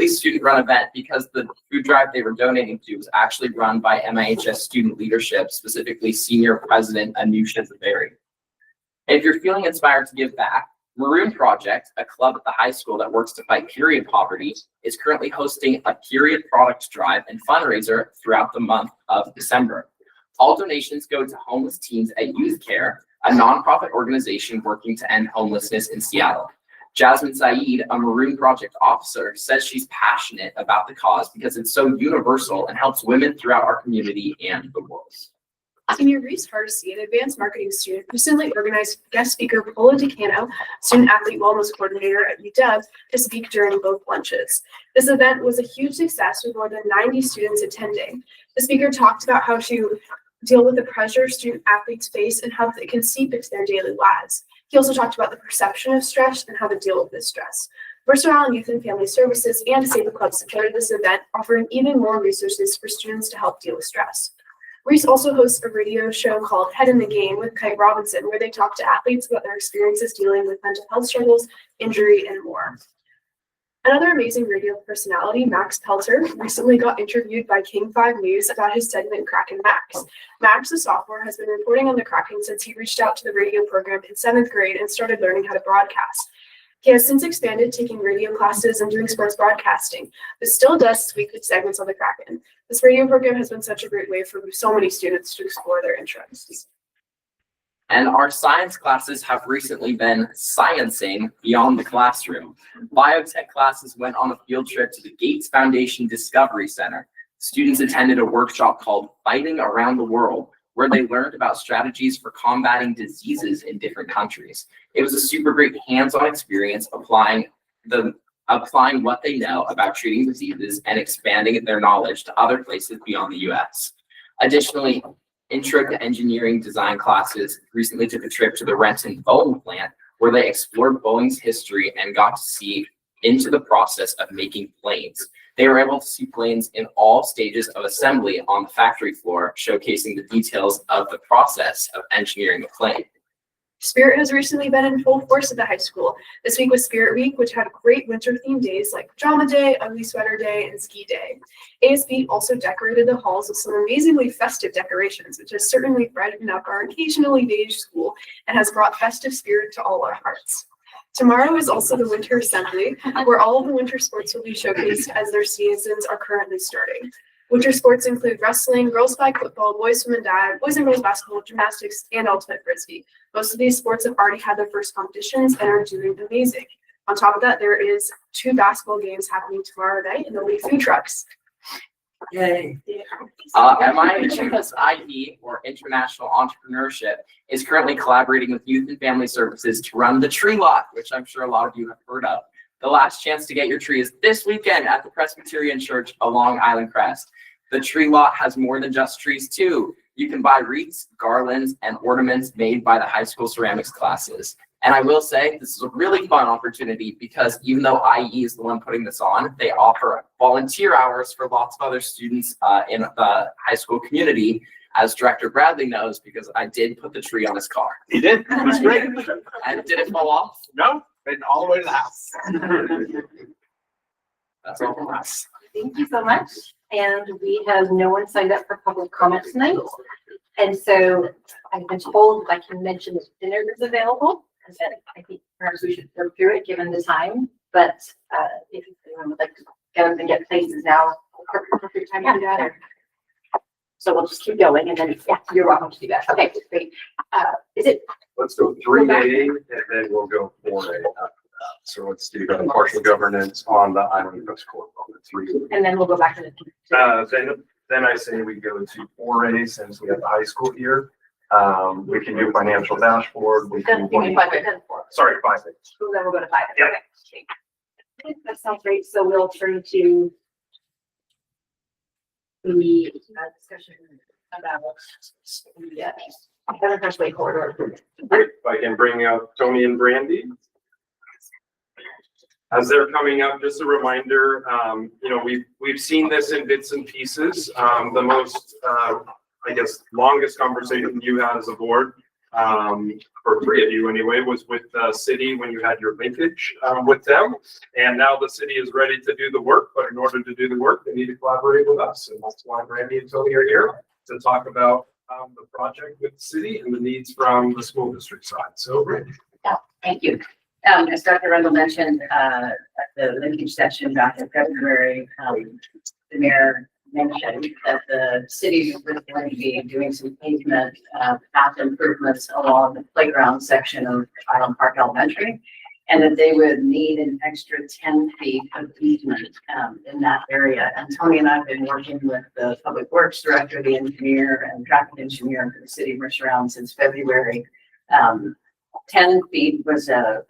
student-run event because the food drive they were donating to was actually run by MIHS student leadership, specifically Senior President Anusha Zaveri. If you're feeling inspired to give back, Maroon Project, a club at the high school that works to fight period poverty, is currently hosting a period product drive and fundraiser throughout the month of December. All donations go to homeless teens at Youth Care, a nonprofit organization working to end homelessness in Seattle. Jasmine Saeed, a Maroon Project officer, says she's passionate about the cause because it's so universal and helps women throughout our community and the world. Senior Reese Hardesty, an advanced marketing student, recently organized guest speaker Paula DeCano, student athlete wellness coordinator at UW, to speak during both lunches. This event was a huge success with more than 90 students attending. The speaker talked about how to deal with the pressure student athletes face and how it can seep into their daily lives. He also talked about the perception of stress and how to deal with this stress. Mercer Island Youth and Family Services and Save the Club supported this event, offering even more resources for students to help deal with stress. Reese also hosts a radio show called Head in the Game with Kite Robinson, where they talk to athletes about their experiences dealing with mental health struggles, injury, and more. Another amazing radio personality, Max Pelter, recently got interviewed by King 5 News about his segment Kraken Max. Max, a sophomore, has been reporting on the Kraken since he reached out to the radio program in 7th grade and started learning how to broadcast. He has since expanded, taking radio classes and doing sports broadcasting, but still does weekly segments on the Kraken. This radio program has been such a great way for so many students to explore their interests. And our science classes have recently been sciencing beyond the classroom. Biotech classes went on a field trip to the Gates Foundation Discovery Center. Students attended a workshop called Fighting Around the World, where they learned about strategies for combating diseases in different countries. It was a super great hands-on experience applying what they know about treating diseases and expanding their knowledge to other places beyond the US. Additionally, Intro to Engineering Design classes recently took a trip to the Renton Boeing plant, where they explored Boeing's history and got to see into the process of making planes. They were able to see planes in all stages of assembly on the factory floor, showcasing the details of the process of engineering a plane. Spirit has recently been in full force at the high school. This week was Spirit Week, which had great winter-themed days like Pajama Day, Ugly Sweater Day, and Ski Day. ASB also decorated the halls with some amazingly festive decorations, which has certainly brightened up our occasionally beige school and has brought festive spirit to all our hearts. Tomorrow is also the Winter Assembly, where all of the winter sports will be showcased as their seasons are currently starting. Winter sports include wrestling, girls flag football, boys swim and dive, boys and girls basketball, gymnastics, and ultimate frisbee. Most of these sports have already had their first competitions and are doing amazing. On top of that, there is 2 basketball games happening tomorrow night, and there'll be food trucks. Yay. MISD, or International Entrepreneurship, is currently collaborating with Youth and Family Services to run the Tree Lot, which I'm sure a lot of you have heard of. The last chance to get your tree is this weekend at the Presbyterian Church along Island Crest. The Tree Lot has more than just trees too. You can buy wreaths, garlands, and ornaments made by the high school ceramics classes. And I will say this is a really fun opportunity because even though IE is the one putting this on, they offer volunteer hours for lots of other students in the high school community, as Director Bradley knows, because I did put the tree on his car. He did. It was great. And did it fall off? No, been all the way to the house. That's all from us. Thank you so much. And we have no one signed up for public comment tonight. And so I've been told I can mention that dinner is available. And then I think perhaps we should go through it given the time. But if anyone would like to get up and get places now, perfect time to do that. So we'll just keep going and then you're welcome to do that. Okay, great. Is it? Let's go 3A and then we'll go 4A. So let's do the partial governance on the Island Coast Court on the 3A. And then we'll go back to the. Then I say we go to 4A since we have the high school here. We can do financial dashboard. We can. Sorry, 5A. So then we'll go to 5. Yeah. Okay. That sounds great. So we'll turn to the discussion about the Better Fresh Way corridor. If I can bring up Tony and Brandy. As they're coming up, just a reminder, we've seen this in bits and pieces. The most, I guess, longest conversation you had as a board, for 3 of you anyway, was with the city when you had your linkage with them. And now the city is ready to do the work, but in order to do the work, they need to collaborate with us. And that's why Brandy and Tony are here to talk about the project with the city and the needs from the school district side. So, Brandy. Yeah, thank you. As Dr. Rundle mentioned at the linkage session back in February, the mayor mentioned that the city was going to be doing some pavement path improvements along the playground section of Island Park Elementary, and that they would need an extra 10 feet of easement in that area. And Tony and I have been working with the Public Works Director, the engineer, and traffic engineer for the city of Mercer Island since February. 10 feet was a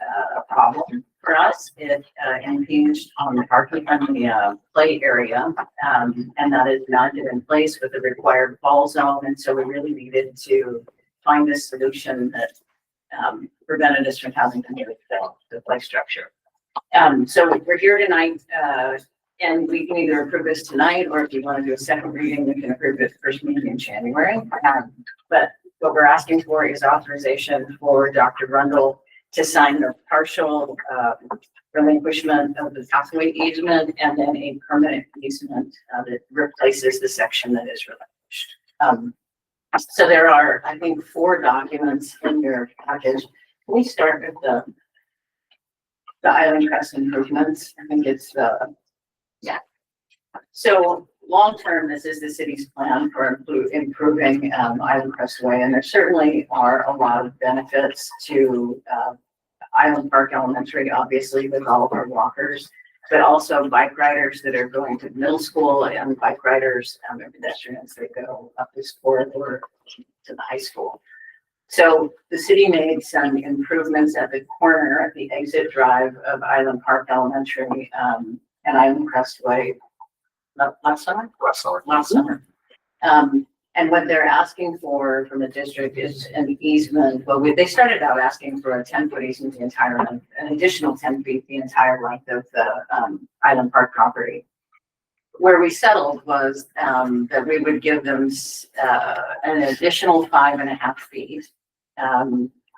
problem for us. It impinged on the parking on the play area, and that is not yet in place with the required fall zone. And so we really needed to find a solution that prevented us from having to move the play structure. So we're here tonight And we can either approve this tonight, or if you want to do a second reading, we can approve it first meeting in January. But what we're asking for is authorization for Dr. Rundle to sign the partial relinquishment of the pathway easement and then a permanent easement that replaces the section that is relinquished. So there are, I think, 4 documents in your package. Can we start with the Island Crest improvements? I think it's yeah. So long-term, this is the city's plan for improving Island Crest Way, and there certainly are a lot of benefits to Island Park Elementary, obviously, with all of our walkers, but also bike riders that are going to middle school and bike riders and pedestrians that go up this corridor to the high school. So the city made some improvements at the corner at the exit drive of Island Park Elementary and Island Crest Way last summer. And what they're asking for from the district is an easement. Well, they started out asking for a 10-foot easement the entire length, an additional 10 feet the entire length of the Island Park property. Where we settled was that we would give them an additional 5.5 feet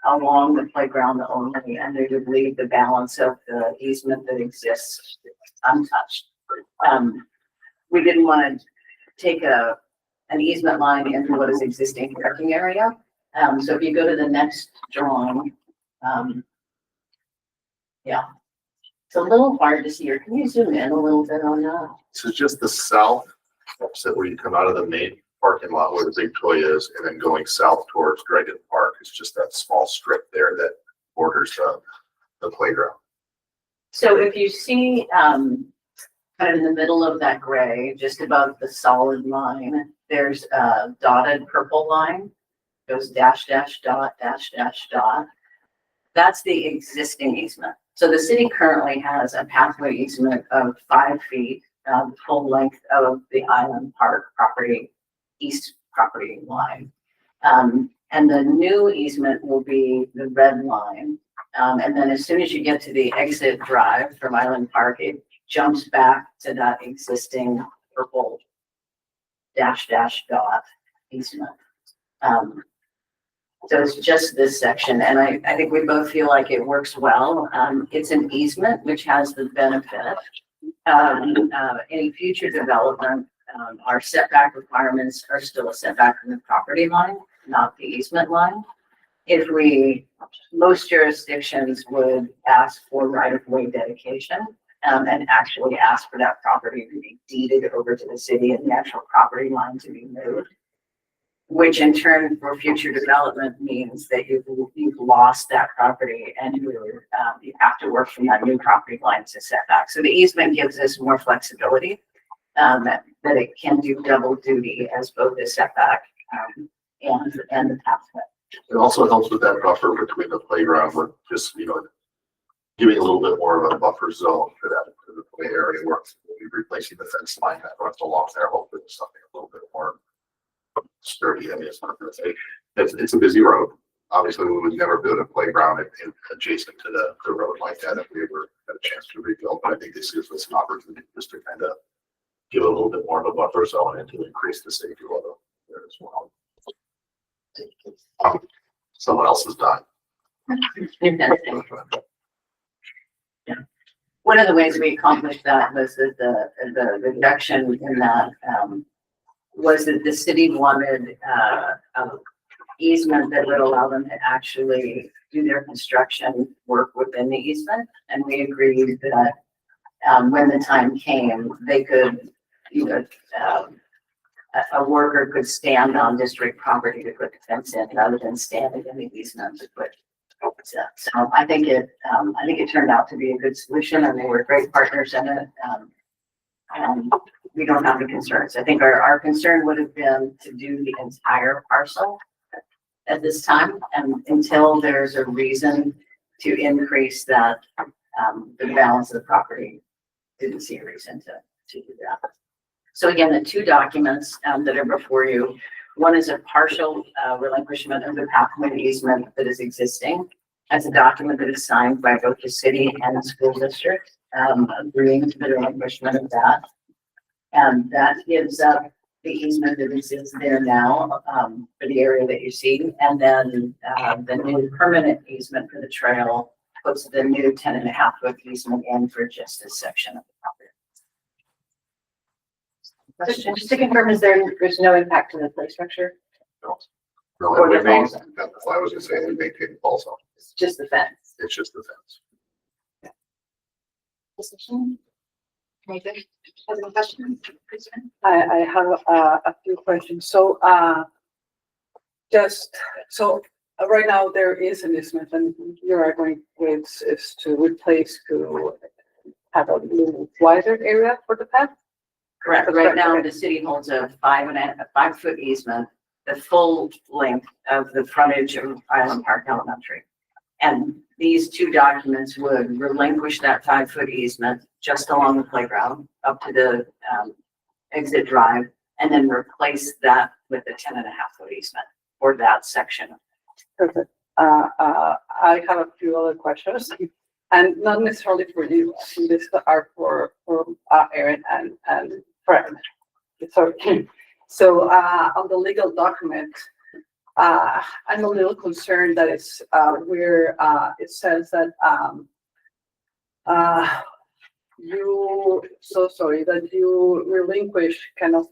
along the playground only, and they would leave the balance of the easement that exists untouched. We didn't want to take an easement line into what is existing parking area. So if you go to the next drawing, yeah, it's a little hard to see here. Can you zoom in a little bit on that? So just the south, opposite where you come out of the main parking lot where the big toy is, and then going south towards Dragon Park, it's just that small strip there that borders the playground. So if you see kind of in the middle of that gray, just above the solid line, there's a dotted purple line, goes dash, dash, dot, dash, dash, dot. That's the existing easement. So the city currently has a pathway easement of 5 feet, full length of the Island Park property, east property line. And the new easement will be the red line. And then as soon as you get to the exit drive from Island Park, it jumps back to that existing purple dash, dash, dot easement. So it's just this section, and I think we both feel like it works well. It's an easement, which has the benefit any future development, our setback requirements are still a setback from the property line, not the easement line. Most jurisdictions would ask for right-of-way dedication and actually ask for that property to be deeded over to the city and the actual property line to be moved, which in turn for future development means that you've lost that property and you have to work from that new property line to setback. So the easement gives us more flexibility that it can do double duty as both a setback and the pathway. It also helps with that buffer between the playground, with just, giving a little bit more of a buffer zone for that, for the play area where we'll be replacing the fence line that runs along there, hopefully something a little bit more sturdy. I mean, it's a busy road. Obviously, we would never build a playground adjacent to the road like that if we ever had a chance to rebuild. But I think this gives us an opportunity just to kind of give a little bit more of a buffer zone and to increase the safety level there as well. Someone else has done. Yeah. One of the ways we accomplished that was that the reduction in that was that the city wanted an easement that would allow them to actually do their construction work within the easement. And we agreed that when the time came, they could, a worker could stand on district property to put the fence in rather than standing in the easement to put. So I think it turned out to be a good solution, and they were great partners in it. And we don't have any concerns. I think our concern would have been to do the entire parcel at this time, and until there's a reason to increase that, the balance of the property, didn't see a reason to do that. So again, the 2 documents that are before you, one is a partial relinquishment of the pathway easement that is existing, as a document that is signed by both the city and the school district, agreeing to the relinquishment of that. And that gives up the easement that exists there now, for the area that you see. And then, the new permanent easement for the trail puts the new 10.5 foot easement in for just this section of the property. Just to confirm, there's no impact to the play structure? No, Or the we maintain, fence? that's what I was gonna say, we maintain also, It's just the fence. it's just the fence. Discussion? Nathan, has any questions? I have a few questions. So, right now there is an easement and your argument is to replace, to have a little wider area for the path? Correct. Right now, the city holds a 5 foot easement, the full length of the frontage of Island Park Elementary. And these two documents would relinquish that 5 foot easement just along the playground up to the exit drive, and then replace that with a 10.5 foot easement for that section. Perfect. I have a few other questions, and not necessarily for you. These are for Erin and Fred. Sorry. So on the legal document, I'm a little concerned that it's where it says that you relinquish kind of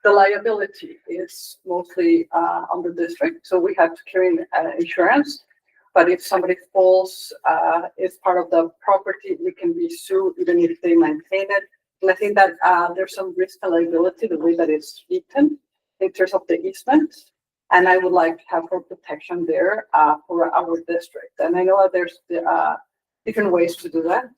the liability is mostly on the district, so we have to carry insurance. But if somebody falls, it's part of the property, we can be sued even if they maintain it. And I think that there's some risk and liability the way that it's written in terms of the easement. And I would like to have more protection there for our district. And I know that there's different ways to do that.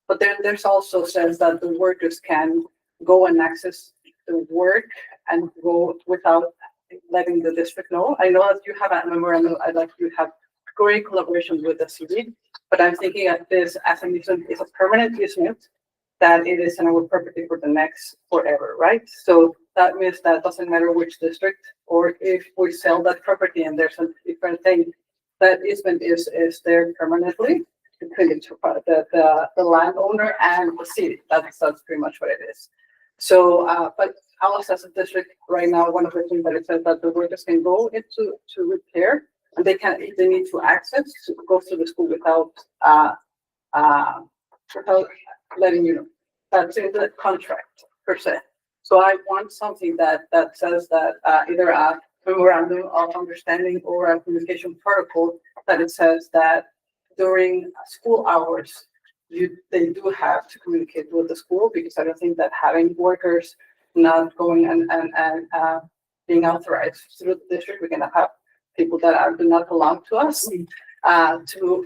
But then there's also says that the workers can go and access the work and go without letting the district know. I know that you have a memorandum, I'd like you to have great collaboration with the city, but I'm thinking of this as an easement is a permanent easement that it is in our property for the next forever, right? So that means that doesn't matter which district, or if we sell that property and there's a different thing, that easement is there permanently between the landowner and the city. That's pretty much what it is. So, but ours as a district right now, one of the things that it says that the workers can go into repair, and they can, if they need to access, to go to the school without letting you know. That's in the contract per se. So I want something that says that either a memorandum of understanding or a communication protocol that it says that during school hours, they do have to communicate with the school, because I don't think that having workers not going and being authorized through the district, we're gonna have people that do not belong to us to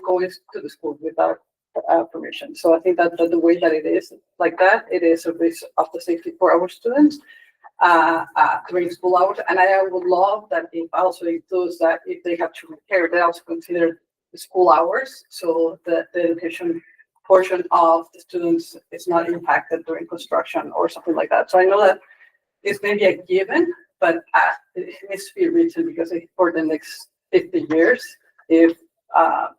go into the school without permission. So I think that the way that it is like that, it is a risk of the safety for our students during school hours. And I would love that if also it does that, if they have to repair, they also consider the school hours, so the education portion of the students is not impacted during construction or something like that. So I know that it's maybe a given, but it needs to be written, because for the next 50 years, if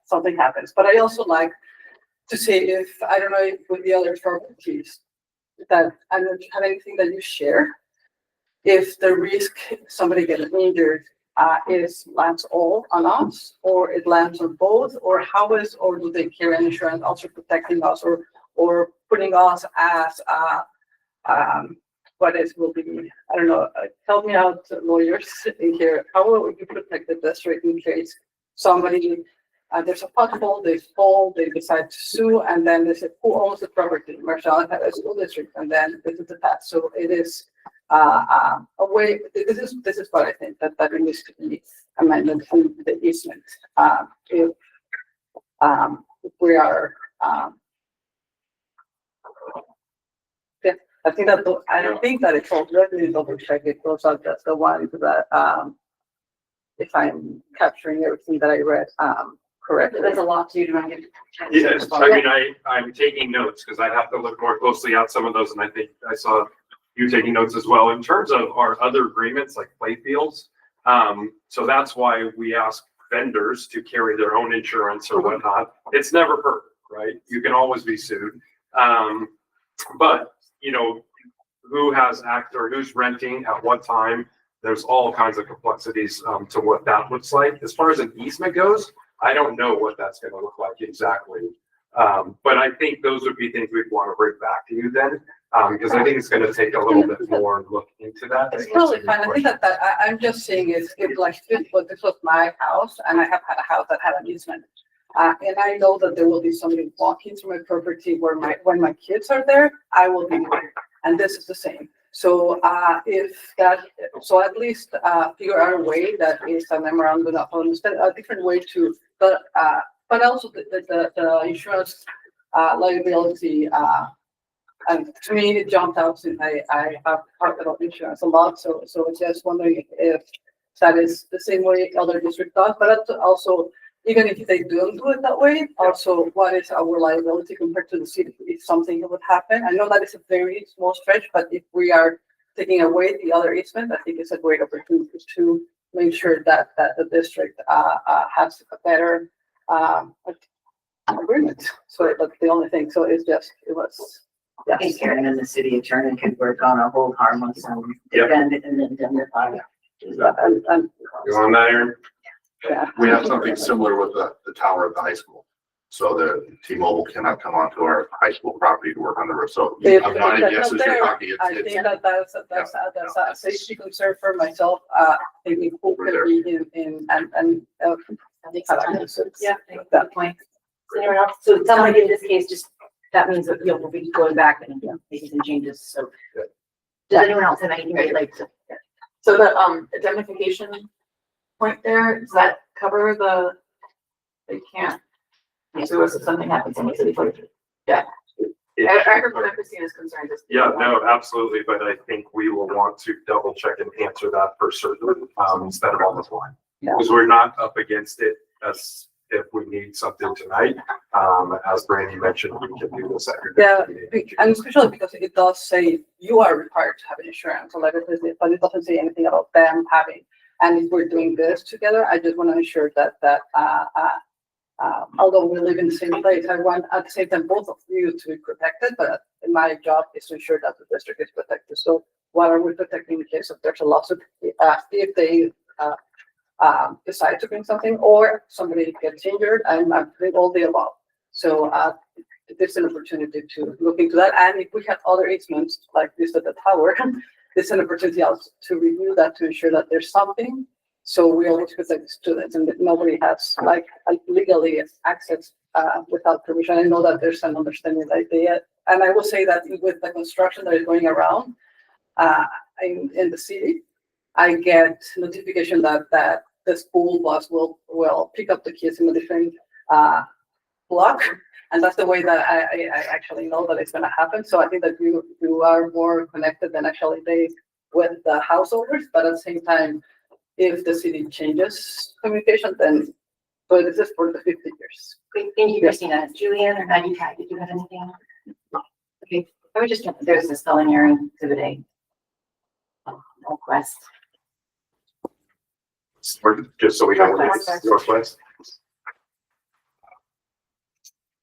something happens. But I also like to say, if, I don't know if with the other properties, that I don't have anything that you share, if the risk somebody getting injured lands all on us, or it lands on both, or or do they carry an insurance also protecting us, or putting us as will be, I don't know, help me out, lawyers in here, how will you protect the district in case somebody, there's a pothole, they fall, they decide to sue, and then they say, who owns the property? Marshall had a school district, and then this is the path. So it is a way, this is what I think, that needs to be amended in the easement. If we are, yeah, I think that, I don't think that it's all, let me double check it, those are just the ones that, if I'm capturing everything that I read, correct. There's a lot to do. Yes, I mean, I'm taking notes because I'd have to look more closely at some of those, and I think I saw you taking notes as well. In terms of our other agreements, like play fields, so that's why we ask vendors to carry their own insurance or whatnot. It's never perfect, right? You can always be sued. But, you know, who has act or who's renting at what time? There's all kinds of complexities to what that looks like. As far as an easement goes, I don't know what that's going to look like exactly. But I think those would be things we'd want to bring back to you then, because I think it's going to take a little bit more look into that. It's totally fine. I think that I'm just saying is if like this was my house and I have had a house that had an easement. And I know that there will be somebody walking through my property when my kids are there, I will be there. And this is the same. So so at least figure out a way that is a memorandum of understanding, a different way to, but also the insurance liability, and to me, it jumped out since I have part of insurance a lot. So just wondering if that is the same way other districts does, but also, even if they don't do it that way, also what is our liability compared to the city if something would happen? I know that is a very small stretch, but if we are taking away the other easement, I think it's a great opportunity to make sure that the district has a better agreement. So that's the only thing. So it was. I think Karen and the city attorney could work on a hold harmless and Yep. defend it and then indemnify. You want that, Aaron? Yeah. We have something similar with the tower at the high school. So the T-Mobile cannot come onto our high school property to work on the roof. So I'm not even guessing you're talking. I think that's a safety concern for myself. Thinking who could be in and. I think so. Yeah, good point. Anyone else? So it sounds like in this case, just, that means that we'll be going back and making some changes, so. Does anyone else have anything they'd like to? So the indemnification point there, does that cover they can't sue us if something happens in the city? Yeah. I heard what Christina's concerned is. Yeah, no, absolutely. But I think we will want to double check and answer that for certain instead of on the fly. Because we're not up against it as if we need something tonight. As Brandy mentioned, we can do this at your Yeah, next meeting. and especially because it does say you are required to have insurance, but it doesn't say anything about them having. And if we're doing this together, I just want to ensure that although we live in the same place, I want at the same time both of you to be protected. But my job is to ensure that the district is protected. So what are we protecting in case if there's a lawsuit? If they decide to bring something or somebody gets injured, I'm doing all the above. So there's an opportunity to look into that. And if we have other easements like this at the tower, there's an opportunity also to review that to ensure that there's something. So we always protect students and that nobody has like legally access without permission. I know that there's an understanding idea. And I will say that with the construction that is going around in the city, I get notification that the school bus will pick up the kids in a different block. And that's the way that I actually know that it's going to happen. So I think that you are more connected than actually they with the householders. But at the same time, if the city changes communication, then but this is for the 50 years. Great, thank you, Christina. Julianne or Maggie, did you have anything? Okay, I would just, there's this culinary exhibit A. Northwest. Just so we know what it's Northwest.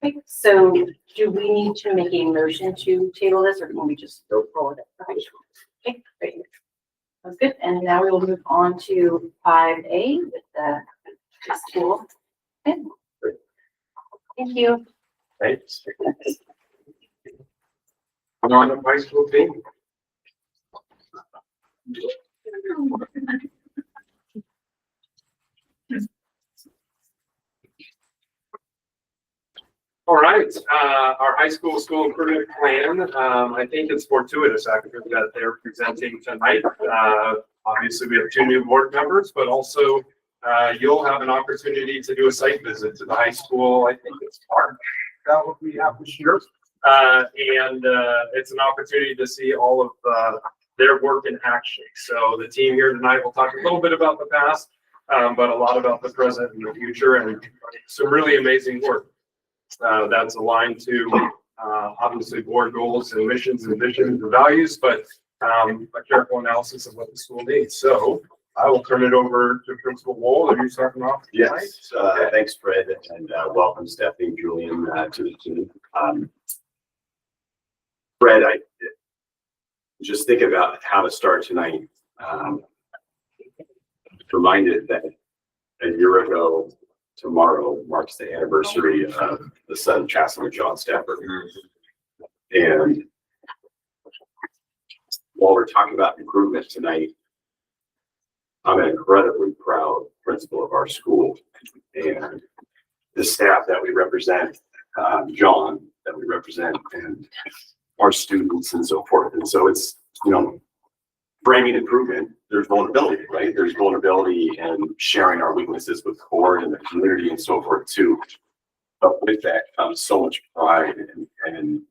Okay, so do we need to make a motion to table this or can we just go forward? Okay, great. That's good. And now we will move on to 5A with the school. Okay. Thank you. Thanks. On the high school team. All right, our high school improvement plan. I think it's fortuitous actually that they're presenting tonight. Obviously, we have 2 new board members, but also you'll have an opportunity to do a site visit to the high school. I think it's March. That what we have this year, and it's an opportunity to see all of their work in action. So the team here tonight will talk a little bit about the past, but a lot about the present and the future, and some really amazing work. That's aligned to obviously board goals and missions and visions and values, but a careful analysis of what the school needs. So I will turn it over to Principal Wool. Are you starting off? Yes, thanks, Fred, and welcome Stephanie and Julian to the team. Fred, I just think about how to start tonight. Reminded that a year ago, tomorrow marks the anniversary of the son, Chancellor John Stafford. And while we're talking about improvement tonight, I'm an incredibly proud principal of our school and the staff that we represent, John that we represent, and our students and so forth. And so it's, framing improvement, there's vulnerability, right? There's vulnerability and sharing our weaknesses with the board and the community and so forth too. But with that comes so much pride and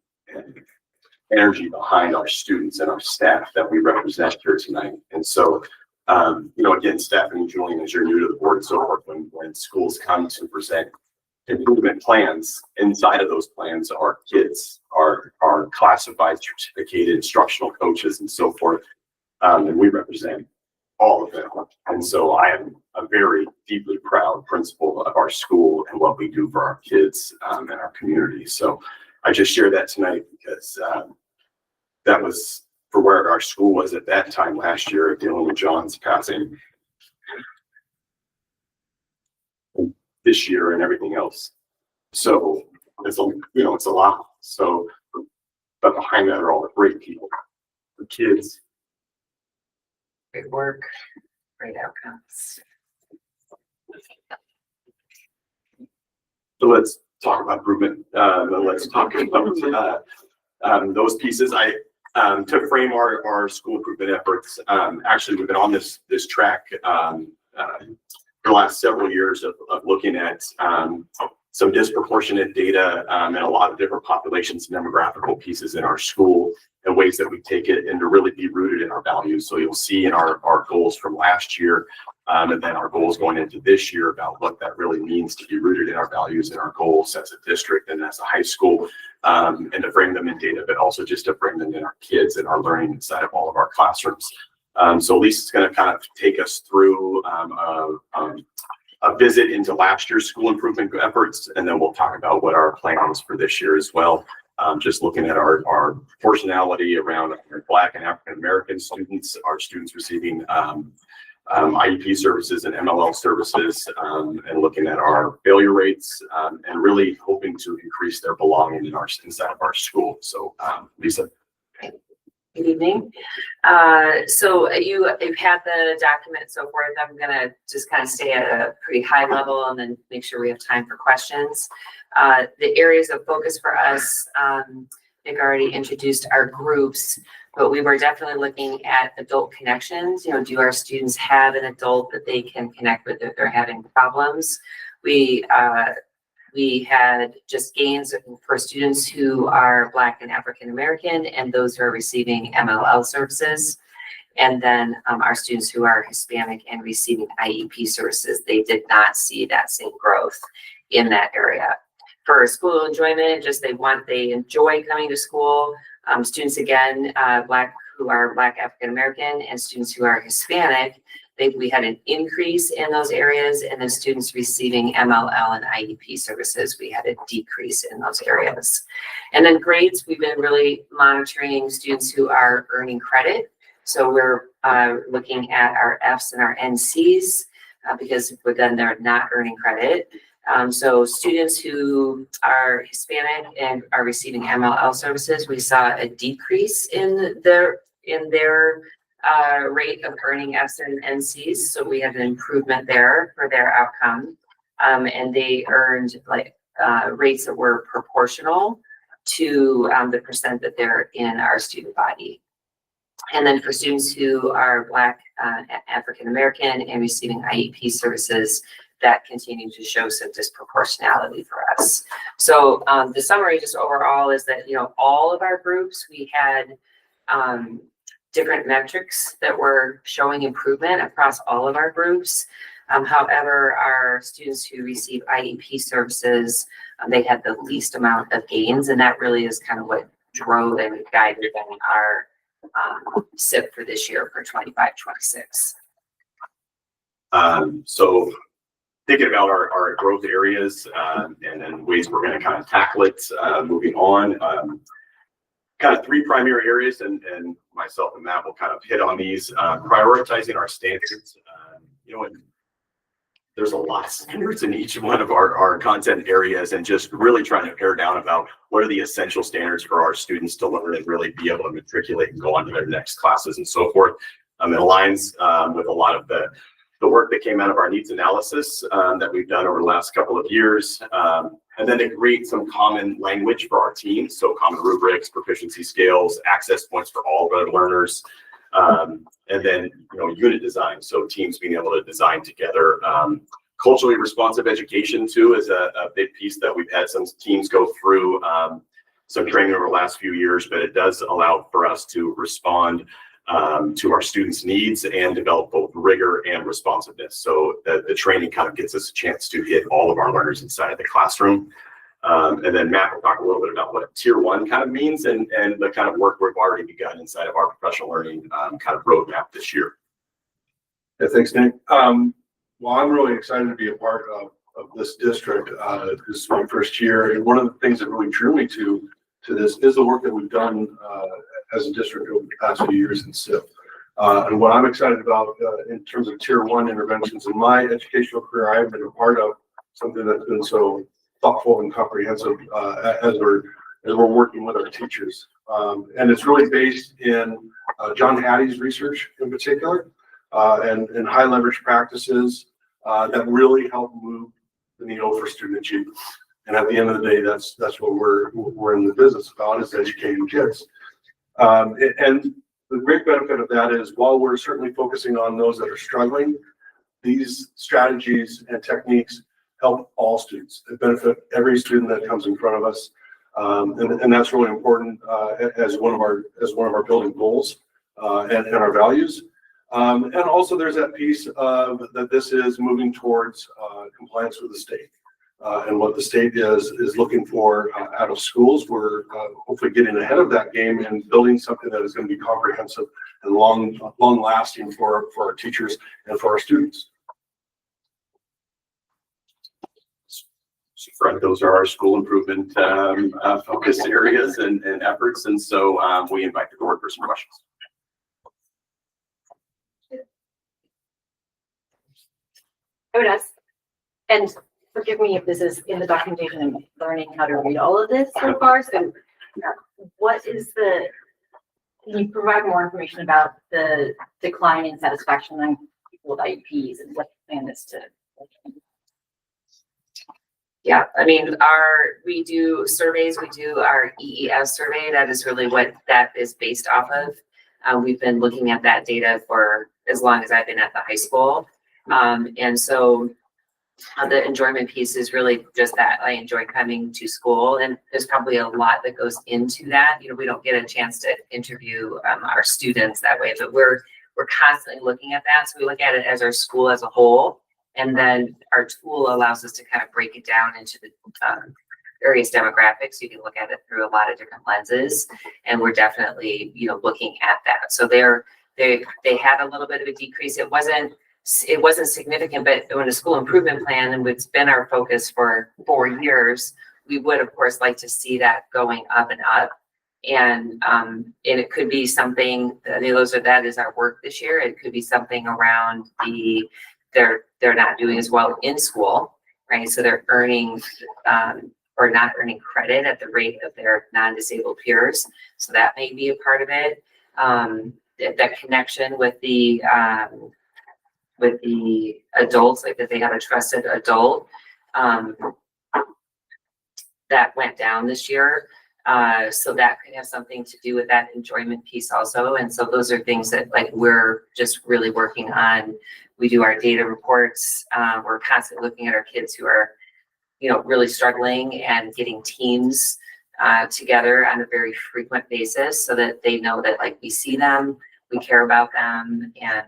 energy behind our students and our staff that we represent here tonight. And so, again, Stephanie and Julian, as you're new to the board and so forth, when schools come to present improvement plans, inside of those plans are kids, are classified, certificated instructional coaches and so forth. And we represent all of them. And so I am a very deeply proud principal of our school and what we do for our kids and our community. So I just share that tonight because that was for where our school was at that time last year, dealing with John's passing this year and everything else. So it's a lot. So, but behind that are all the great people, the kids. Great work, great outcomes. So let's talk about improvement. Let's talk about those pieces. To frame our school improvement efforts, actually we've been on this track for the last several years of looking at some disproportionate data and a lot of different populations and demographical pieces in our school and ways that we take it and to really be rooted in our values. So you'll see in our goals from last year and then our goals going into this year about what that really means to be rooted in our values and our goals as a district and as a high school, and to frame them in data, but also just to frame them in our kids and our learning inside of all of our classrooms. So Lisa's going to kind of take us through a visit into last year's school improvement efforts, and then we'll talk about what our plan is for this year as well. Just looking at our proportionality around our Black and African American students, our students receiving IEP services and MLL services, and looking at our failure rates, and really hoping to increase their belonging inside of our school. So, Lisa. Good evening. So you've had the document so forth. I'm gonna just kind of stay at a pretty high level and then make sure we have time for questions. The areas of focus for us, Nick already introduced our groups, but we were definitely looking at adult connections. Do our students have an adult that they can connect with if they're having problems? We had just gains for students who are Black and African American and those who are receiving MLL services. And then our students who are Hispanic and receiving IEP services, they did not see that same growth in that area. For school enjoyment, they enjoy coming to school. Students, again, who are Black African American and students who are Hispanic, we had an increase in those areas, and then students receiving MLL and IEP services, we had a decrease in those areas. And then grades, we've been really monitoring students who are earning credit. So we're looking at our Fs and our NCs because then they're not earning credit. So students who are Hispanic and are receiving MLL services, we saw a decrease in their rate of earning Fs and NCs. So we had an improvement there for their outcome. And they earned rates that were proportional to the percent that they're in our student body. And then for students who are Black, African American and receiving IEP services, that continued to show some disproportionality for us. So the summary just overall is that, all of our groups, we had different metrics that were showing improvement across all of our groups. However, our students who receive IEP services, they had the least amount of gains, and that really is kind of what drove and guided our SIP for this year for 25-26. So thinking about our growth areas and then ways we're going to kind of tackle it moving on. Kind of three primary areas, and myself and Matt will kind of hit on these. Prioritizing our standards. There's a lot of standards in each one of our content areas, and just really trying to pare down about what are the essential standards for our students to learn and really be able to matriculate and go on to their next classes and so forth. It aligns with a lot of the work that came out of our needs analysis that we've done over the last couple of years. And then to create some common language for our teams. So common rubrics, proficiency scales, access points for all of our learners. And then, unit design. So teams being able to design together. Culturally responsive education too is a big piece that we've had some teams go through some training over the last few years, but it does allow for us to respond to our students' needs and develop both rigor and responsiveness. So the training kind of gives us a chance to hit all of our learners inside of the classroom. And then Matt will talk a little bit about what Tier 1 kind of means and the kind of work we've already begun inside of our professional learning kind of roadmap this year. Yeah, thanks, Nick. Well, I'm really excited to be a part of this district. This is my first year, and one of the things that really drew me to this is the work that we've done as a district over the past few years in SIP. And what I'm excited about in terms of Tier 1 interventions in my educational career, I have been a part of something that's been so thoughtful and comprehensive as we're working with our teachers. And it's really based in John Hattie's research in particular, and high leverage practices that really help move the needle for student achievement. And at the end of the day, that's what we're in the business about, is educating kids. And the great benefit of that is, while we're certainly focusing on those that are struggling, these strategies and techniques help all students. They benefit every student that comes in front of us, and that's really important as one of our building goals and our values. And also, there's that piece of that this is moving towards compliance with the state. And what the state is looking for out of schools. We're hopefully getting ahead of that game and building something that is going to be comprehensive and long lasting for our teachers and for our students. So those are our school improvement focus areas and efforts. And so we invite the board for some questions. I would ask, and forgive me if this is in the documentation, I'm learning how to read all of this so far. So can you provide more information about the decline in satisfaction on people with IEPs and what the plan is to? Yeah, I mean, we do surveys, we do our EES survey. That is really what that is based off of. We've been looking at that data for as long as I've been at the high school. And so the enjoyment piece is really just that I enjoy coming to school, and there's probably a lot that goes into that. We don't get a chance to interview our students that way, but we're constantly looking at that. So we look at it as our school as a whole, and then our tool allows us to kind of break it down into the various demographics. You can look at it through a lot of different lenses, and we're definitely looking at that. So they had a little bit of a decrease. It wasn't significant, but when a school improvement plan, and it's been our focus for 4 years, we would of course like to see that going up and up. And it could be something, that is our work this year. It could be something around they're not doing as well in school, right? So they're earning or not earning credit at the rate of their non-disabled peers. So that may be a part of it. That connection with the adults, like that they have a trusted adult, that went down this year. So that could have something to do with that enjoyment piece also. And so those are things that we're just really working on. We do our data reports. We're constantly looking at our kids who are, really struggling, and getting teams together on a very frequent basis so that they know that we see them, we care about them, and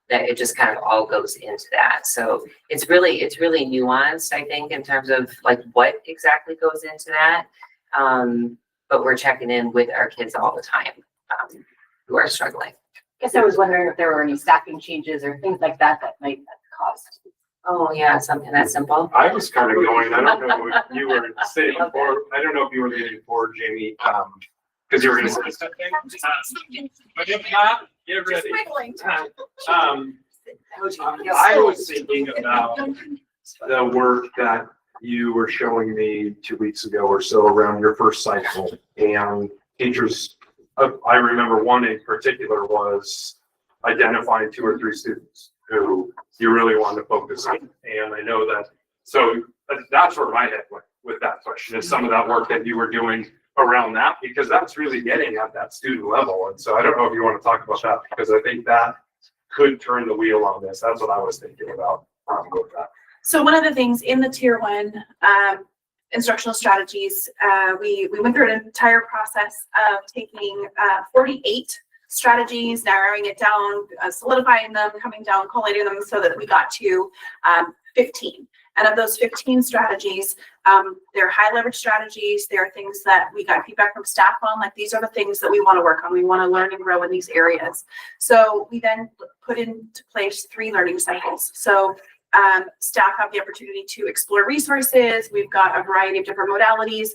that it just kind of all goes into that. So it's really nuanced, I think, in terms of what exactly goes into that. But we're checking in with our kids all the time who are struggling. I guess I was wondering if there were any staffing changes or things like that that might cost. Oh, yeah, something that simple. I was kind of going, I don't know what you were saying for, I don't know if you were leaning forward, Jamie, because you were gonna say something. But if not, get ready. I was thinking about the work that you were showing me 2 weeks ago or so around your first cycle, and teachers, I remember one in particular was identifying 2 or 3 students who you really wanted to focus on. And I know that, so that's where my head went with that question, is some of that work that you were doing around that, because that's really getting at that student level. And so I don't know if you want to talk about that, because I think that could turn the wheel on this. That's what I was thinking about with that. So one of the things in the tier 1 instructional strategies, we went through an entire process of taking 48 strategies, narrowing it down, solidifying them, coming down, collating them so that we got to 15. And of those 15 strategies, they're high leverage strategies. They're things that we got feedback from staff on, like these are the things that we want to work on. We want to learn and grow in these areas. So we then put into place 3 learning cycles. So staff have the opportunity to explore resources. We've got a variety of different modalities.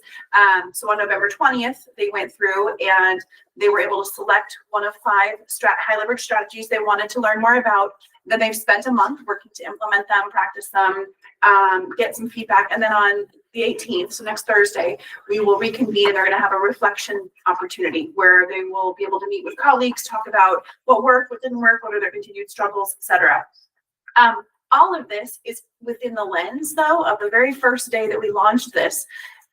So on November 20th, they went through and they were able to select one of 5 high leverage strategies they wanted to learn more about. Then they've spent a month working to implement them, practice them, get some feedback. And then on the 18th, so next Thursday, we will reconvene and they're going to have a reflection opportunity where they will be able to meet with colleagues, talk about what worked, what didn't work, what are their continued struggles, etc. All of this is within the lens, though, of the very first day that we launched this.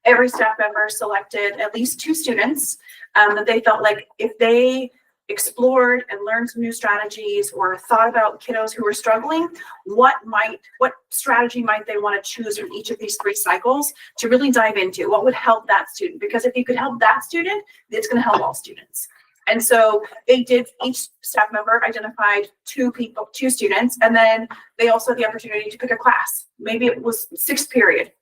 Every staff member selected at least 2 students that they felt like if they explored and learned some new strategies or thought about kiddos who were struggling, what strategy might they want to choose from each of these 3 cycles to really dive into? What would help that student? Because if you could help that student, it's going to help all students. And so they did, each staff member identified 2 students, and then they also had the opportunity to pick a class. Maybe it was 6th period.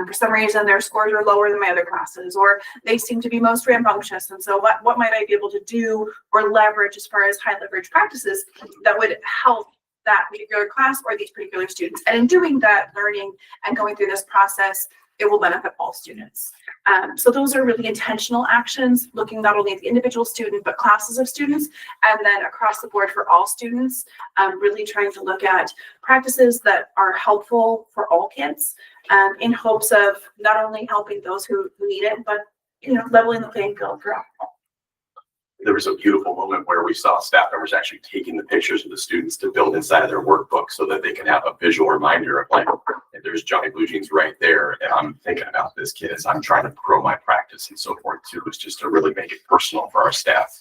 For some reason, their scores are lower than my other classes, or they seem to be most rambunctious. And so what might I be able to do or leverage as far as high leverage practices that would help that particular class or these particular students? And in doing that learning and going through this process, it will benefit all students. So those are really intentional actions, looking not only at the individual student, but classes of students, and then across the board for all students, really trying to look at practices that are helpful for all kids, in hopes of not only helping those who need it, but leveling the playing field for all. There was a beautiful moment where we saw staff members actually taking the pictures of the students to build inside of their workbook so that they can have a visual reminder of like, if there's Johnny Blue Jeans right there, and I'm thinking about this kid as I'm trying to grow my practice and so forth too. It's just to really make it personal for our staff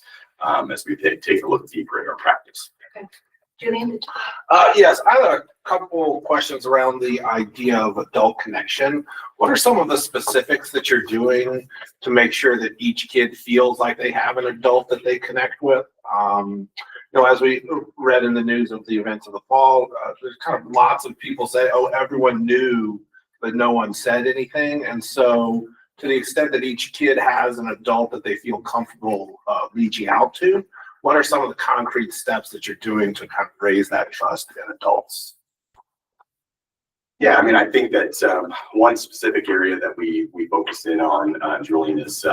as we take a look deeper at our practice. Okay. Julian? Yes, I have a couple questions around the idea of adult connection. What are some of the specifics that you're doing to make sure that each kid feels like they have an adult that they connect with? As we read in the news of the events of the fall, there's kind of lots of people say, oh, everyone knew, but no one said anything. And so to the extent that each kid has an adult that they feel comfortable reaching out to, what are some of the concrete steps that you're doing to kind of raise that trust in adults? Yeah, I mean, I think that one specific area that we focused in on, Julian, is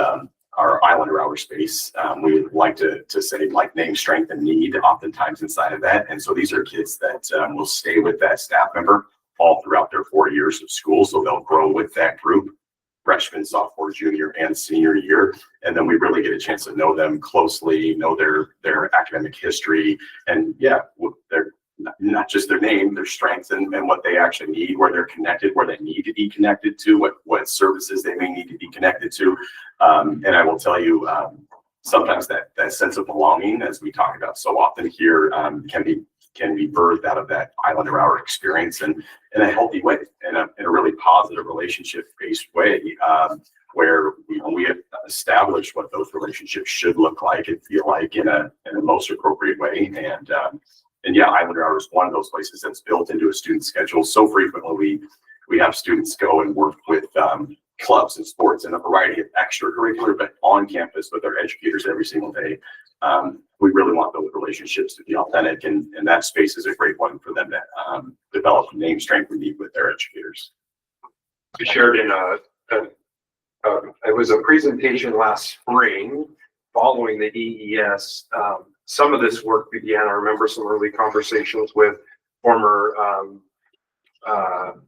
our Islander hour space. We like to say like name, strength, and need oftentimes inside of that. And so these are kids that will stay with that staff member all throughout their 4 years of school. So they'll grow with that group, freshman, sophomore, junior, and senior year. And then we really get a chance to know them closely, know their academic history, and they're not just their name, their strengths and what they actually need, where they're connected, where they need to be connected to, what services they may need to be connected to. And I will tell you, sometimes that sense of belonging, as we talk about so often here, can be birthed out of that Islander hour experience and in a healthy way, in a really positive relationship-based way, where we have established what those relationships should look like and feel like in a most appropriate way. And yeah, Islander hour is one of those places that's built into a student schedule. So frequently we have students go and work with clubs and sports and a variety of extracurricular, but on campus with their educators every single day. We really want those relationships to be authentic, and that space is a great one for them to develop the name strength we need with their educators. We shared in it was a presentation last spring following the EES. Some of this work began, I remember some early conversations with former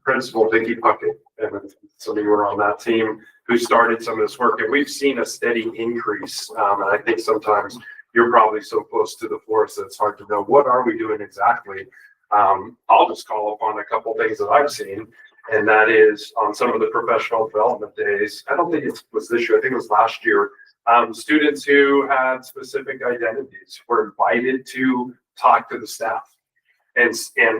Principal Vicky Puckett, and some of you were on that team who started some of this work, and we've seen a steady increase. And I think sometimes you're probably so close to the forest that it's hard to know what are we doing exactly. I'll just call upon a couple things that I've seen, and that is on some of the professional development days. I don't think it was this year, I think it was last year. Students who had specific identities were invited to talk to the staff. And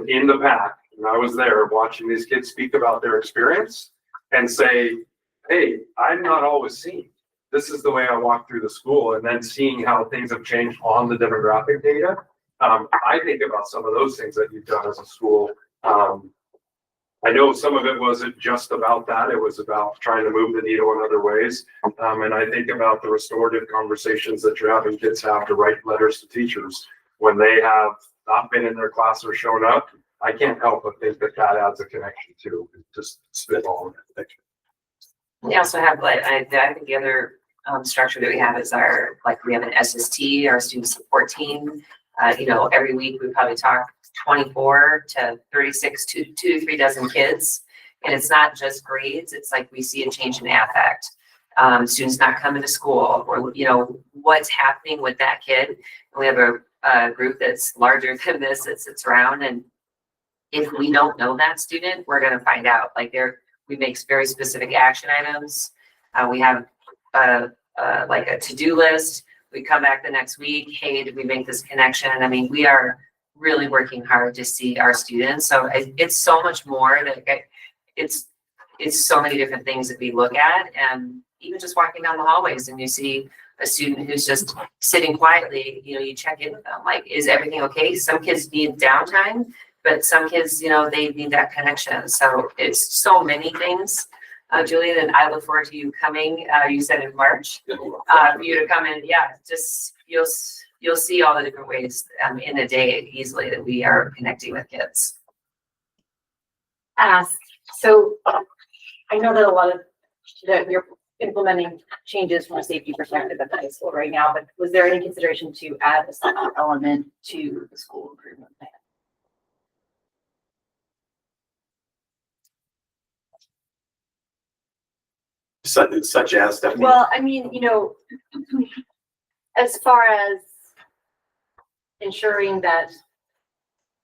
in the pack, and I was there watching these kids speak about their experience and say, hey, I'm not always seen. This is the way I walk through the school, and then seeing how things have changed on the demographic data. I think about some of those things that you've done as a school. I know some of it wasn't just about that. It was about trying to move the needle in other ways. And I think about the restorative conversations that you're having kids have to write letters to teachers when they have not been in their class or shown up. I can't help but think that that adds a connection to just spitball. We also have, like, I think the other structure that we have is we have an SST, our student support team. Every week we probably talk 24 to 36 to 2 to 3 dozen kids. And it's not just grades. It's like we see a change in affect. Students not coming to school, or, what's happening with that kid. And we have a group that's larger than this that sits around. And if we don't know that student, we're going to find out. We make very specific action items. We have a to-do list. We come back the next week. Hey, did we make this connection? I mean, we are really working hard to see our students. So it's so much more that it's so many different things that we look at. And even just walking down the hallways and you see a student who's just sitting quietly, you check in with them. Is everything okay? Some kids need downtime, but some kids, they need that connection. So it's so many things. Julian, and I look forward to you coming. You said in March, for you to come in. Yeah, just you'll see all the different ways in a day easily that we are connecting with kids. So I know that a lot of that you're implementing changes from a safety perspective at the high school right now, but was there any consideration to add a second element to the school improvement plan? Such as Stephanie? Well, I mean, as far as ensuring that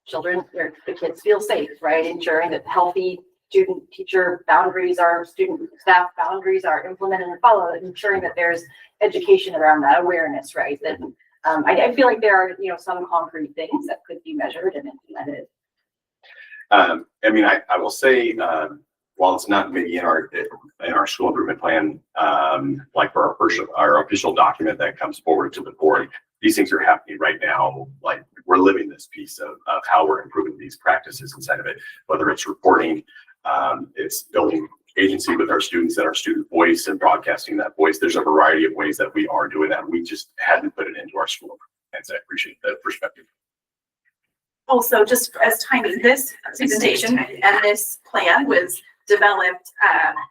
children or the kids feel safe, right? Ensuring that healthy student-teacher boundaries are, student-staff boundaries are implemented and followed, ensuring that there's education around that awareness, right? That I feel like there are, some concrete things that could be measured and implemented. I will say, while it's not maybe in our school improvement plan, like for our official document that comes forward to the board, these things are happening right now. Like, we're living this piece of how we're improving these practices inside of it, whether it's reporting, it's building agency with our students and our student voice and broadcasting that voice. There's a variety of ways that we are doing that. We just hadn't put it into our school. And so I appreciate that perspective. Also, just as timing, this presentation and this plan was developed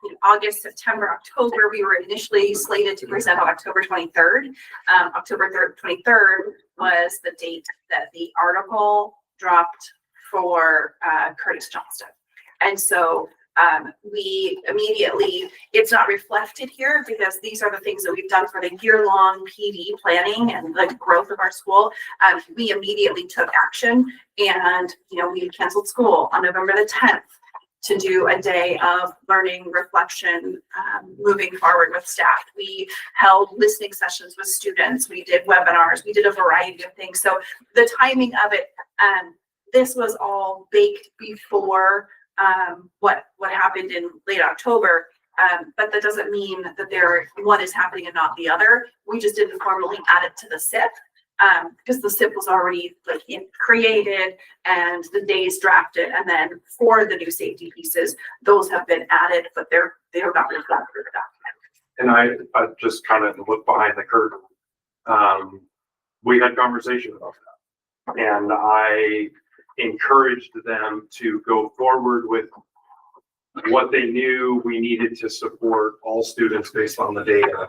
in August, September, October. We were initially slated to present on October 23rd. October 23rd was the date that the article dropped for Curtis Johnston. And so we immediately, it's not reflected here because these are the things that we've done for the year-long PD planning and the growth of our school. We immediately took action, and we canceled school on November the 10th to do a day of learning reflection, moving forward with staff. We held listening sessions with students. We did webinars. We did a variety of things. So the timing of it, this was all baked before what happened in late October. But that doesn't mean that one is happening and not the other. We just didn't formally add it to the SIP. Because the SIP was already created and the days drafted, and then for the new safety pieces, those have been added, but they're not reflected in the document. And I just kind of look behind the curtain. We had conversation about that, and encouraged them to go forward with what they knew we needed to support all students based on the data,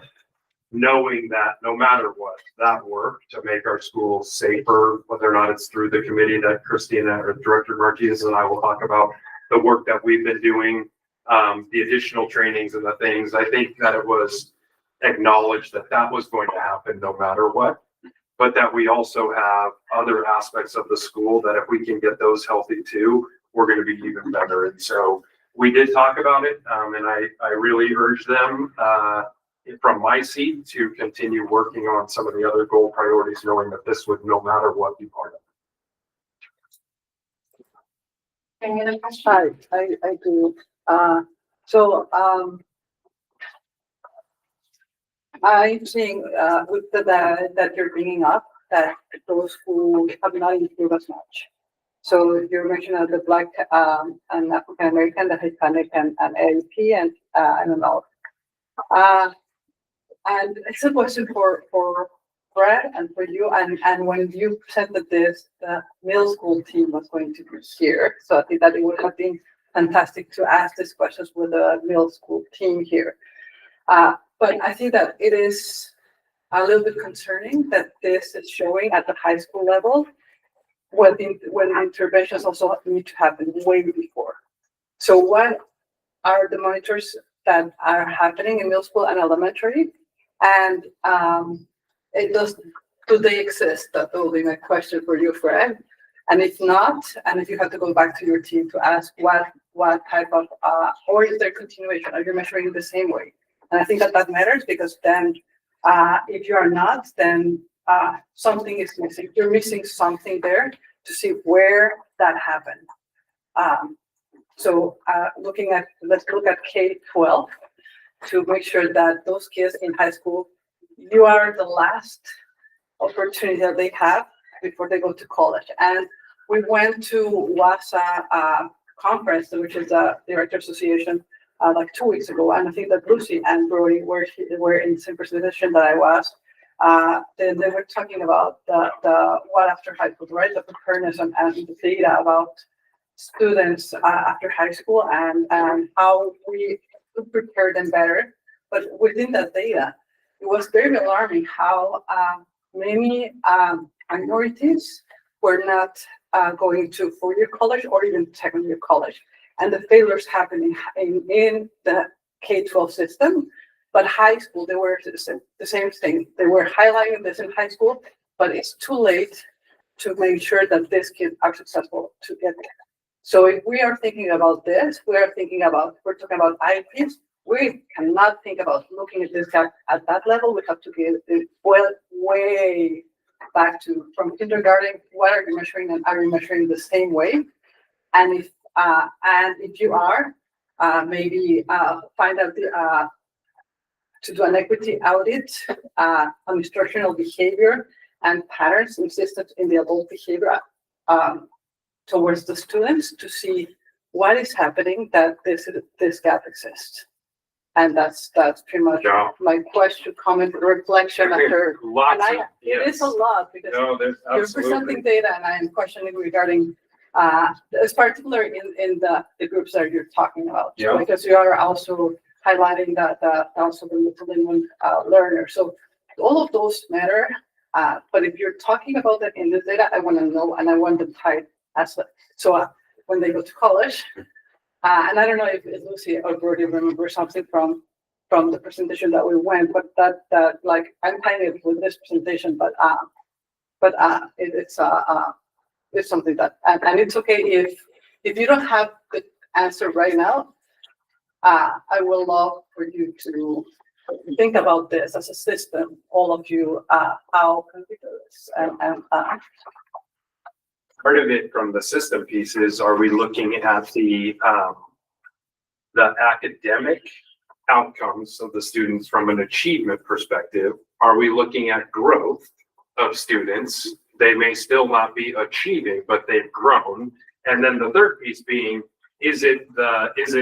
knowing that no matter what, that work to make our schools safer, whether or not it's through the committee that Christina or Director Martinez and I will talk about, the work that we've been doing, the additional trainings and the things, I think that it was acknowledged that that was going to happen no matter what, but that we also have other aspects of the school that if we can get those healthy too, we're going to be even better. And so we did talk about it, and I really urge them from my seat to continue working on some of the other goal priorities, knowing that this would no matter what be part of it. Any other questions? I do. So I think with the data that you're bringing up, that those who have not improved as much. So you mentioned the Black and African American, the Hispanic and AAP, and I don't know. And it's a question for Brad and for you. And when you presented this, the middle school team was going to be here. So I think that it would have been fantastic to ask these questions with the middle school team here. But I think that it is a little bit concerning that this is showing at the high school level when interventions also need to happen way before. So what are the monitors that are happening in middle school and elementary? And do they exist? That will be my question for you, Fred. And if not, and if you have to go back to your team to ask what type of, or is there continuation? Are you measuring it the same way? And I think that matters because then if you are not, then something is missing. You're missing something there to see where that happened. So let's look at K-12 to make sure that those kids in high school, you are the last opportunity that they have before they go to college. And we went to WASA conference, which is the Director Association, like 2 weeks ago. And I think that Lucy and Brody were in the same presentation that I was. They were talking about the what after high school, right? The preparedness and the data about students after high school and how we could prepare them better. But within that data, it was very alarming how many minorities were not going to four-year college or even second-year college. And the failures happening in the K-12 system. But high school, they were the same thing. They were highlighting this in high school, but it's too late to make sure that these kids are successful to get there. So if we are thinking about this, we're talking about IEPs, we cannot think about looking at this gap at that level. We have to get it way back to from kindergarten. What are you measuring, and are you measuring the same way? And if you are, maybe find out to do an equity audit on instructional behavior and patterns insisted in the adult behavior towards the students to see what is happening that this gap exists. And that's pretty much my question, comment, reflection after. It is a lot because you're presenting data and I am questioning regarding it's particular in the groups that you're talking about. Yeah. Because you are also highlighting that also the multilingual learner. So all of those matter. But if you're talking about that in the data, I want to know and I want them tied as well. So when they go to college, and I don't know if Lucy or Brody remember something from the presentation that we went, but that like I'm tying it with this presentation, but it's something that and it's okay if you don't have the answer right now. I would love for you to think about this as a system, all of you, how can we do this? And part of it from the system piece is, are we looking at the academic outcomes of the students from an achievement perspective? Are we looking at growth of students? They may still not be achieving, but they've grown. And then the third piece being, is it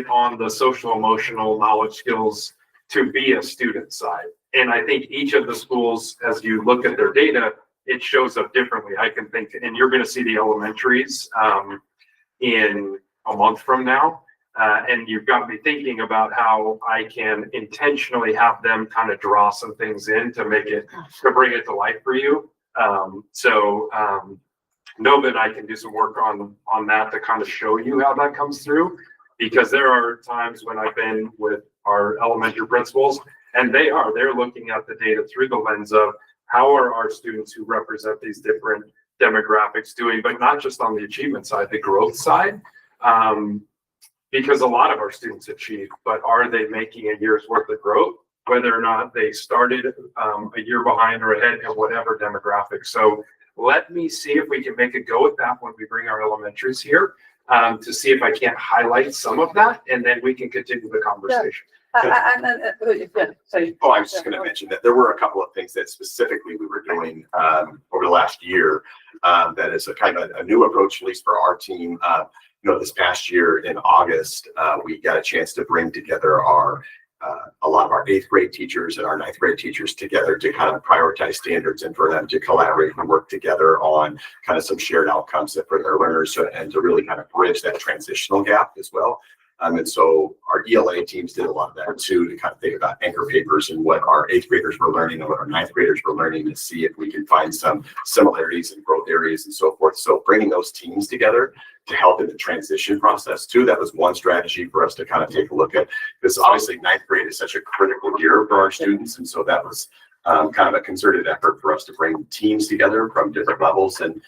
on the social emotional knowledge skills to be a student side? And I think each of the schools, as you look at their data, it shows up differently. I can think, and you're gonna see the elementaries, in a month from now. And you've got me thinking about how I can intentionally have them kind of draw some things in to make it, to bring it to life for you. Nova and I can do some work on that to kind of show you how that comes through. Because there are times when I've been with our elementary principals and they're looking at the data through the lens of how are our students who represent these different demographics doing, but not just on the achievement side, the growth side. Because a lot of our students achieve, but are they making a year's worth of growth? Whether or not they started a year behind or ahead of whatever demographic. So let me see if we can make a go at that when we bring our elementaries here, to see if I can't highlight some of that, and then we can continue the conversation. Sorry. Oh, I was just gonna mention that there were a couple of things that specifically we were doing over the last year that is a kind of a new approach, at least for our team. This past year in August, we got a chance to bring together a lot of our 8th grade teachers and our 9th grade teachers together to kind of prioritize standards and for them to collaborate and work together on kind of some shared outcomes for their learners and to really kind of bridge that transitional gap as well. And so our ELA teams did a lot of that too, to kind of think about anchor papers and what our 8th graders were learning and what our 9th graders were learning to see if we can find some similarities and growth areas and so forth. So bringing those teams together to help in the transition process too, that was one strategy for us to kind of take a look at. Because obviously 9th grade is such a critical year for our students. And so that was kind of a concerted effort for us to bring teams together from different levels. And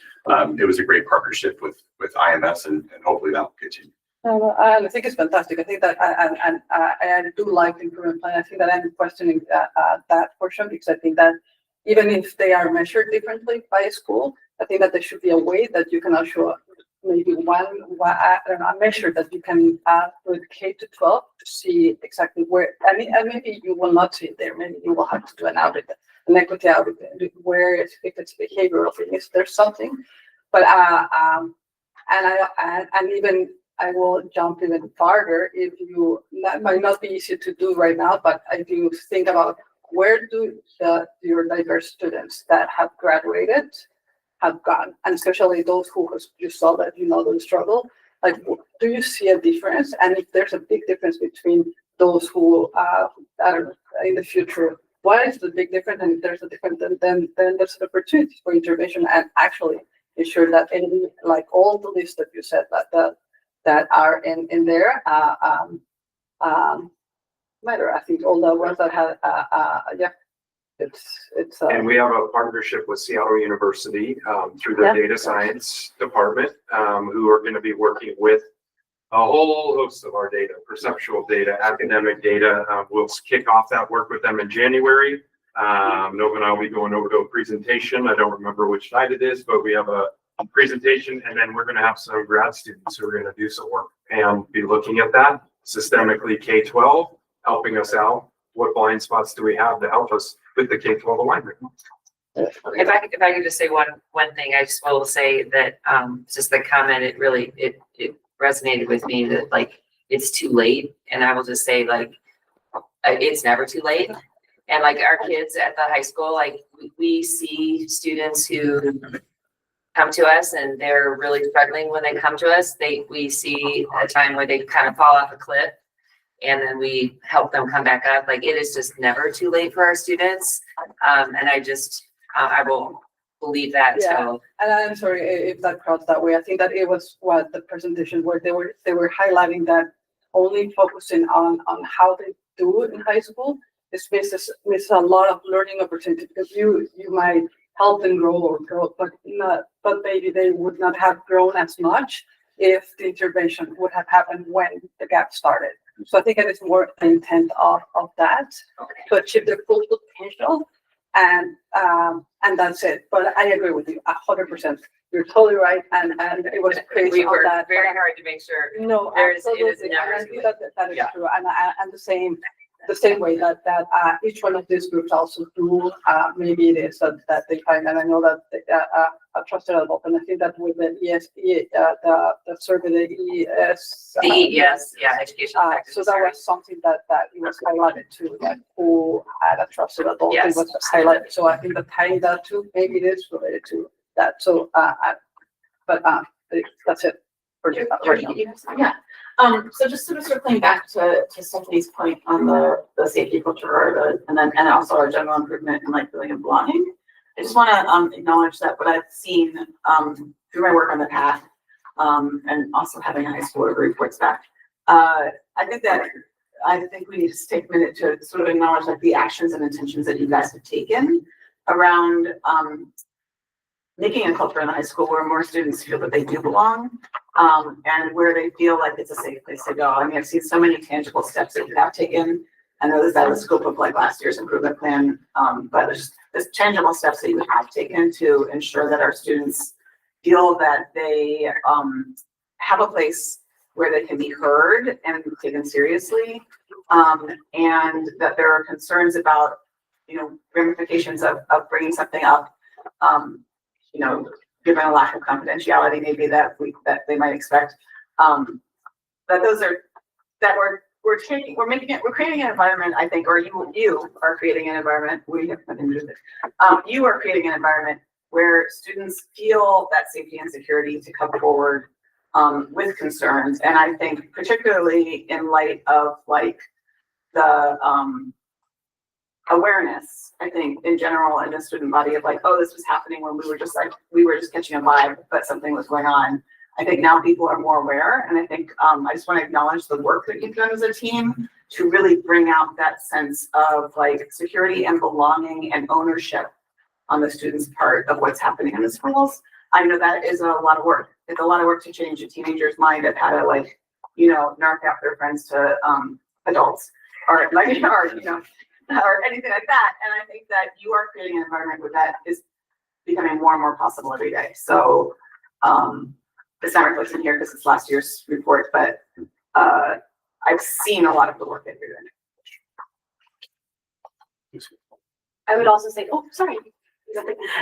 it was a great partnership with IMS and hopefully that will continue. I think it's fantastic. I think that, I do like the improvement plan. I think that I'm questioning that portion because I think that even if they are measured differently by a school, I think that there should be a way that you can also maybe a measure that you can add with K to 12 to see exactly where, and maybe you will not see it there. Maybe you will have to do an audit, an equity audit, where if it's behavioral thing, if there's something, but and even I will jump even farther. That might not be easy to do right now, but if you think about where do your diverse students that have graduated have gone, and especially those who you saw that don't struggle, like do you see a difference? And if there's a big difference between those who are in the future, what is the big difference? And if there's a difference, then there's an opportunity for intervention and actually ensure that any, like all the lists that you said that are in there matter. I think all the ones that have it's and we have a partnership with Seattle University through their data science department, who are going to be working with a whole host of our data, perceptual data, academic data. We'll kick off that work with them in January. Nova and I will be going over to a presentation. I don't remember which night it is, but we have a presentation, and then we're going to have some grad students who are going to do some work and be looking at that systemically K-12, helping us out. What blind spots do we have to help us with the K-12 alignment? If I could just say one thing, I just will say that just the comment, it really resonated with me that like it's too late, and I will just say like it's never too late. And like our kids at the high school, like we see students who come to us and they're really struggling when they come to us. We see a time where they kind of fall off a cliff, and then we help them come back up. Like it is just never too late for our students. And I will believe that. Yeah. So, and I'm sorry if that crowds that way. I think that it was what the presentation where they were highlighting that only focusing on how they do in high school is misses a lot of learning opportunity, because you might help them grow, but maybe they would not have grown as much if the intervention would have happened when the gap started. So I think it is more the intent of that to achieve their full potential, and that's it. But I agree with you 100%. You're totally right, and it was crazy. we worked that, very hard to make sure no, it is absolutely. never And I too think late. that is true, and the same. the same way that each one of these groups also do, maybe it is that they find, and I know that a trusted adult, and I think that with the ESP, the survey, the ES. Yes, yeah, education. So that was something that it was highlighted too, like who had a trusted adult, and Yes. was highlighted. So I think that tying that too, maybe it is related to that. So, that's it for right now. Yeah, so just sort of circling back to Stephanie's point on the safety culture or and also our general improvement in like feeling and belonging. I just want to acknowledge that what I've seen through my work on the path and also having a high schooler who reports back. I think we need to take a minute to sort of acknowledge like the actions and intentions that you guys have taken around making a culture in the high school where more students feel that they do belong, and where they feel like it's a safe place to go. I mean, I've seen so many tangible steps that you have taken. I know that's out of the scope of like last year's improvement plan, but there's tangible steps that you have taken to ensure that our students feel that they have a place where they can be heard and taken seriously, and that there are concerns about, ramifications of bringing something up, given a lack of confidentiality, maybe that they might expect, that we're creating an environment, I think, or you are creating an environment, you are creating an environment where students feel that safety and security to come forward with concerns. And I think particularly in light of like the awareness, I think in general in the student body of like, oh, this was happening when we were just catching a vibe, but something was going on. I think now people are more aware, and I think I just want to acknowledge the work that you've done as a team to really bring out that sense of like security and belonging and ownership on the students' part of what's happening in the schools. I know that is a lot of work. It's a lot of work to change a teenager's mind of how to like, narc out their friends to adults or like, or anything like that. And I think that you are creating an environment where that is becoming more and more possible every day. So it's not reflected here because it's last year's report, but I've seen a lot of the work that you're doing. I would also say, oh, sorry.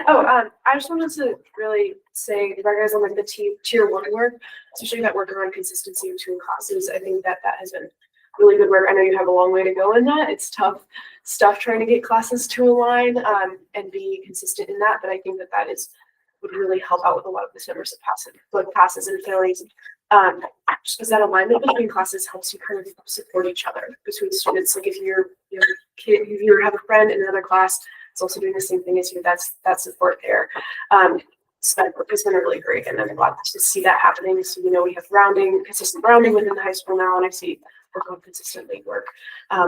I just wanted to really say, guys, on like the tier 1 work, especially that work around consistency between classes. I think that has been really good work. I know you have a long way to go in that. It's tough stuff trying to get classes to align and be consistent in that. But I think that would really help out with a lot of the numbers of passes and failures. Just because that alignment between classes helps you kind of support each other between students. Like if if you have a friend in another class that's also doing the same thing as you, that's support there. So that work has been really great, and I'm glad to see that happening. So we have consistent rounding within the high school now, and I see work on consistently work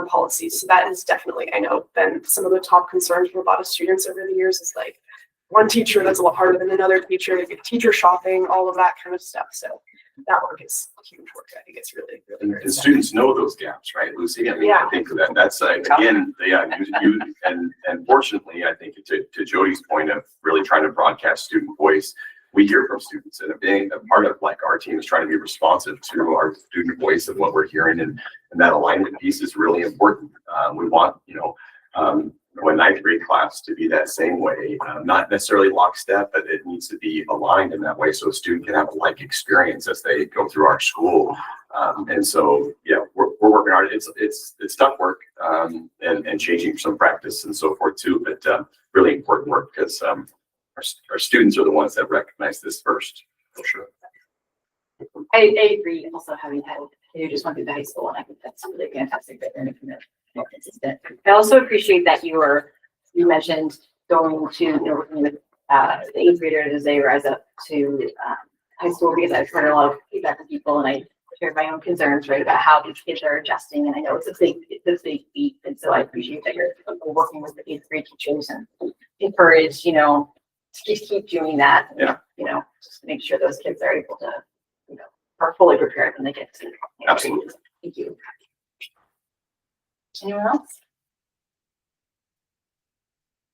policies. So that is definitely, I know, been some of the top concerns for a lot of students over the years is like one teacher that's a lot harder than another teacher, teacher shopping, all of that kind of stuff. So that work is huge work. I think it's really, really great. And students know those gaps, right, Lucy? I mean, I think that's again, and fortunately, I think to Jody's point of really trying to broadcast student voice, we hear from students, and being a part of like our team is trying to be responsive to our student voice of what we're hearing, and that alignment piece is really important. We want, a ninth grade class to be that same way, not necessarily lockstep, but it needs to be aligned in that way so a student can have a like experience as they go through our school. And so, we're working on it. It's tough work and changing some practice and so forth too, but really important work because our students are the ones that recognize this first, for sure. I agree. Also, having had you just went through the high school, and I think that's really fantastic that they're more consistent. I also appreciate that you mentioned going to working with the 8th graders as they rise up to high school, because I've heard a lot of feedback from people, and I shared my own concerns about how these kids are adjusting, and I know it's a big feat, and so I appreciate that you're working with the 8th grade teachers and encourage to keep doing that. And, just make sure those kids are able to are fully prepared when they get to. Absolutely. Thank you. Anyone else?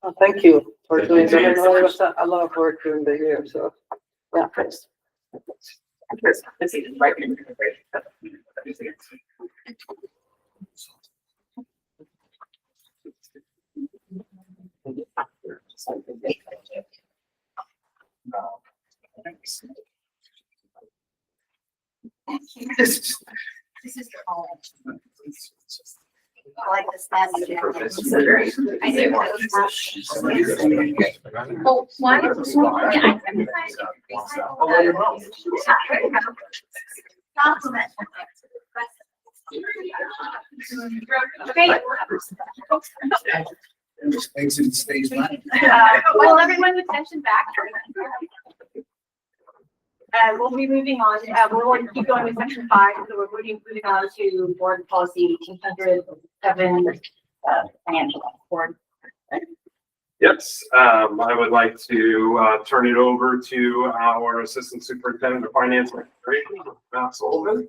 Well, thank you for doing that. I know there was a lot of work during the year, so yeah. Let's see, right. This is the college. I like this fancy jacket. I do. Oh, why? Yeah. Compliment. Okay. Just makes it stays flat. Well, everyone's attention back. We'll be moving on. We're going to keep going with section 5. So we're moving on to board policy 1807, financial board. Yes, I would like to turn it over to our Assistant Superintendent of Finance and Operations, Matt Sullivan,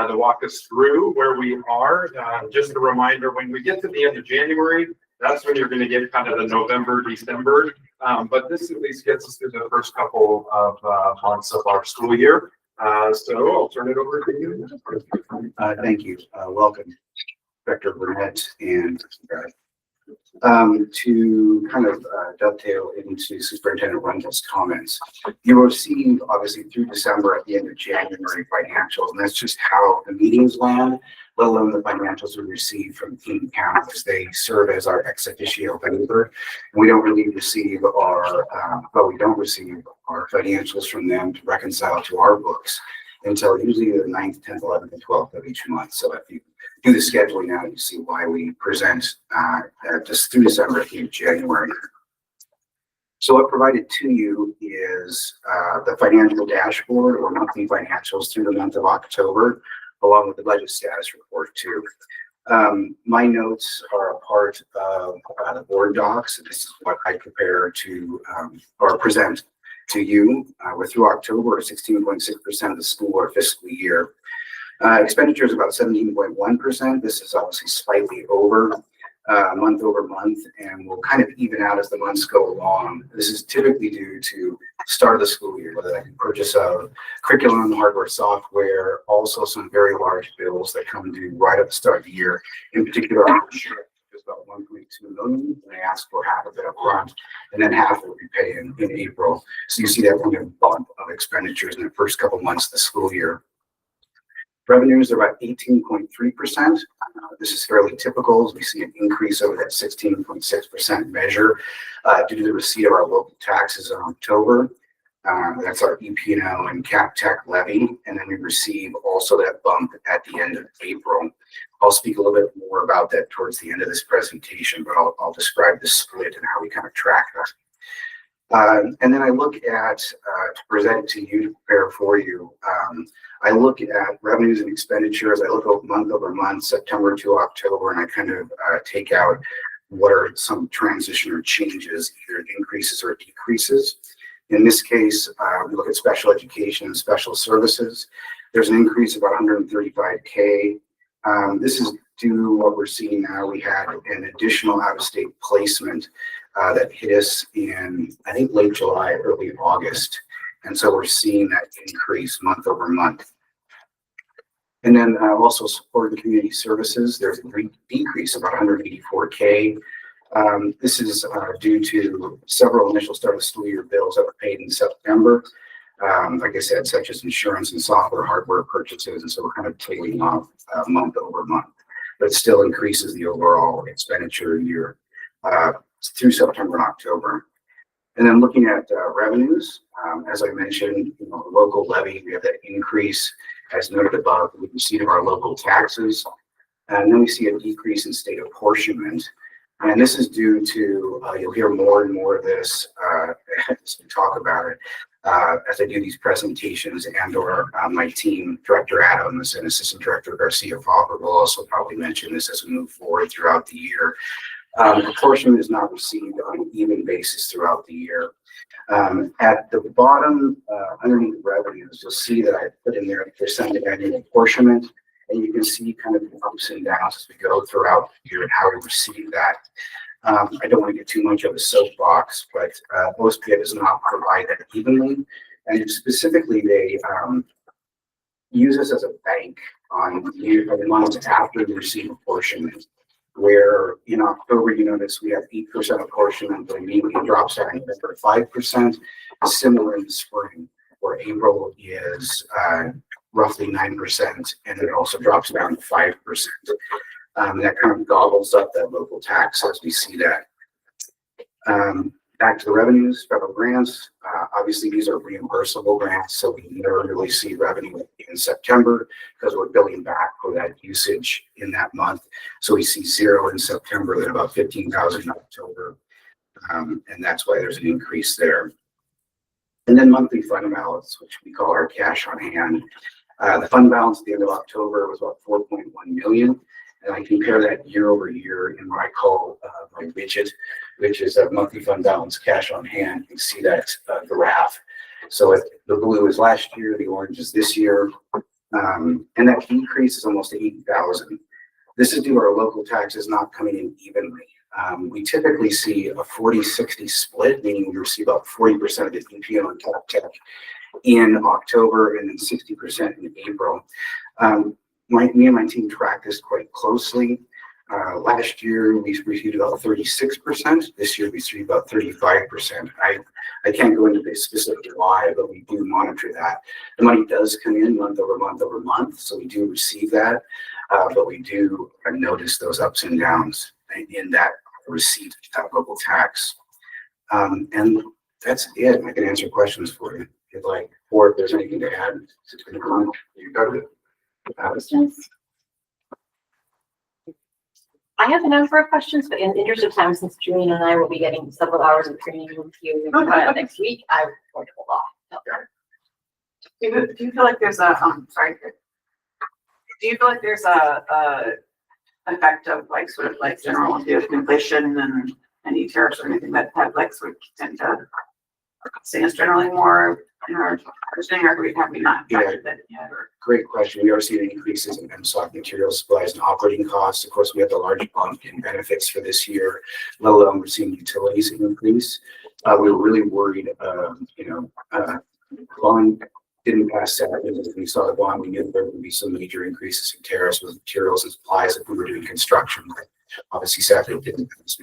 to walk us through where we are. Just a reminder, when we get to the end of January, that's when you're going to get kind of the November, December. But this at least gets us through the first couple of months of our school year. So I'll turn it over to you. Thank you. Welcome, Director Burnett, and to kind of dovetail into Superintendent Rundle's comments. You received, obviously, through December at the end of January financials, and that's just how the meetings land, let alone the financials we receive from King County. They serve as our ex officio vendor, and we don't really receive our, we don't receive our financials from them to reconcile to our books until usually the 9th, 10th, 11th, and 12th of each month. So if you do the scheduling now, you see why we present just through December through January. So what provided to you is the financial dashboard or monthly financials through the month of October, along with the budget status report too. My notes are a part of the board docs. This is what I prepare to or present to you. We're through October, 16.6% of the school or fiscal year. Expenditure is about 17.1%. This is obviously slightly over month over month, and will kind of even out as the months go along. This is typically due to start of the school year, whether that be purchase of curriculum, hardware, software, also some very large bills that come due right at the start of the year. In particular, just about 1.2 million. And I asked for half of it up front, and then half will be paid in April. So you see that kind of bump of expenditures in the first couple months of the school year. Revenues are about 18.3%. This is fairly typical as we see an increase over that 16.6% measure due to the receipt of our local taxes in October. That's our EP&O and Cap Tech levy. And then we receive also that bump at the end of April. I'll speak a little bit more about that towards the end of this presentation, but I'll describe the split and how we kind of track that. And then I look at, to present to you, to prepare for you, I look at revenues and expenditures. I look at month over month, September to October, and I kind of take out what are some transition or changes, either increases or decreases. In this case, we look at special education and special services. There's an increase of about $135K. This is due to what we're seeing now. We had an additional out-of-state placement that hit us in, I think, late July, early August. And so we're seeing that increase month over month. And then also support and community services, there's a decrease of about $184K. This is due to several initial start of school year bills that were paid in September. Like I said, such as insurance and software, hardware purchases. And so we're kind of tailing off month over month, but it still increases the overall expenditure year through September and October. And then looking at revenues, as I mentioned, local levy, we have that increase as noted above with receipt of our local taxes. And then we see a decrease in state apportionment. And this is due to, you'll hear more and more of this as we talk about it, as I do these presentations, and or my team, Director Adams and Assistant Director Garcia Faber will also probably mention this as we move forward throughout the year. Apportionment is not received on an even basis throughout the year. At the bottom, underneath revenues, you'll see that I put in there the percentage annual apportionment, and you can see kind of the ups and downs as we go throughout the year and how we receive that. I don't want to get too much of a soapbox, but OSPA does not provide that evenly, and specifically they use us as a bank on the months after we receive apportionment. Where in October, you notice we have 8% apportionment, but immediately drops down to 5%. Similar in the spring, where April is roughly 9%, and then it also drops down to 5%. That kind of gobbles up that local tax as we see that. Back to the revenues, federal grants. Obviously, these are reimbursable grants, so we never really see revenue in September because we're billing back for that usage in that month. So we see 0 in September, then about 15,000 in October, and that's why there's an increase there. And then monthly fund balance, which we call our cash on hand. The fund balance at the end of October was about 4.1 million. And I compare that year over year in what I call my widget, which is a monthly fund balance cash on hand. You can see that graph. So the blue is last year, the orange is this year. And that decrease is almost 80,000. This is due to our local taxes not coming in evenly. We typically see a 40-60 split, meaning we receive about 40% of the EPO and tech in October and then 60% in April. Me and my team track this quite closely. Last year, we received about 36%. This year, we received about 35%. I can't go into the specific why, but we do monitor that. The money does come in month over month over month, so we do receive that. But we do notice those ups and downs in that receipt of local tax. And that's it. I can answer questions for you if like, or if there's anything to add. You covered it. Questions? I have a number of questions, but in the interest of time, since Julian and I will be getting several hours of training with you next week, I will hold off. Do you feel like there's a, sorry, do you feel like there's a effect of like sort of like general inflation and any tariffs or anything that have like sort of tend to say us generally more in our understanding, or have we not factored that yet? Great question. We are seeing increases in MSOC material supplies and operating costs. Of course, we have the large bump in benefits for this year, let alone we're seeing utilities increase. We were really worried, bond didn't pass that. When we saw the bond, we knew that there would be some major increases in tariffs with materials and supplies if we were doing construction. But obviously, sadly, it didn't pass.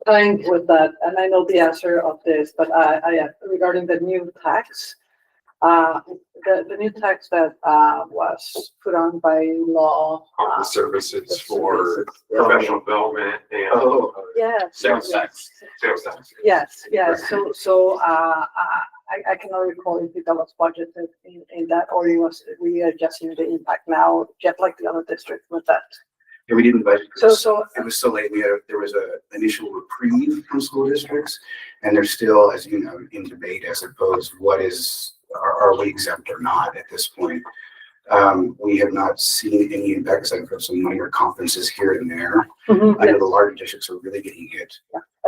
Going with that, and I know the answer of this, but I regarding the new tax, the new tax that was put on by law. The services for professional development and sales tax. Sales tax. Yes. So I cannot recall if that was budgeted in that, or it was we are just seeing the impact now, just like the other district with that. Yeah, we didn't budget. So it was so late. There was an initial reprieve from school districts, and they're still, as you know, in debate as opposed what is are we exempt or not at this point. We have not seen any impacts except for some minor conferences here and there. I know the larger districts are really getting hit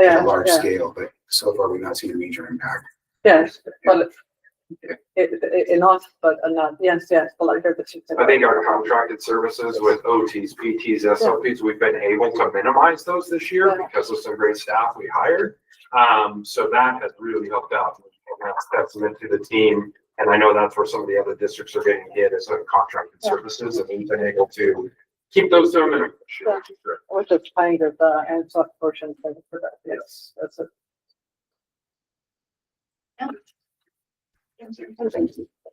at a large scale, but so far we've not seen a major impact. Yes, but enough, but not. Yes, the larger districts. I think our contracted services with OTs, PTs, SLPs, we've been able to minimize those this year because of some great staff we hired. So that has really helped out. And that's testament to the team. And I know that's where some of the other districts are getting hit is on contracted services, and we've been able to keep those to a minimum. Which is fine with the answer portion for that. Yes, that's it.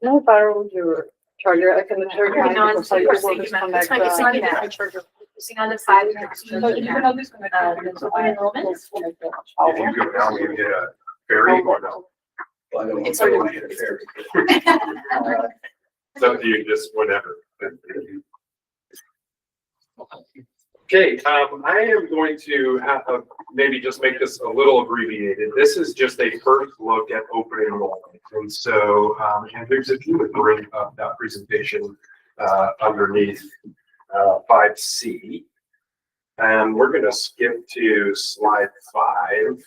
No, borrow your charger. I can charge mine because I will disconnect. Focusing on the side. So you can always connect. Enrollment. If you go down, we get a ferry or no? It's So you just whatever. Okay, I am going to have maybe just make this a little abbreviated. This is just a first look at open enrollment. And so, Hendrix, if you would bring up that presentation underneath 5C. And we're going to skip to slide 5.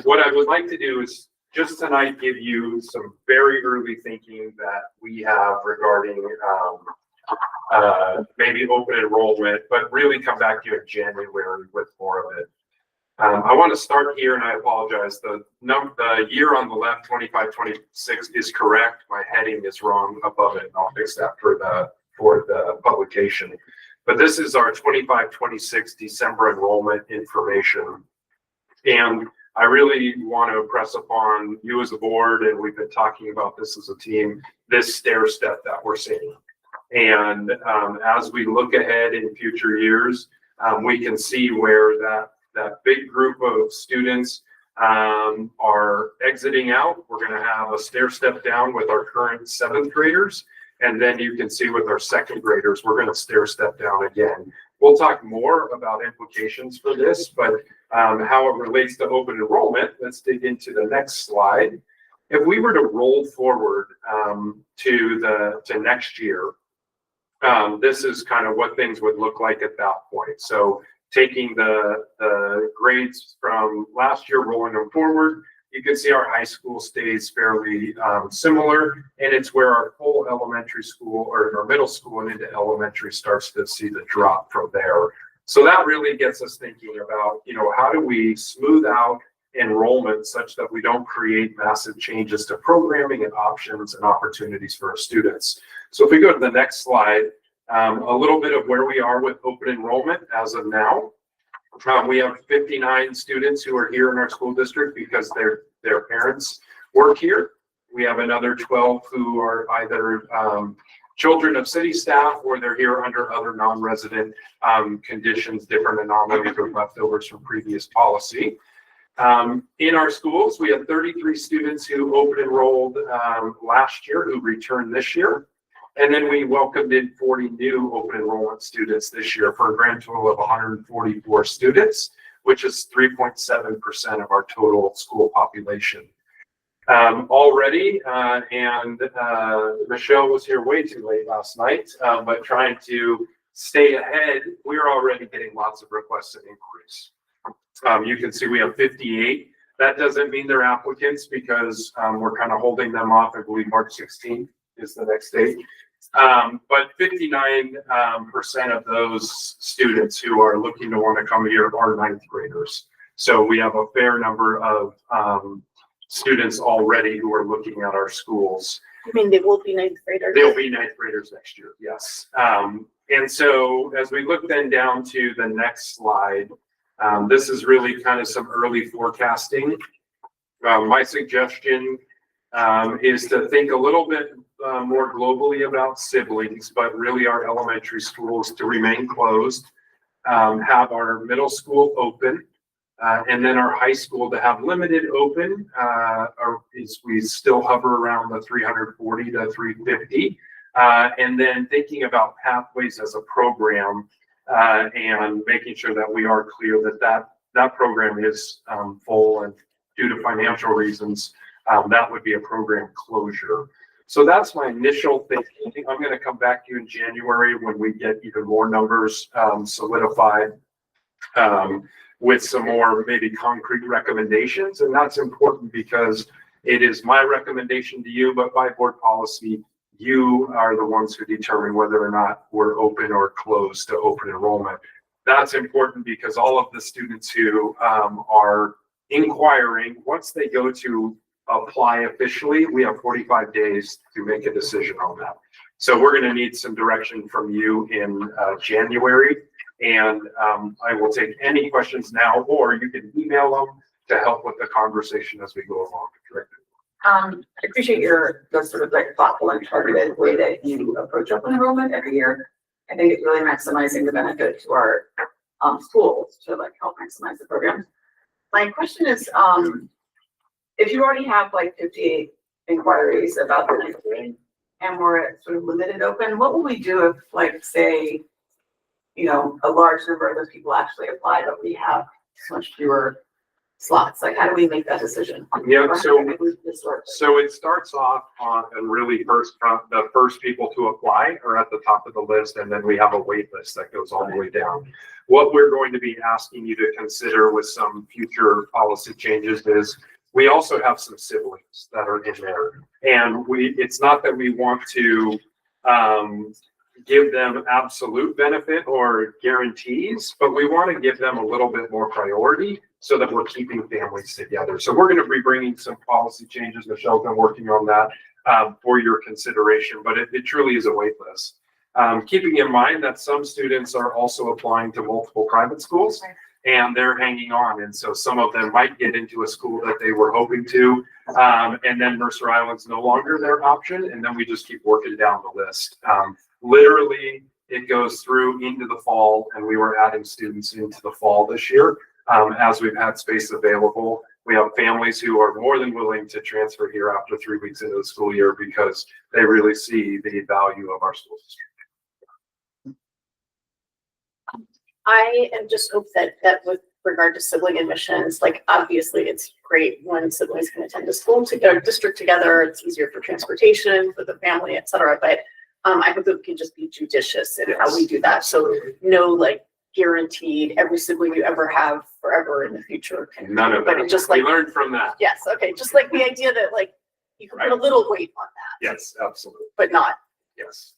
What I would like to do is just tonight give you some very early thinking that we have regarding maybe open enrollment, but really come back to you in January with more of it. I want to start here, and I apologize. The year on the left, 25-26, is correct. My heading is wrong above it, and I'll fix that for the publication. But this is our 25-26 December enrollment information. And I really want to impress upon you as a board, and we've been talking about this as a team, this stair step that we're seeing. And as we look ahead in future years, we can see where that big group of students are exiting out. We're going to have a stair step down with our current 7th graders. And then you can see with our 2nd graders, we're going to stair step down again. We'll talk more about implications for this, but how it relates to open enrollment, let's dig into the next slide. If we were to roll forward to next year, this is kind of what things would look like at that point. So taking the grades from last year, rolling them forward, you can see our high school stays fairly similar, and it's where our full elementary school or our middle school and into elementary starts to see the drop from there. So that really gets us thinking about, how do we smooth out enrollment such that we don't create massive changes to programming and options and opportunities for our students. So if we go to the next slide, a little bit of where we are with open enrollment as of now. We have 59 students who are here in our school district because their parents work here. We have another 12 who are either children of city staff or they're here under other non-resident conditions, different anomalies or leftovers from previous policy. In our schools, we have 33 students who open enrolled last year who returned this year. And then we welcomed in 40 new open enrollment students this year for a grand total of 144 students, which is 3.7% of our total school population. Already, and Michelle was here way too late last night, but trying to stay ahead, we're already getting lots of requests and inquiries. You can see we have 58. That doesn't mean they're applicants because we're kind of holding them off. I believe March 16th is the next date. But 59% of those students who are looking to want to come here are 9th graders. So we have a fair number of students already who are looking at our schools. I mean, they will be 9th graders. They'll be 9th graders next year, yes. And so as we look then down to the next slide, this is really kind of some early forecasting. My suggestion is to think a little bit more globally about siblings, but really our elementary schools to remain closed, have our middle school open, and then our high school to have limited open, or we still hover around the 340 to 350. And then thinking about pathways as a program and making sure that we are clear that program is full, and due to financial reasons, that would be a program closure. So that's my initial thinking. I'm going to come back to you in January when we get even more numbers solidified with some more maybe concrete recommendations. And that's important because it is my recommendation to you, but by board policy, you are the ones who determine whether or not we're open or closed to open enrollment. That's important because all of the students who are inquiring, once they go to apply officially, we have 45 days to make a decision on that. So we're going to need some direction from you in January, and I will take any questions now, or you can email them to help with the conversation as we go along. I appreciate the sort of like thoughtful and targeted way that you approach open enrollment every year. I think it's really maximizing the benefit to our schools to like help maximize the program. My question is, if you already have like 58 inquiries about the next grade and we're at sort of limited open, what will we do if, like, say, a large number of those people actually apply, but we have much fewer slots? Like, how do we make that decision? Yeah, so it starts off on and really the first people to apply are at the top of the list, and then we have a wait list that goes all the way down. What we're going to be asking you to consider with some future policy changes is we also have some siblings that are in there, and it's not that we want to give them absolute benefit or guarantees, but we want to give them a little bit more priority so that we're keeping families together. So we're going to be bringing some policy changes. Michelle's been working on that for your consideration, but it truly is a wait list. Keeping in mind that some students are also applying to multiple private schools. and they're hanging on. And so some of them might get into a school that they were hoping to. And then Mercer Island's no longer their option. And then we just keep working down the list. Literally, it goes through into the fall, and we were adding students into the fall this year. As we've had space available, we have families who are more than willing to transfer here after 3 weeks into the school year because they really see the value of our school district. I am just hope that with regard to sibling admissions, like obviously it's great when siblings can attend a school together, district together. It's easier for transportation, for the family, et cetera. But I hope that we can just be judicious in how we do that. So no like guaranteed every sibling you ever have forever in the future. None of that. But it just like we learned from that. yes, okay, just like the idea that like you can put a little weight on that, Yes, absolutely. but not. Yes.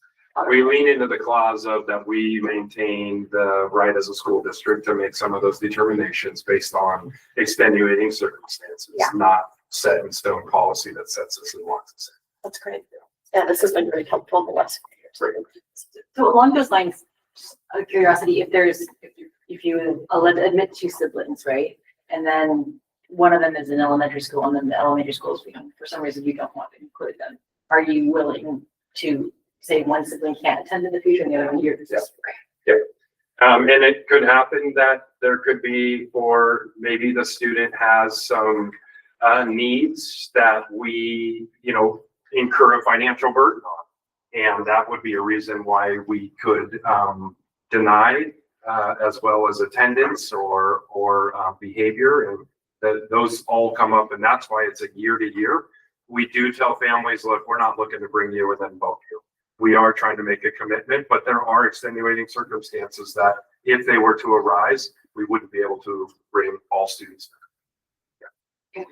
We lean into the clause of that we maintain the right as a school district to make some of those determinations based on extenuating circumstances, not set in stone policy that sets us in one. That's great. Yeah, this has been very helpful the last few years. So along those lines, just out of curiosity, if you admit two siblings, right? And then one of them is in elementary school and then the elementary schools, for some reason, you don't want to include them. Are you willing to say one sibling can't attend in the future and the other one here? Yeah. And it could happen that there could be, or maybe the student has some needs that we, incur a financial burden on. And that would be a reason why we could deny as well as attendance or behavior. And those all come up, and that's why it's a year to year. We do tell families, look, we're not looking to bring you and then bump you. We are trying to make a commitment, but there are extenuating circumstances that if they were to arise, we wouldn't be able to bring all students back.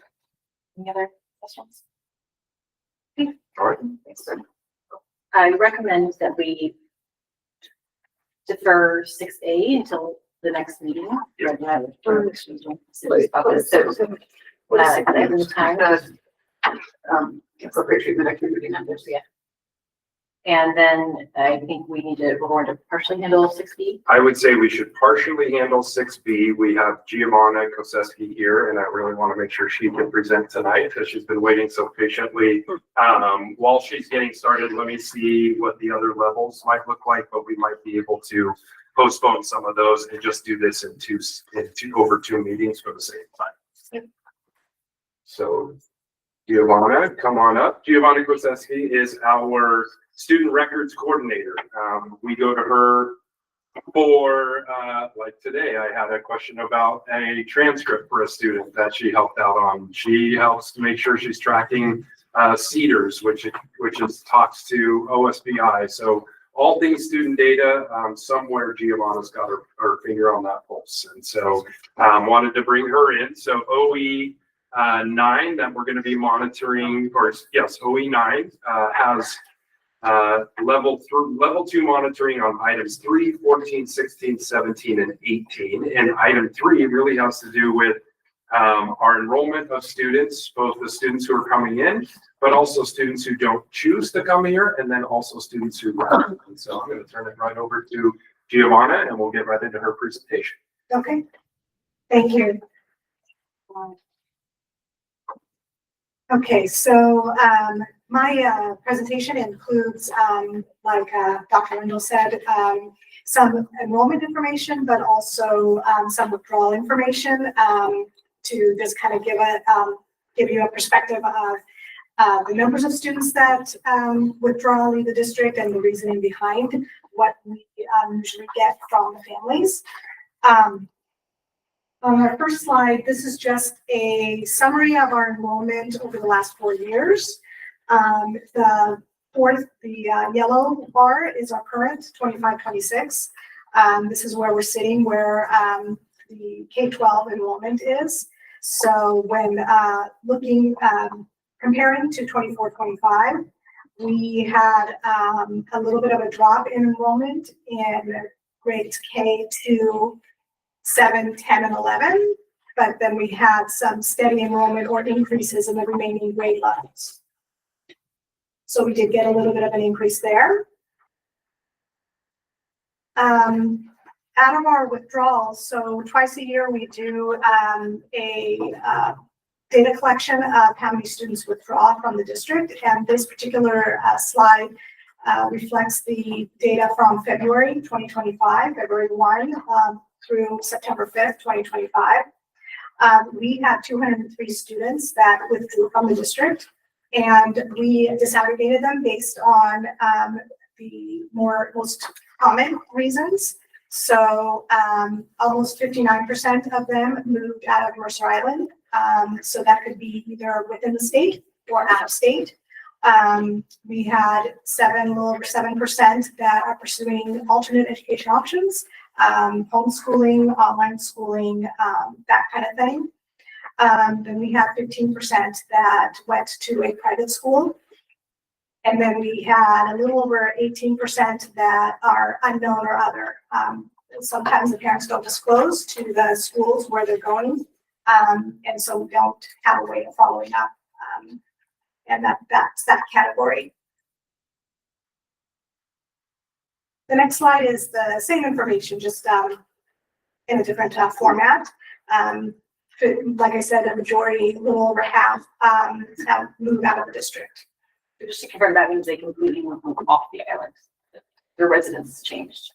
Any other questions? All right. I recommend that we defer 6A until the next meeting. Appropriate treatment activity numbers, yeah. And then I think we're going to partially handle 6B. I would say we should partially handle 6B. We have Giovanna Koseski here, and I really want to make sure she can present tonight because she's been waiting so patiently. While she's getting started, let me see what the other levels might look like, but we might be able to postpone some of those and just do this in over two meetings for the same time. Yep. So Giovanna, come on up. Giovanna Koseski is our student records coordinator. We go to her for, like today, I had a question about a transcript for a student that she helped out on. She helps to make sure she's tracking CEDARS, which talks to OSBI. So all things student data, somewhere Giovanna's got her finger on that pulse. And so wanted to bring her in. So OE 9 that we're going to be monitoring, or yes, OE 9 has level 2 monitoring on items 3, 14, 16, 17, and 18. And item 3 really has to do with our enrollment of students, both the students who are coming in, but also students who don't choose to come here, and then also students who graduate. And so I'm going to turn it right over to Giovanna, and we'll get right into her presentation. Okay, thank you. Okay, so my presentation includes, like Dr. Wendell said, some enrollment information, but also some withdrawal information to just kind of give you a perspective of the numbers of students that withdraw, leave the district, and the reasoning behind what we usually get from the families. On our first slide, this is just a summary of our enrollment over the last 4 years. The yellow bar is our current 25-26. This is where we're sitting, where the K-12 enrollment is. So when comparing to 24-25, we had a little bit of a drop in enrollment in grades K-7, 10, and 11, but then we had some steady enrollment or increases in the remaining grade levels. So we did get a little bit of an increase there. out of our withdrawals, so twice a year we do a data collection of how many students withdraw from the district. And this particular slide reflects the data from February 2025, February 1 through September 5th, 2025. We had 203 students that withdrew from the district, and we disaggregated them based on the most common reasons. So almost 59% of them moved out of Mercer Island. So that could be either within the state or out of state. We had a little over 7% that are pursuing alternate education options, homeschooling, online schooling, that kind of thing. Then we had 15% that went to a private school. And then we had a little over 18% that are unknown or other. Sometimes the parents don't disclose to the schools where they're going. And so we don't have a way of following up. And that's that category. The next slide is the same information, just in a different format. Like I said, a majority, a little over half, have moved out of the district. Just to confirm, that means they completely went off the island. Their residence changed.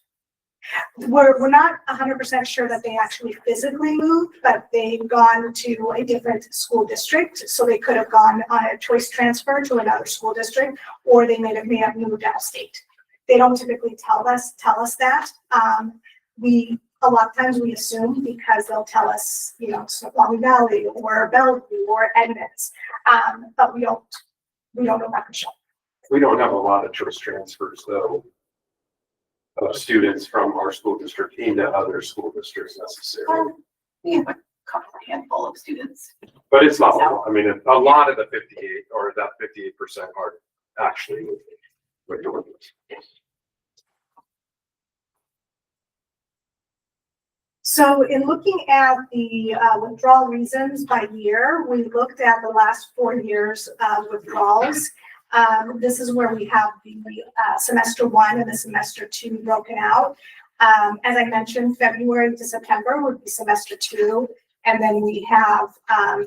We're not 100% sure that they actually physically moved, but they've gone to a different school district. So they could have gone on a choice transfer to another school district, or they may have moved out of state. They don't typically tell us that. A lot of times we assume because they'll tell us, Snoqualmie Valley or Bellevue or Edmonds, but we don't know that for sure. We don't have a lot of choice transfers though, of students from our school district into other school districts necessarily. We have a handful of students. But it's not, I mean, a lot of the 58 or that 58% are actually majority. So in looking at the withdrawal reasons by year, we looked at the last 4 years of withdrawals. This is where we have the semester 1 and the semester 2 broken out. As I mentioned, February to September would be semester 2. And then we have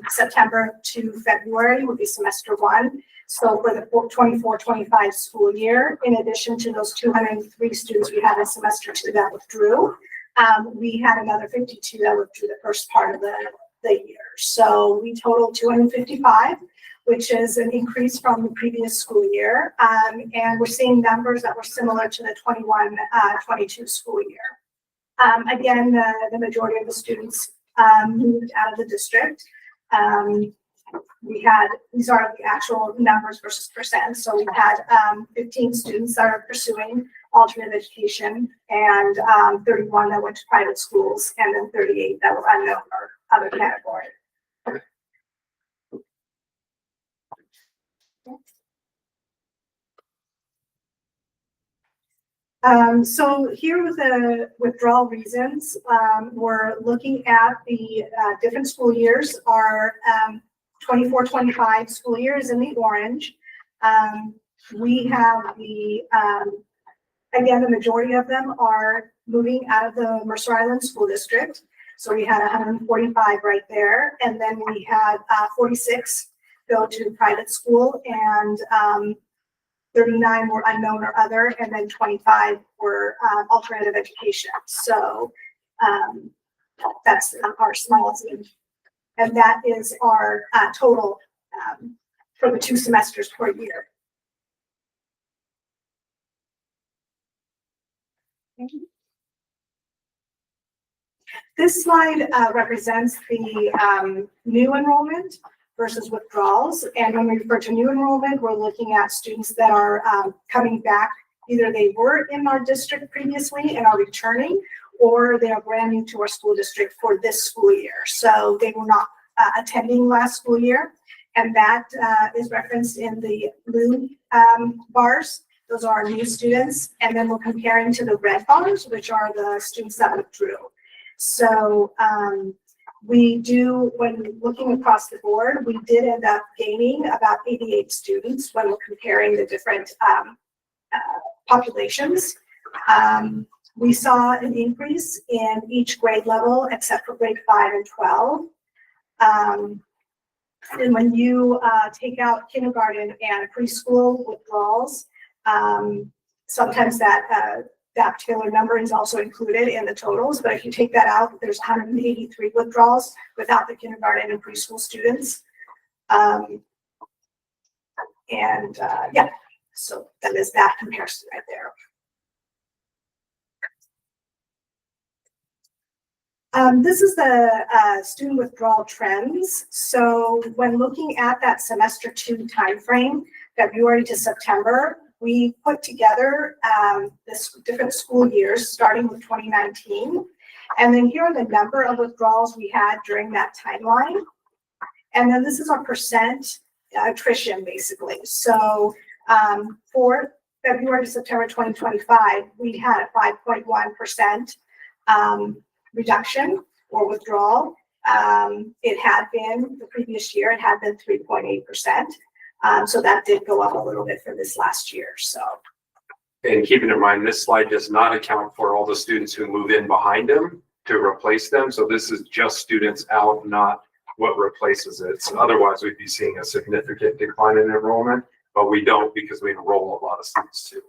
September to February would be semester 1. So for the 24-25 school year, in addition to those 203 students we had in semester 2 that withdrew, we had another 52 that withdrew the first part of the year. So we totaled 255, which is an increase from the previous school year. And we're seeing numbers that were similar to the 21-22 school year. Again, the majority of the students moved out of the district. These are the actual numbers versus percent. So we had 15 students that are pursuing alternate education, and 31 that went to private schools, and then 38 that were unknown or other category. So here with the withdrawal reasons, we're looking at the different school years. Our 24-25 school year is in the orange. We have again, the majority of them are moving out of the Mercer Island School District. So we had 145 right there. And then we had 46 go to private school, and 39 were unknown or other, and then 25 were alternative education. So that's our smallest, and that is our total for the 2 semesters per year. This slide represents the new enrollment versus withdrawals. And when we refer to new enrollment, we're looking at students that are coming back. Either they were in our district previously and are returning, or they are brand new to our school district for this school year. So they were not attending last school year. And that is referenced in the blue bars. Those are our new students. And then we're comparing to the red bars, which are the students that withdrew. So we do, when looking across the board, we did end up gaining about 88 students when we're comparing the different populations. We saw an increase in each grade level except for grade 5 and 12. And when you take out kindergarten and preschool withdrawals, sometimes that particular number is also included in the totals, but if you take that out, there's 183 withdrawals without the kindergarten and preschool students. Yeah, so that is that comparison right there. This is the student withdrawal trends. So when looking at that semester 2 timeframe, February to September, we put together this different school years starting with 2019. And then here are the number of withdrawals we had during that timeline. And then this is our percent attrition basically. So for February to September 2025, we had a 5.1% reduction or withdrawal. It had been the previous year, it had been 3.8%. So that did go up a little bit for this last year, so. And keeping in mind, this slide does not account for all the students who move in behind them to replace them. So this is just students out, not what replaces it. So otherwise we'd be seeing a significant decline in enrollment, but we don't because we enroll a lot of students too.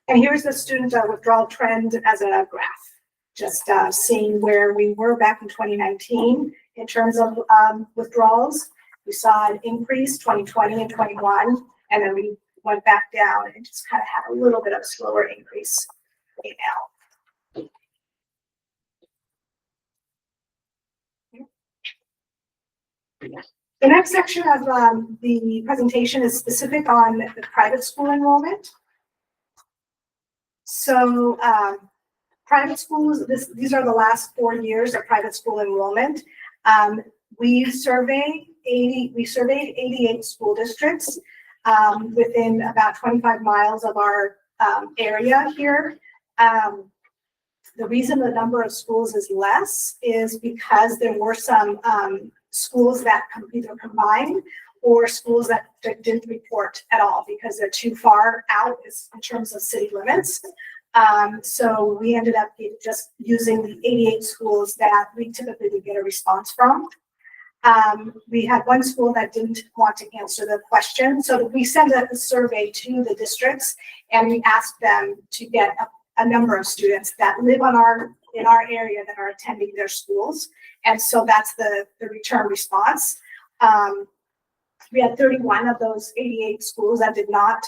And here's the student withdrawal trend as a graph, just seeing where we were back in 2019 in terms of withdrawals. We saw an increase 2020 and 21, and then we went back down and just kind of had a little bit of a slower increase right now. The next section of the presentation is specific on the private school enrollment. So private schools, these are the last 4 years of private school enrollment. We surveyed 88 school districts within about 25 miles of our area here. The reason the number of schools is less is because there were some schools that either combined or schools that didn't report at all because they're too far out in terms of city limits. So we ended up just using the 88 schools that we typically would get a response from. We had one school that didn't want to answer the question. So we sent a survey to the districts and we asked them to get a number of students that live in our area that are attending their schools. And so that's the return response. We had 31 of those 88 schools that did not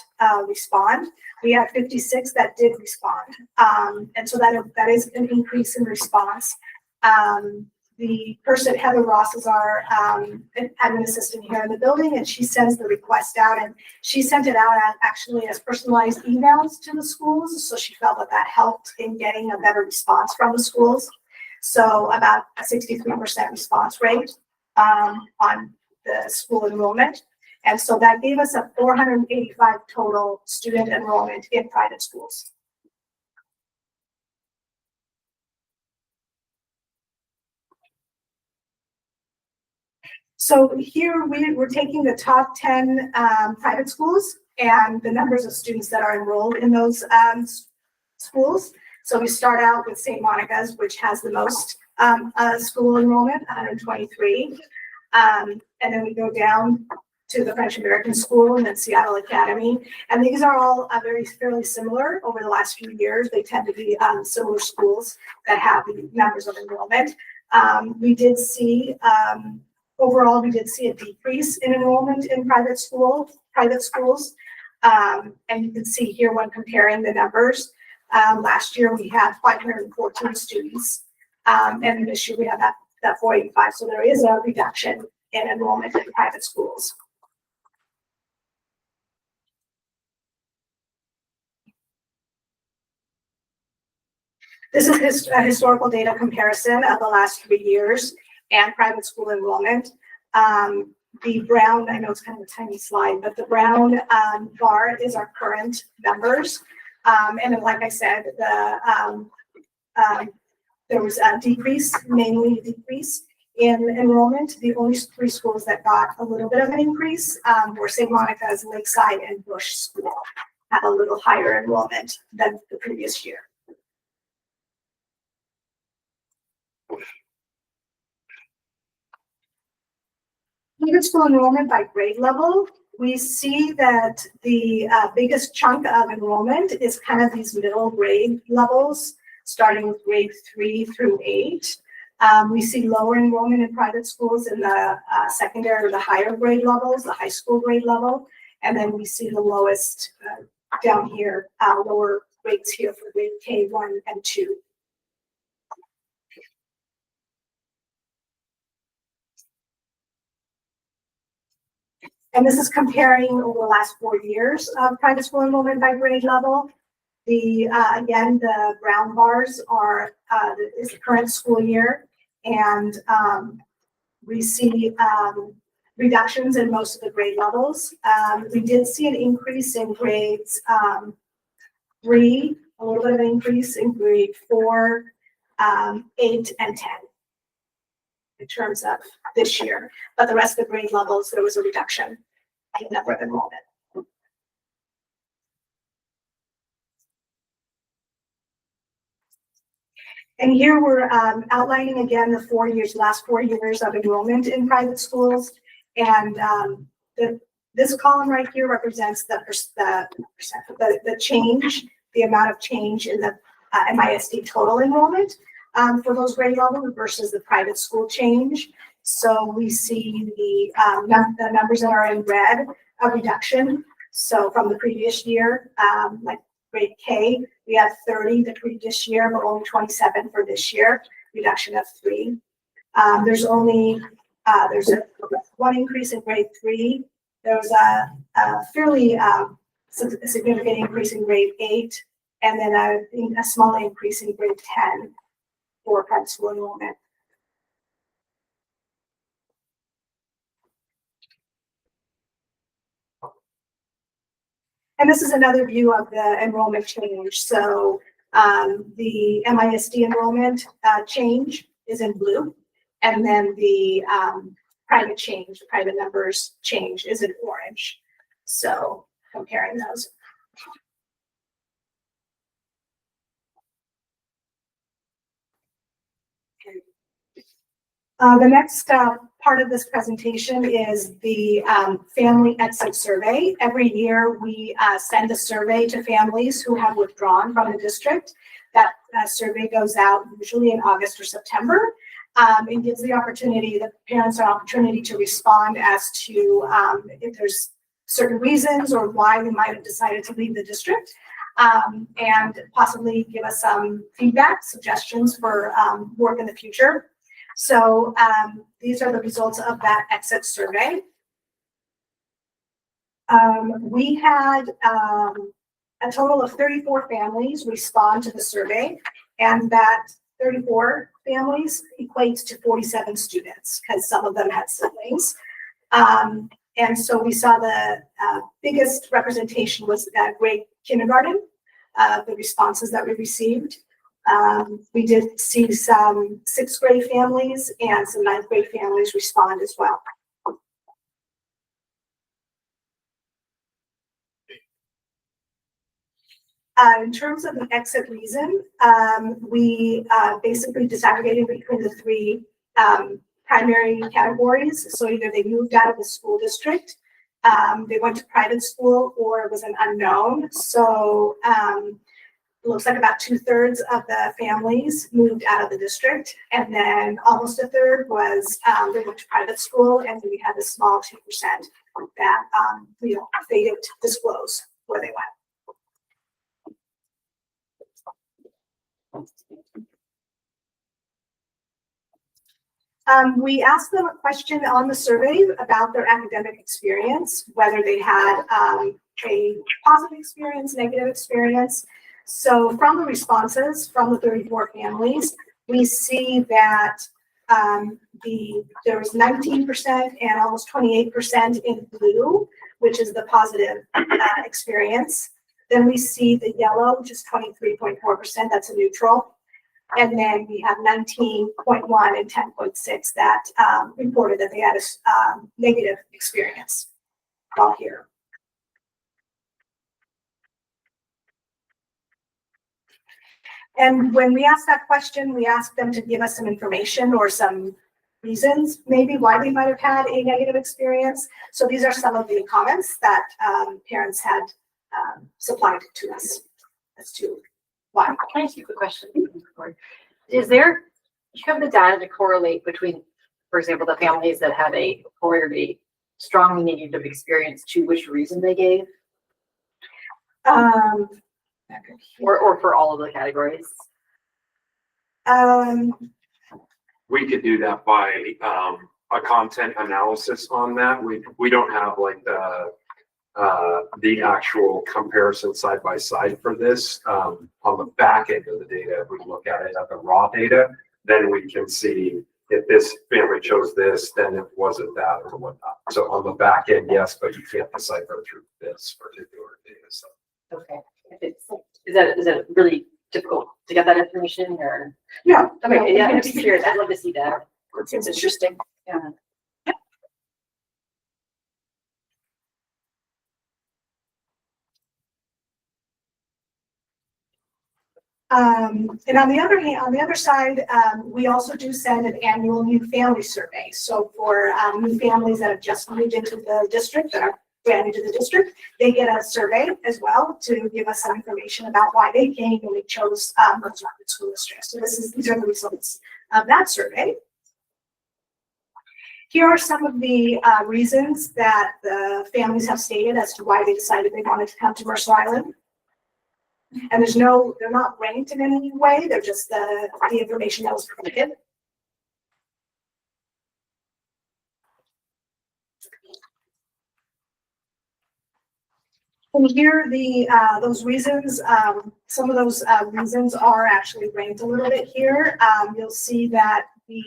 respond. We had 56 that did respond. And so that is an increase in response. The person, Heather Ross, is our admin assistant here in the building, and she sends the request out, and she sent it out actually as personalized emails to the schools. So she felt that helped in getting a better response from the schools. So about a 63% response rate on the school enrollment. And so that gave us a 485 total student enrollment in private schools. So here we're taking the top 10 private schools and the numbers of students that are enrolled in those schools. So we start out with St. Monica's, which has the most school enrollment, 123. And then we go down to the French American School and then Seattle Academy. And these are all fairly similar over the last few years. They tend to be similar schools that have the numbers of enrollment. We did see, overall, we did see a decrease in enrollment in private schools. And you can see here when comparing the numbers, last year we had 514 students. And this year we have that 485. So there is a reduction in enrollment in private schools. This is a historical data comparison of the last 3 years and private school enrollment. The brown, I know it's kind of a tiny slide, but the brown bar is our current numbers. And then, like I said, there was a decrease, mainly a decrease in enrollment. The only three schools that got a little bit of an increase were St. Monica's, Lakeside, and Bush School, had a little higher enrollment than the previous year. Private school enrollment by grade level, we see that the biggest chunk of enrollment is kind of these middle grade levels, starting with grade 3 through 8. We see lower enrollment in private schools in the secondary or the higher grade levels, the high school grade level. And then we see the lowest down here, lower grades here for grade K1 and 2. And this is comparing over the last 4 years of private school enrollment by grade level. The again, the brown bars are is the current school year, and we see reductions in most of the grade levels. We did see an increase in grades 3, a little bit of an increase in grade 4, 8, and 10 in terms of this year, but the rest of the grade levels, there was a reduction in number of enrollment. And here we're outlining again the last 4 years of enrollment in private schools. And this column right here represents the change, the amount of change in the MISD total enrollment for those grade levels versus the private school change. So we see the numbers that are in red, a reduction. So from the previous year, like grade K, we had 30 the previous year, but only 27 for this year, reduction of 3. There's only, there's one increase in grade 3. There was a fairly significant increase in grade 8, and then a small increase in grade 10 for private school enrollment. And this is another view of the enrollment change. So the MISD enrollment change is in blue, and then the private change, the private numbers change is in orange. So comparing those. The next part of this presentation is the family exit survey. Every year we send a survey to families who have withdrawn from the district. That survey goes out usually in August or September. It gives the opportunity, the parents an opportunity to respond as to if there's certain reasons or why they might have decided to leave the district, and possibly give us some feedback, suggestions for work in the future. So these are the results of that exit survey. We had a total of 34 families respond to the survey, and that 34 families equates to 47 students because some of them had siblings. And so we saw the biggest representation was at grade kindergarten, the responses that we received. We did see some 6th grade families and some 9th grade families respond as well. In terms of the exit reason, we basically disaggregated between the 3 primary categories. So either they moved out of the school district, they went to private school, or it was an unknown. So it looks like about 2/3 of the families moved out of the district, and then almost 1/3 was they went to private school, and we had a small 2% that they didn't disclose where they went. We asked them a question on the survey about their academic experience, whether they had a positive experience, negative experience. So from the responses from the 34 families, we see that there was 19% and almost 28% in blue, which is the positive experience. Then we see the yellow, which is 23.4%, that's a neutral. And then we have 19.1 and 10.6 that reported that they had a negative experience while here. And when we asked that question, we asked them to give us some information or some reasons maybe why they might have had a negative experience. So these are some of the comments that parents had supplied to us as to why. Can I ask you a quick question? Is there, do you have the data to correlate between, for example, the families that had a reported a strongly negative experience to which reason they gave? Or for all of the categories? We could do that by a content analysis on that. We don't have like the actual comparison side by side for this. On the back end of the data, if we look at it at the raw data, then we can see if this family chose this, then it wasn't that or whatnot. So on the back end, yes, but you can't decipher through this particular data set. Okay. Is that really difficult to get that information or? Yeah. Okay, yeah, I'm curious. I'd love to see that. It seems interesting. Yeah. And on the other hand, on the other side, we also do send an annual new family survey. So for new families that have just moved into the district, that are brand new to the district, they get a survey as well to give us some information about why they came and they chose North Rockland School District. So these are the results of that survey. Here are some of the reasons that the families have stated as to why they decided they wanted to come to Mercer Island. And they're not ranked in any way. They're just the information that was provided. And here those reasons, some of those reasons are actually ranked a little bit here. You'll see that the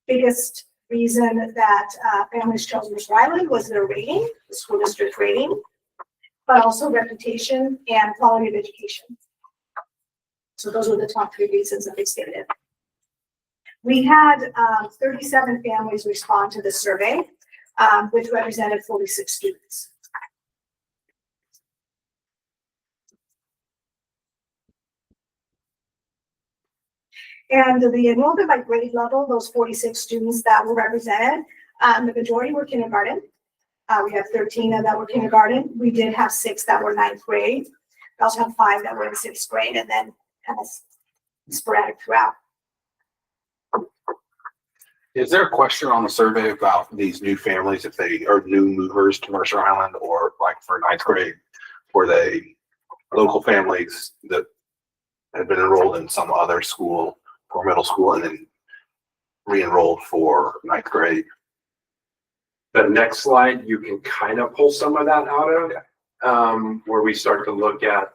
biggest reason that families chose Mercer Island was their rating, the school district rating, but also reputation and quality of education. So those were the top 3 reasons that they stated. We had 37 families respond to the survey, which represented 46 students. And the enrollment by grade level, those 46 students that were represented, the majority were kindergarten. We have 13 that were kindergarten. We did have 6 that were 9th grade. We also have 5 that were in 6th grade, and then kind of sporadic throughout. Is there a question on the survey about these new families, if they are new movers to Mercer Island, or like for 9th grade, were they local families that had been enrolled in some other school or middle school and then re-enrolled for 9th grade? The next slide, you can kind of pull some of that out of, where we start to look at,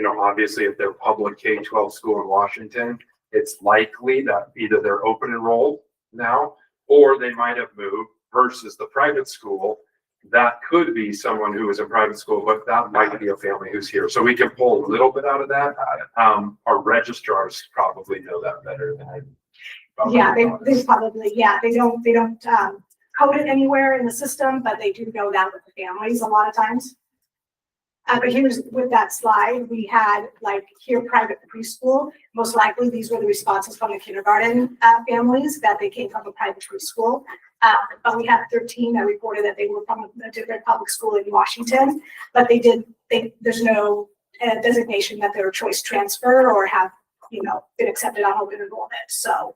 obviously if they're public K-12 school in Washington, it's likely that either they're open enrolled now, or they might have moved versus the private school. That could be someone who is in private school, but that might be a family who's here. So we can pull a little bit out of that. Our registrars probably know that better than I. Yeah, they probably, they don't code it anywhere in the system, but they do know that with the families a lot of times. But here's with that slide, we had like here private preschool. Most likely these were the responses from the kindergarten families that they came from a private preschool. But we had 13 that reported that they were from a different public school in Washington, but there's no designation that they're choice transfer or have, been accepted on open enrollment. So.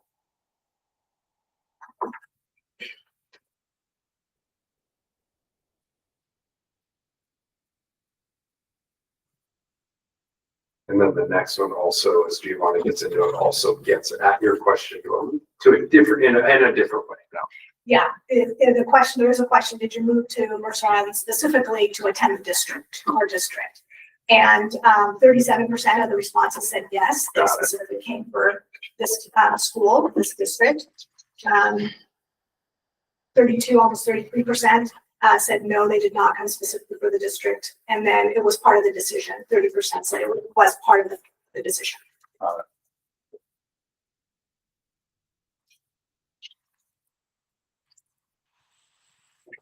And then the next one also, as Giovanni gets into it, also gets at your question to a different, in a different way now. Yeah, there is a question, did you move to Mercer Island specifically to attend the district or district? And 37% of the responses said yes, they specifically came for this school, this district. 32, almost 33% said no, they did not come specifically for the district. And then it was part of the decision. 30% said it was part of the decision.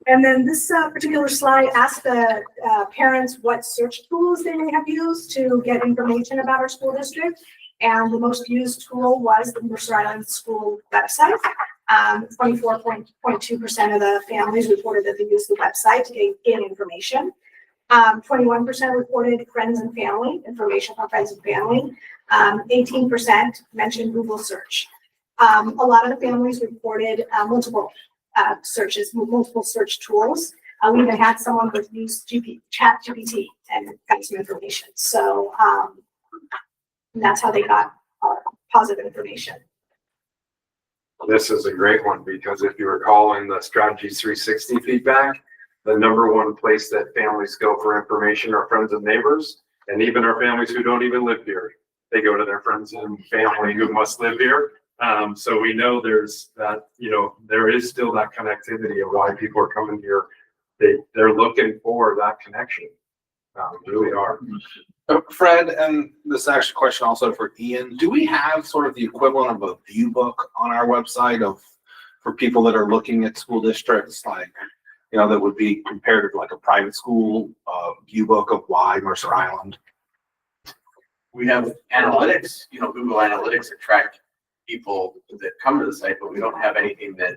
And then this particular slide asks the parents what search tools they may have used to get information about our school district. And the most used tool was the Mercer Island School website. 24.2% of the families reported that they used the website to gain information. 21% reported friends and family, information from friends and family. 18% mentioned Google search. A lot of the families reported multiple searches, multiple search tools. We even had someone who used ChatGPT and got some information. So that's how they got positive information. This is a great one because if you recall in the Strategies 360 feedback, the number one place that families go for information are friends and neighbors, and even our families who don't even live here. They go to their friends and family who must live here. So we know there's that, there is still that connectivity of why people are coming here. They're looking for that connection. Really are. Fred, and this is actually a question also for Ian. Do we have sort of the equivalent of a view book on our website for people that are looking at school districts, like, that would be compared to like a private school view book of why Mercer Island? We have analytics, Google Analytics that track people that come to the site, but we don't have anything that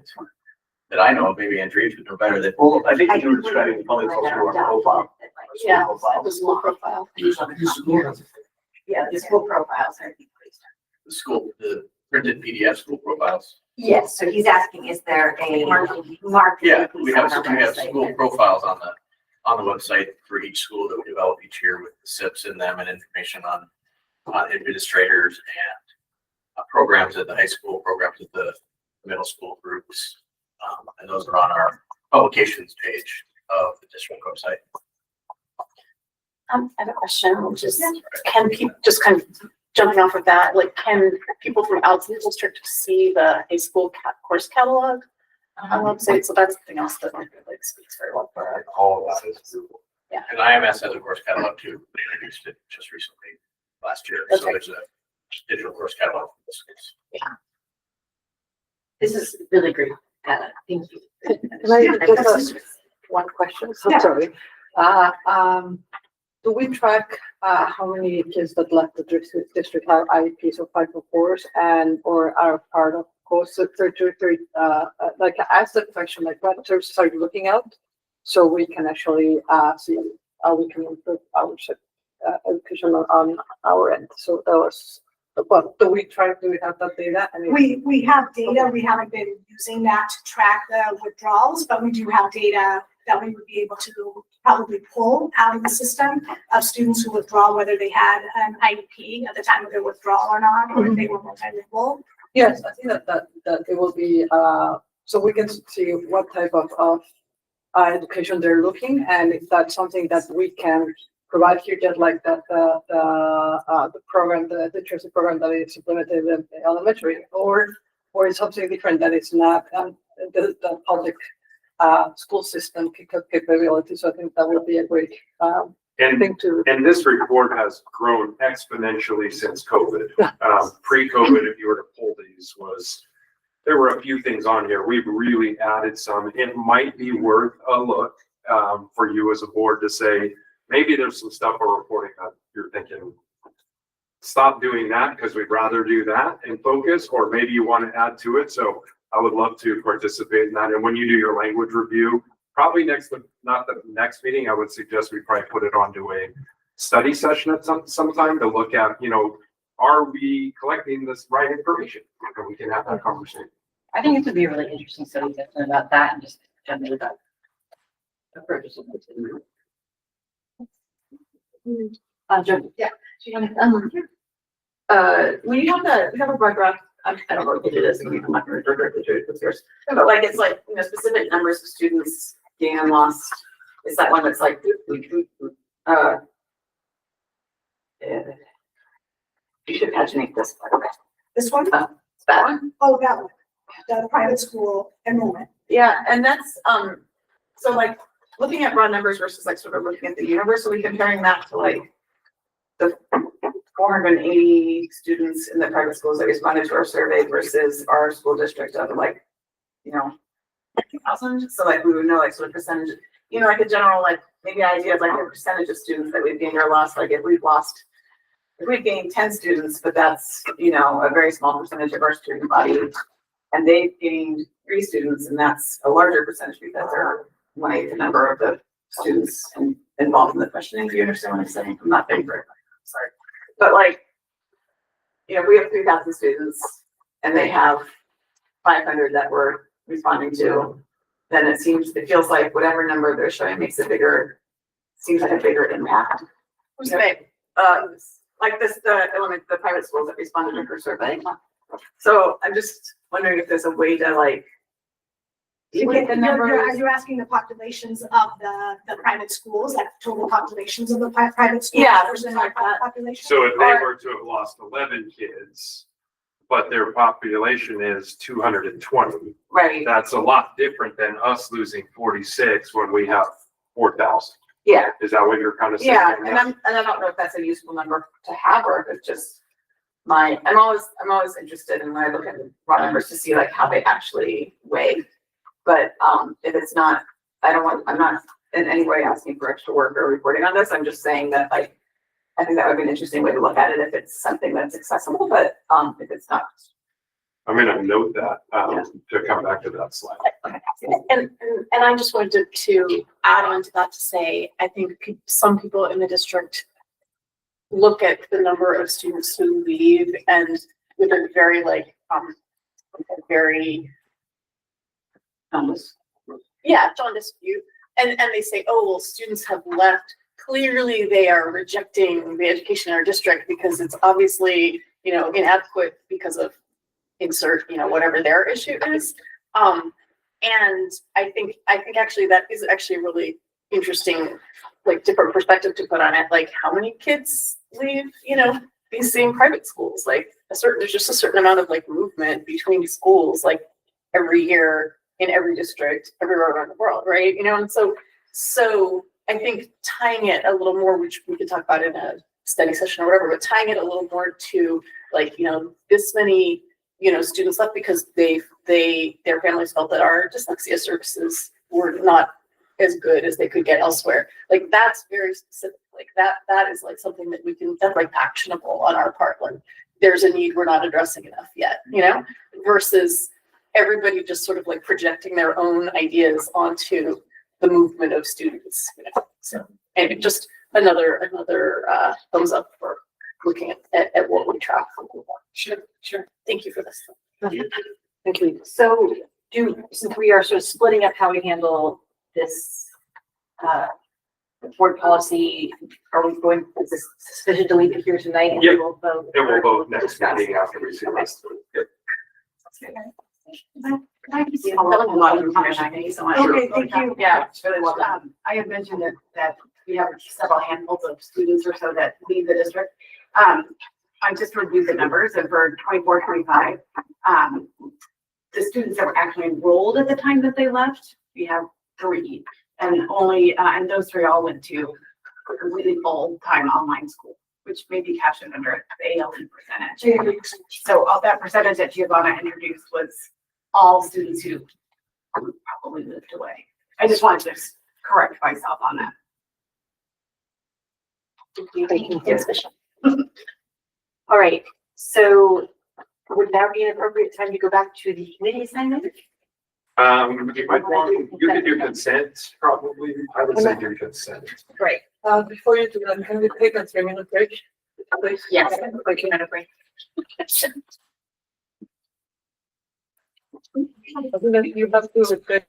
I know of. Maybe Andrea would know better. Well, I think you were describing the public cultural profile. Yeah, the school profile. Yeah, the school profiles are decreased. The printed PDF school profiles. Yes, so he's asking, is there a marketing? Yeah, we piece have on our website? school profiles on the website for each school that we develop each year with the SIPs in them and information on administrators and programs at the high school, programs at the middle school groups. And those are on our publications page of the district website. I have a question, which is, can people, just kind of jumping off of that, like, can people from outside the district see the high school course catalog on the website? So that's something else that like speaks very well for us. All of that is Google. Yeah. And IMS has a course catalog too. They introduced it just recently last year. So there's a digital course catalog for the schools. Yeah. This is really great data. Thank you. Can I just ask one question? So sorry. Do we track how many kids that left the district have IEPs or 504s or are part of course 33? Like ask the question, like what services are you looking at, so we can actually see how we can improve our education on our end. So that was. But do we have that data? I mean, We have data. We haven't been using that to track the withdrawals, but we do have data that we would be able to probably pull out of the system of students who withdraw, whether they had an IEP at the time of their withdrawal or not, or if they were multilingual. yes, I think that it will be so we can see what type of education they're looking, and if that's something that we can provide here, just like that the program, the literacy program that is implemented in elementary, or it's something different that is not the public school system capability. So I think that would be a great thing to. And this report has grown exponentially since COVID. Pre-COVID, if you were to pull these, there were a few things on here. We've really added some. It might be worth a look for you as a board to say, maybe there's some stuff we're reporting that you're thinking, stop doing that because we'd rather do that and focus, or maybe you want to add to it. So I would love to participate in that. And when you do your language review, probably not the next meeting, I would suggest we probably put it onto a study session at some time to look at, are we collecting this right information? And we can have that conversation. I think it would be a really interesting study definitely about that and just generally about approaches. Yeah. We have a bar graph. I don't know if it is. I'm not going to directly do it with yours. But like, it's like, specific numbers of students gained and lost. Is that one that's like, you should paginate this. Okay. This one? That one? Oh, that one. The private school enrollment. Yeah, and that's, so like, looking at raw numbers versus like sort of looking at the universe, so we're comparing that to like the 480 students in the private schools that responded to our survey versus our school district of like, 2,000, so like we would know like sort of percentage, you know, like a general, like maybe idea of like a percentage of students that we've gained or lost, like if we've gained 10 students, but that's, you know, a very small percentage of our student body. And they've gained 3 students, and that's a larger percentage because they're like the number of the students involved in the questioning. Do you understand what I'm saying? I'm not being very, sorry. But like, you know, we have 3,000 students and they have 500 that we're responding to, then it feels like whatever number they're showing seems like a bigger impact. Who's they? Like the private schools that responded to her survey. So I'm just wondering if there's a way to like. To get the number, are you asking the populations of the private schools, like total populations of the private schools? Yeah, versus something like that. population? So if they were to have lost 11 kids, but their population is 220. Right. That's a lot different than us losing 46 when we have 4,000. Yeah. Is that what you're kind of saying? Yeah, and I don't know if that's a useful number to have or if it's just I'm always interested in when I look at raw numbers to see like how they actually weigh. But if it's not, I'm not in any way asking for extra work or reporting on this. I'm just saying that like, I think that would be an interesting way to look at it if it's something that's accessible, but if it's not. I'm gonna note that to come back to that slide. And I just wanted to add on to that to say, I think some people in the district look at the number of students who leave and with a very jaundiced view. And they say, oh, well, students have left. Clearly they are rejecting the education in our district because it's obviously, you know, inadequate because of insert, you know, whatever their issue is. And I think actually that is actually a really interesting, like different perspective to put on it. Like how many kids leave, you know, these same private schools? Like there's just a certain amount of like movement between schools, like every year in every district, everywhere around the world, right? You know, and so I think tying it a little more, which we could talk about in a study session or whatever, but tying it a little more to like, you know, this many, you know, students left because their families felt that our dyslexia services were not as good as they could get elsewhere. Like that's very specific. Like that is like something that that's like actionable on our part. Like there's a need we're not addressing enough yet, you know, versus everybody just sort of like projecting their own ideas onto the movement of students, you know. So and just another thumbs up for looking at what we track. Sure. Thank you for this. Thank you. So since we are sort of splitting up how we handle this board policy, is this sufficient to leave it here tonight? And Yep. we'll vote? And we'll vote next Discuss. meeting after we see this. Yep. Thank you so much. Okay, thank you. Yeah, it's really well done. I had mentioned that we have several handfuls of students or so that leave the district. I just reviewed the numbers and for 24-25, the students that were actually enrolled at the time that they left, we have 3. And only, and those 3 all went to a completely full-time online school, which may be captured under the ALE percentage. So all that percentage that Giovanna introduced was all students who probably moved away. I just wanted to correct myself on that. All right, so would now be an appropriate time to go back to the committee assignment? You might want, you could do consent, probably. I would say do consent. Great. Before you do that, can we take a 3-minute break? Please? Yes, we can have a break. You have to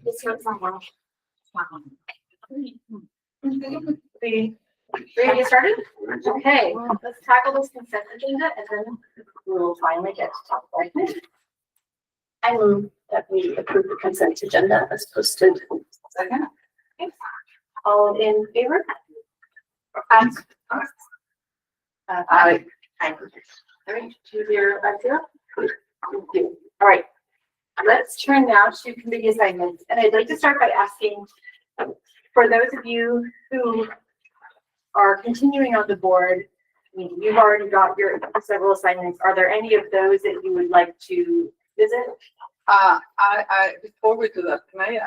This one's on one. Ready to get started? Okay, let's tackle this consent agenda and then we will finally get to talk about it. I move that we approve the consent agenda as posted. Second. Okay. All in favor? Aye. Aye. All right, 2-0-5-0. Thank you. All right. Let's turn now to committee assignments. And I'd like to start by asking, for those of you who are continuing on the board, I mean, you've already got your several assignments. Are there any of those that you would like to visit? Before we do that, can I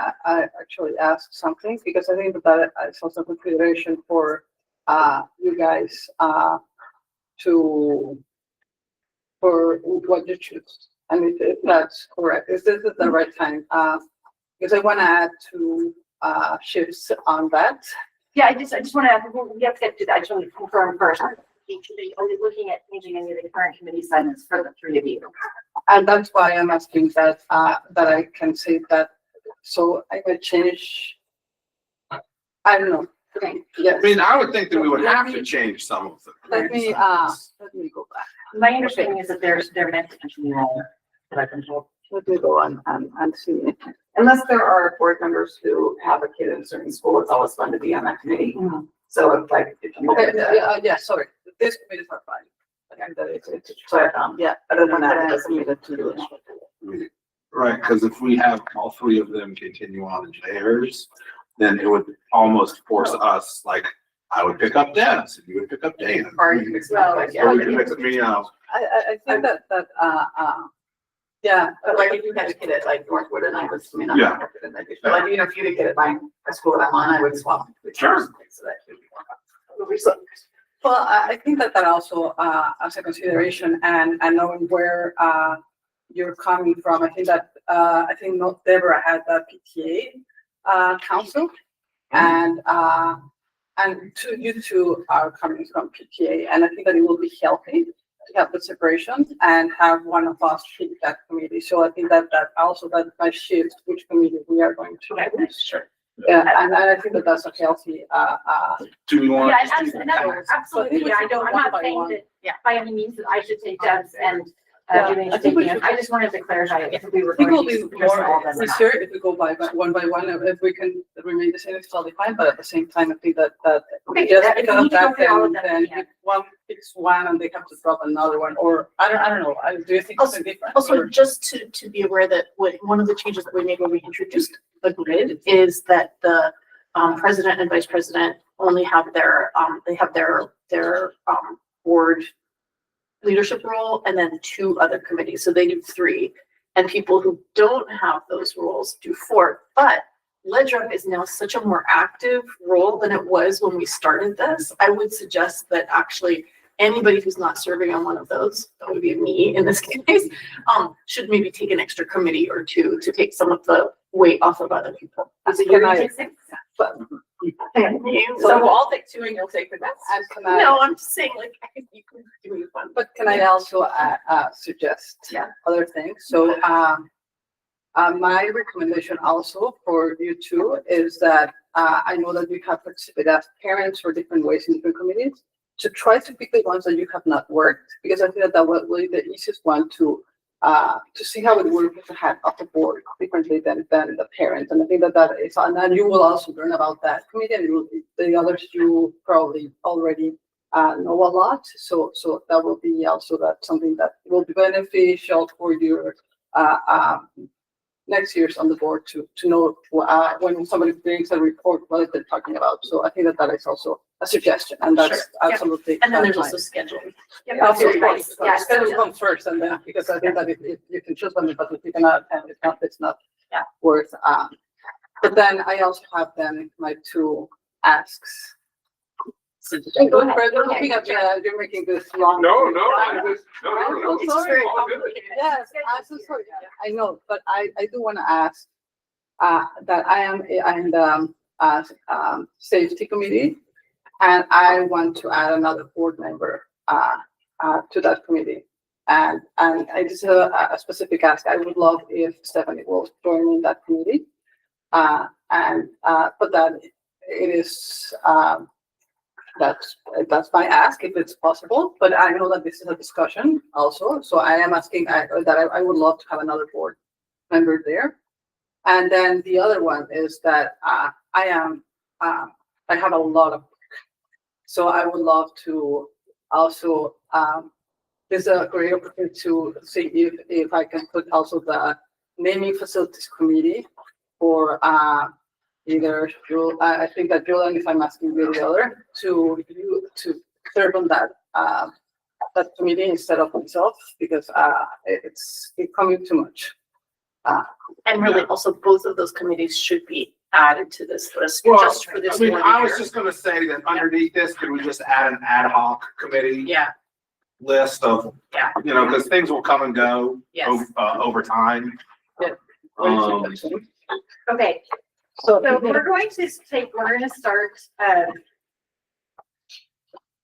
actually ask something? Because I think that is also a consideration for you guys for what you choose. And if that's correct, is this the right time? Because I want to add two shifts on that. Yeah, I just want to add, we have to get to that. I just want to confirm first. Are we looking at changing any of the current committee assignments for the three of you? And that's why I'm asking that that I can say that. So I will change. I don't know. Okay. Yes. I mean, I would think that we would have to change some of them. Let me go back. My understanding is that they're meant to continue on. Let me go on and see. Unless there are board members who have a kid in a certain school, it's always fun to be on that committee. So it's like. Yeah, sorry. This committee is not fine. Yeah, I don't want to add this committee to do it. Right, because if we have all three of them continue on as theirs, then it would almost force us, like, I would pick up Dennis and you would pick up Dana. Or you can mix it up, like, Or you can mix me up. I think that yeah. But like if you had a kid at like Northwood and I was, I mean, I'm Yeah. not interested in that. But like, you know, if you had a kid at my school that I'm on, I would swap. Sure. So that could be more. Well, I think that also as a consideration and knowing where you're coming from, I think that I think not Deborah had the PTA council and you two are coming from PTA, and I think that it will be healthy to have the separation and have one of us pick that committee. So I think that also that might shift which committee we are going to. Okay, sure. Yeah, and I think that that's a healthy. Do we want? Yeah, absolutely. Yeah, I'm not saying that, yeah, by any means that I should take Deb's and Julie should take me. I just wanted to clarify if we were I think going we'll to be use all of more them or not. easier if we go by one by one. If we can remain the same, it's totally fine. But at the same time, I think that Okay, just if we because need of to go that, through all of them, then yeah. if one picks one and they have to drop another one, or I don't know. Do you think it's a different? Also, just to be aware that one of the changes that we made when we introduced the grid is that the president and vice president only have their board leadership role and then 2 other committees. So they do 3. And people who don't have those roles do 4. But LedRep is now such a more active role than it was when we started this. I would suggest that actually anybody who's not serving on one of those, that would be me in this case, should maybe take an extra committee or 2 to take some of the weight off of other people. So can I- So we'll all take 2 and you'll take the rest. And can I? No, I'm just saying, like, you can do one. But can I also suggest other things? So my recommendation also for you two is that I know that you have participated as parents for different ways in different communities, to try to pick the ones that you have not worked, because I think that will be the easiest one to see how it works with the head of the board differently than the parent. And I think that is, and then you will also learn about that committee, and the others you probably already know a lot. So that will be also that something that will be beneficial for your next year's on the board to know when somebody brings a report what they're talking about. So I think that is also a suggestion, and that's Sure. Yeah. absolutely. And then there's fine. also scheduling. Yeah, of course. Yeah, Schedule come first, and then because I think that if you can choose one, but if you cannot, and it's not worth. But then I also have then my 2 asks. Go ahead. You're making this long. No. I'm so sorry. Yes, I'm so sorry. I know, but I do want to ask that I am in the safety committee, and I want to add another board member to that committee. And I just have a specific ask. I would love if Stephanie will join in that committee. But that it is, that's my ask if it's possible, but I know that this is a discussion also. So I am asking that I would love to have another board member there. And then the other one is that I have a lot of work. So I would love to also, there's a great opportunity to see if I can put also the naming facilities committee for either I think that Julian, if I'm asking you the other, to serve on that committee instead of myself, because it's becoming too much. And really also both of those committees should be added to this list Well, just for this I mean, one I was year. just gonna say that underneath this, can we just add an ad hoc committee Yeah, list of, yeah, you know, because things will come and go yes. over time. Okay, so we're going to start,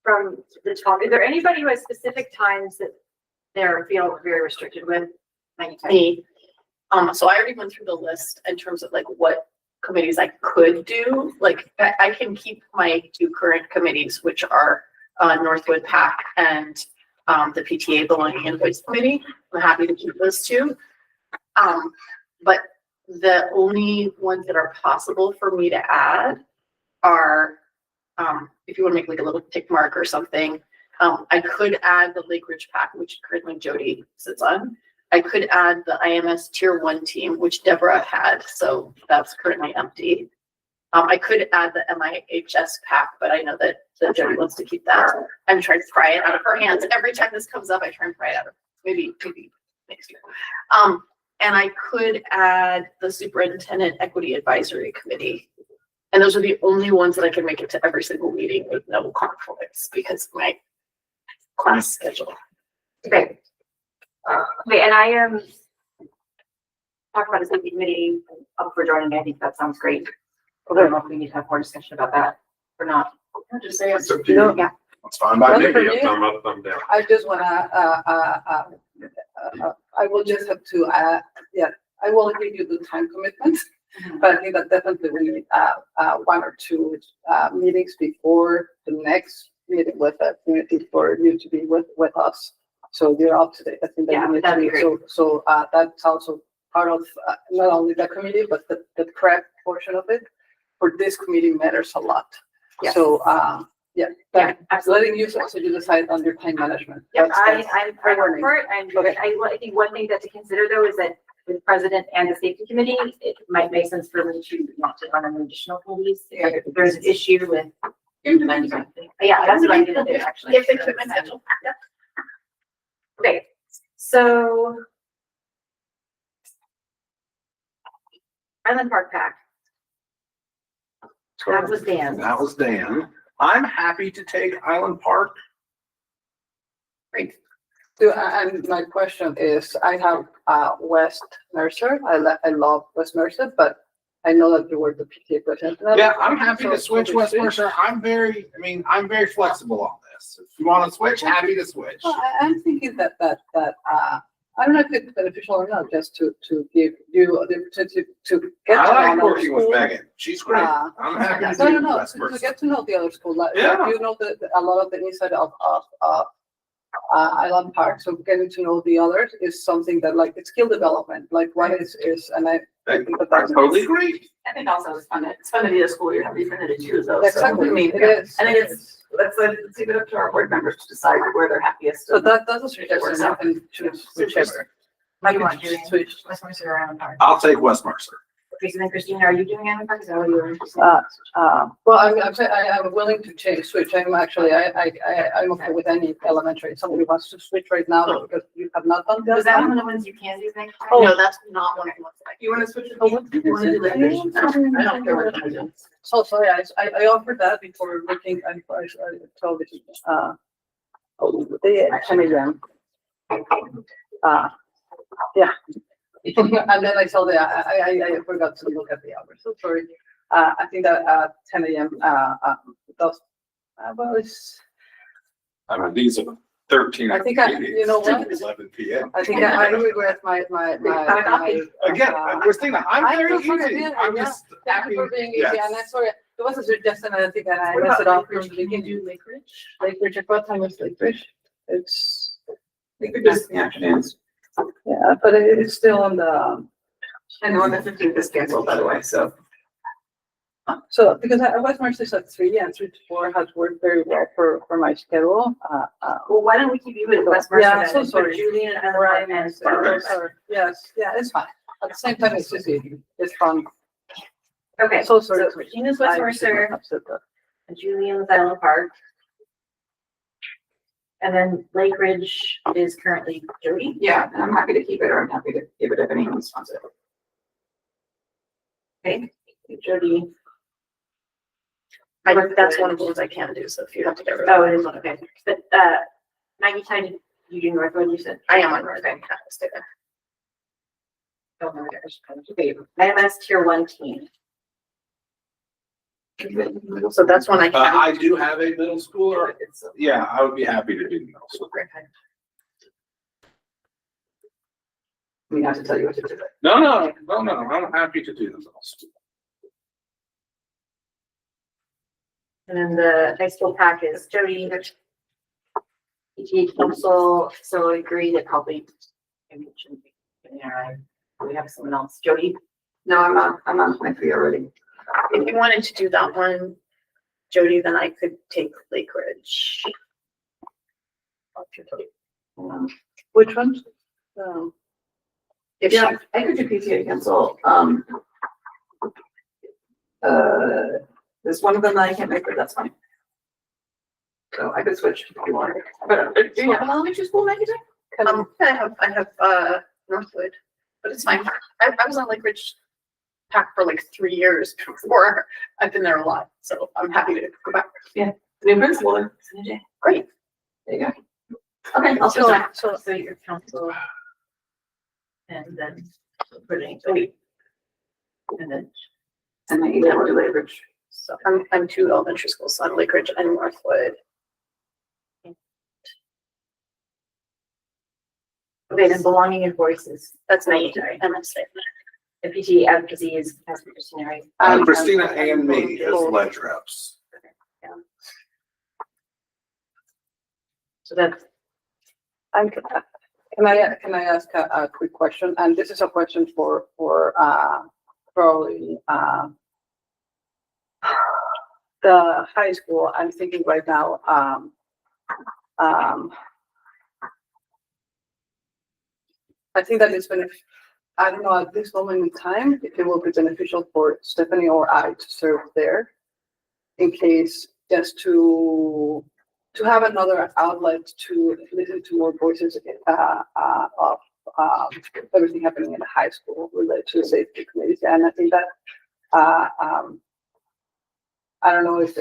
from the top. Is there anybody who has specific times that they're feel very restricted with? Me. So I already went through the list in terms of like what committees I could do. Like I can keep my two current committees, which are Northwood PAC and the PTA, the Learning and Voice Committee. I'm happy to keep those two. But the only ones that are possible for me to add are, if you want to make like a little tick mark or something, I could add the Lake Ridge PAC, which currently Jody sits on. I could add the IMS Tier 1 team, which Deborah had, so that's currently empty. I could add the MIHS PAC, but I know that Jody wants to keep that. I'm trying to pry it out of her hands. Every time this comes up, I try and pry it out of maybe next year. And I could add the Superintendent Equity Advisory Committee. And those are the only ones that I can make it to every single meeting with no conflicts because of my class schedule. Okay. Okay, and I am talking about a safety committee up for joining me. I think that sounds great. I don't know if we need to have more discussion about that or not. I'll just say It's up to you. Yeah. It's fine by me. Maybe a thumb up, thumb down. I just wanna, I will just have to, I will give you the time commitment, but I think that definitely we need, one or two, meetings before the next meeting with the community for you to be with us. So you're up to date. I think that you need to that'd be be, great. so that's also part of, not only the committee, but the prep portion of it. For this committee matters a lot. Yes. So, Yeah, letting you also you decide on your time management. Yep, That's I'm learning. for it. Okay. I think one thing that to consider though is that with president and the safety committee, it might make sense for me to not take on an additional committees. If there's an issue with implementing something. Yeah, that's what I'm gonna do actually. Get the equipment schedule. Yep. Okay, so. Island Park Pack. That was Dan. That was Dan. I'm happy to take Island Park. Great. So, and my question is, I have West Mercer. I love West Mercer, but I know that you were the PTA president. Yeah, I'm happy to switch West Mercer. I'm very flexible on this. If you want to switch, happy to switch. Well, I'm thinking that I don't know if it's beneficial or not, just to give you the opportunity to get. I like to working with school. Megan. She's great. I'm happy to do No, West to Mercer. get to know the other school. Like, Yeah. you know, a lot of the inside of Island Park, so getting to know the others is something that like it's skill development, like what is, and I think that that's totally agree. I think also it's fun to be a school year, have different to choose those. Exactly. So, I mean, It is. I think let's leave it up to our board members to decide where they're happiest. So that's a suggestion, I can choose whichever. What do you want, Julie? Switch. West Mercer or Island Park? I'll take West Mercer. Okay, so then Christina, are you doing Island Park? Is that what you were interested Well, I'm willing to switch. I'm actually, I'm okay with any elementary. If somebody wants to switch right now because you have not done that. Was that one of the ones you can do next time? Oh, no, that's not one of the ones that You wanna switch it? Oh, what did You wanna do you say? I don't care what I do. So sorry, I offered that before looking, I told you, the 10 a.m. Yeah. And then I saw I forgot to look at the hours, so sorry. I think that 10 a.m. Does, well, it's. I mean, these are 13. I think you know what? 11 PM. I think I regret my. Again, Christina, I'm very just wanna easy. do it, I'm yeah. just Thank you for happy. being easy, Yes. and I'm sorry, there was a suggestion, and I think that I What messed it about up from the Lake Ridge? Can you beginning. do Lake Ridge? Lake Ridge, what time is Lake Ridge? It's, Lake Ridge is in the afternoons. Yeah, but it's still on the. I know the 15th is canceled, by the way, so. So, because I West March at 3 and 3 to 4 has worked very well for my schedule. Well, why don't we keep you at West March? Yeah, I'm so sorry. Julian and Right, Brian and. sorry. Yes, yeah, it's fine. At the same time, it's just easy. It's fun. Okay, So so sorry. Regina's West Mercer, Upset that. and Julian's Island Park. And then Lake Ridge is currently Jody. Yeah, and I'm happy to keep it, or I'm happy to give it if anyone wants it. Okay, Jody. That's one of the ones I can do, so if you have to get rid of. Oh, it is one, okay. But, Maggie, time you do Northwood, you said? I am on Northwood. Okay, stay there. Oh my gosh. Okay, IMS tier 1 team. So that's one I can. I do have a middle schooler. Yeah, I would be happy to do the middle school. We have to tell you what to do. No, I'm happy to do the middle school. And then the high school pack is Jody. PTA council, so I agree that probably. Maybe it shouldn't be. Yeah, we have someone else, Jody. No, I'm on 23 already. If you wanted to do that one, Jody, then I could take Lake Ridge. Which ones? If Yeah, I could do PTA council. There's one of them that I can't make, but that's fine. So I could switch if you want. But do you have an elementary school, Maggie? I have Northwood, but it's fine. I was on Lake Ridge pack for like 3 years before. I've been there a lot, so I'm happy to go back. Yeah, the new principal. Great. There you go. Okay, I'll So- so your council. And then putting, and then. And then you can do Lake Ridge. So I'm 2 elementary schools, so I'm Lake Ridge and Northwood. Okay, then belonging in voices, that's me, and I'm saying that. The PT advocacy is Christina, right? Christina and me as ledge reps. Yeah. So that's. Can I ask a quick question? And this is a question for probably the high school. I'm thinking right now, I think that it's I don't know at this moment in time if it will be beneficial for Stephanie or I to serve there, in case just to have another outlet to listen to more voices of everything happening in the high school related to the safety committee. And I think that I don't know if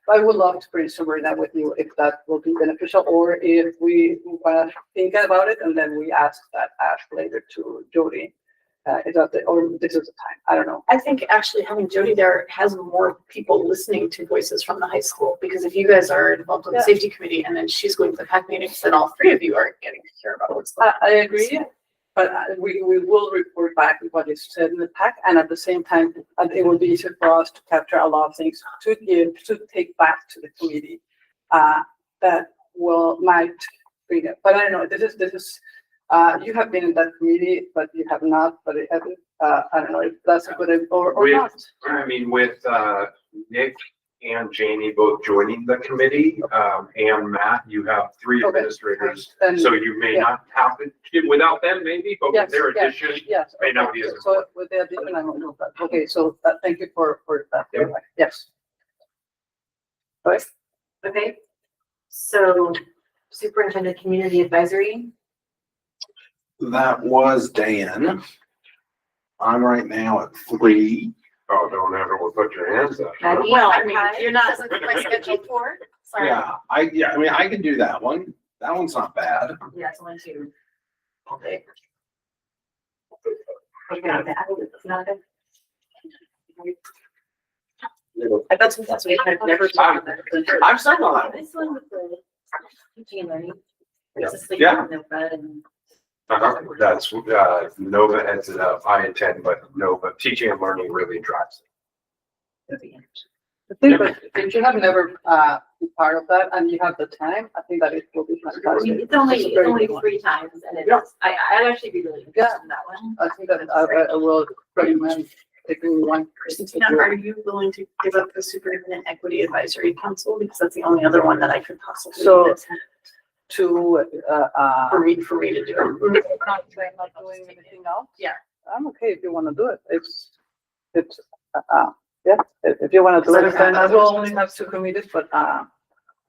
I would love to brainstorm that with you if that will be beneficial, or if we want to think about it and then we ask later to Jody. Is that or this is the time? I don't know. I think actually having Jody there has more people listening to voices from the high school, because if you guys are involved in the safety committee and then she's going to the PAC meetings, then all 3 of you are getting to hear about what's going on. I agree, but we will report back what is said in the PAC, and at the same time, it will be easier for us to capture a lot of things to take back to the committee that might bring it. But I don't know. This is. You have been in that committee, but you have not. But I don't know if that's a good or not. I mean, with Nick and Janie both joining the committee, and Matt, you have 3 administrators. Then, so you may not have it without them, maybe, but with their addition, may not be as so important. with the addition, I will know that. Okay, so thank you for that. Yep. Yes. All right. Okay, so superintendent community advisory. That was Dan. I'm right now at 3. Oh, don't everyone put your hands up. Well, I mean, you're not my schedule for. Sorry. Yeah, I mean, I can do that one. That one's not bad. Yeah, it's only 2. Okay. Not bad. Not bad. That's what we had never talked about. I'm stuck on that. This one with the teaching and learning. Yeah. It's like Yeah. Nova and That's, Nova heads it up. I attend, but Nova, teaching and learning really drives it. I think that if you have never been part of that and you have the time, I think that it will be I fantastic. mean, it's only very good 3 times and Yeah. it's, I'd actually be really interested in that one. I think that I will recommend taking one. Christina, are you willing to give up the Superintendent Equity Advisory Council? Because that's the only other one that I could possibly So- attend To, for me to do. not doing anything else? Yeah. I'm okay if you want to do it. Yeah, if you want to do it, then I will only have 2 committees, but,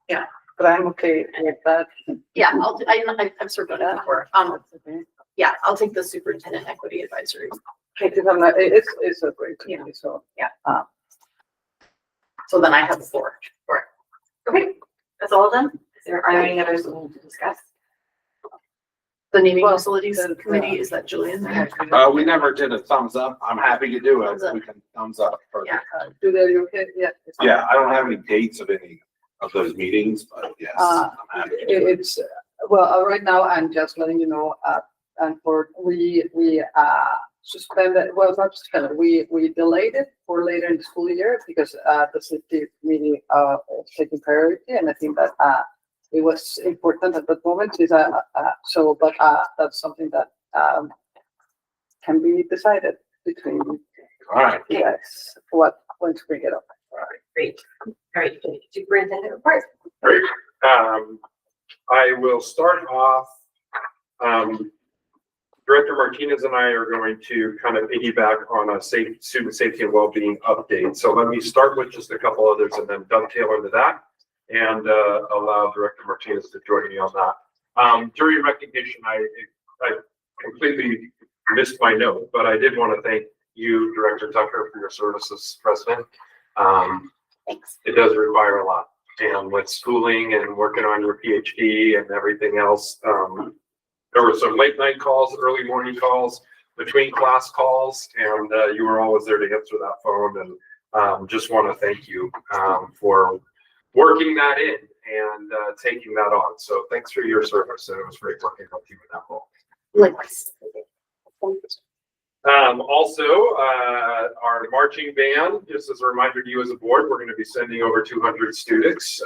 Yeah. But I'm okay with that. Yeah, I've served on that before. Yeah, I'll take the Superintendent Equity Advisory. Because I'm not, it's a great committee, so. Yeah. So then I have the floor. Okay, that's all done. Are there any others we need to discuss? The naming facilities committee, is that Julian? We never did a thumbs up. I'm happy to do it. Thumbs up. We can thumbs up. Perfect. Yeah. Do that, you okay? Yeah. Yeah, I don't have any dates of any of those meetings, but yes, I'm happy to do it. It's, well, right now, I'm just letting you know, and for, we suspended, well, not suspended, we delayed it for later in the school year because, the safety committee, is taking priority, and I think that, it was important at that moment, is, so, but, that's something that, can be decided between All right. you guys, when to bring it up. Great. All right, superintendent report. Great. I will start off, Director Martinez and I are going to kind of piggyback on a student safety and well-being update. So let me start with just a couple others and then dovetail into that and allow Director Martinez to join me on that. During recognition, I completely missed my note, but I did want to thank you, Director Tucker, for your service as president. Thanks. It does require a lot. And with schooling and working on your PhD and everything else, there were some late night calls, early morning calls, between class calls, and you were always there to answer that phone. And just want to thank you for working that in and taking that on. So thanks for your service. And it was great working with you in that role. Likewise. Also, our marching band, just as a reminder to you as a board, we're going to be sending over 200 students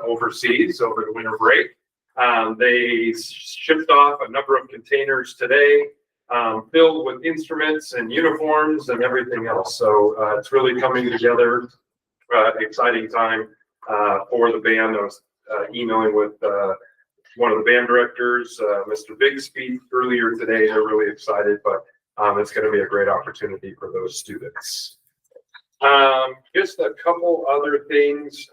overseas over the winter break. They shipped off a number of containers today, filled with instruments and uniforms and everything else. So it's really coming together. Exciting time for the band. I was emailing with one of the band directors, Mr. Bigsby, earlier today. They're really excited, but it's going to be a great opportunity for those students. Just a couple other things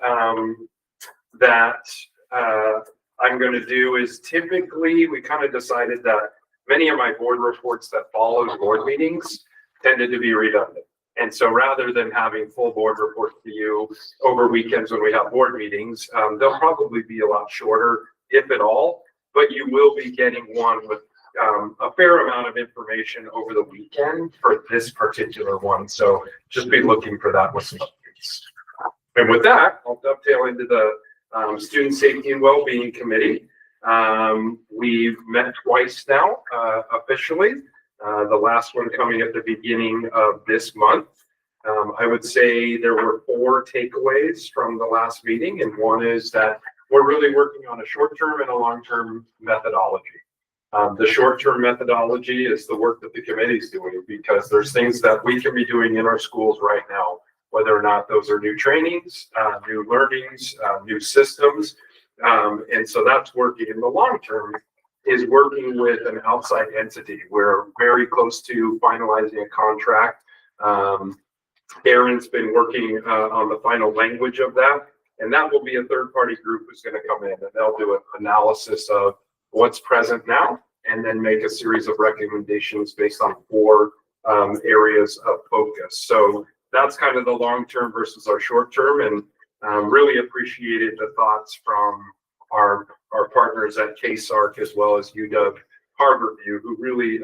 that I'm going to do is typically we kind of decided that many of my board reports that followed board meetings tended to be redundant. And so rather than having full board reports to you over weekends when we have board meetings, they'll probably be a lot shorter, if at all, but you will be getting one with a fair amount of information over the weekend for this particular one. So just be looking for that with some updates. And with that, I'll dovetail into the Student Safety and Wellbeing Committee. We've met twice now, officially. The last one coming at the beginning of this month. I would say there were 4 takeaways from the last meeting, and one is that we're really working on a short-term and a long-term methodology. The short-term methodology is the work that the committee is doing, because there's things that we can be doing in our schools right now, whether or not those are new trainings, new learnings, new systems. And so that's working. In the long term is working with an outside entity. We're very close to finalizing a contract. Aaron's been working on the final language of that, and that will be a third-party group who's going to come in, and they'll do an analysis of what's present now, and then make a series of recommendations based on 4 areas of focus. So that's kind of the long-term versus our short-term, and really appreciated the thoughts from our partners at KSARC as well as UW Harborview, who really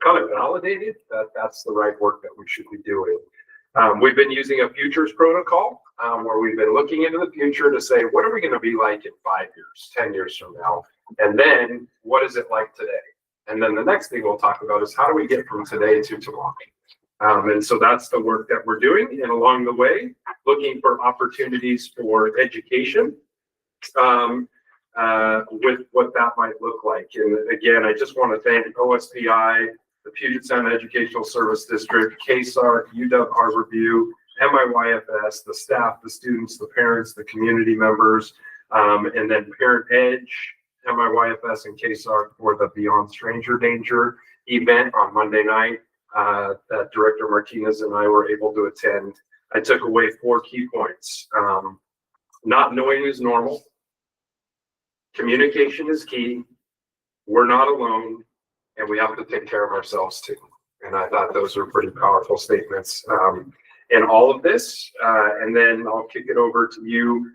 kind of validated that that's the right work that we should be doing. We've been using a futures protocol where we've been looking into the future to say, what are we going to be like in 5 years, 10 years from now? And then what is it like today? And then the next thing we'll talk about is how do we get from today to tomorrow? And so that's the work that we're doing. And along the way, looking for opportunities for education with what that might look like. And again, I just want to thank OSPI, the Puget Sound Educational Service District, KSAR, UW Harborview, MIYFS, the staff, the students, the parents, the community members, and then Parent Edge, MIYFS, and KSAR for the Beyond Stranger Danger event on Monday night that Director Martinez and I were able to attend. I took away 4 key points. Not knowing is normal. Communication is key. We're not alone, and we have to take care of ourselves too. And I thought those were pretty powerful statements in all of this. And then I'll kick it over to you,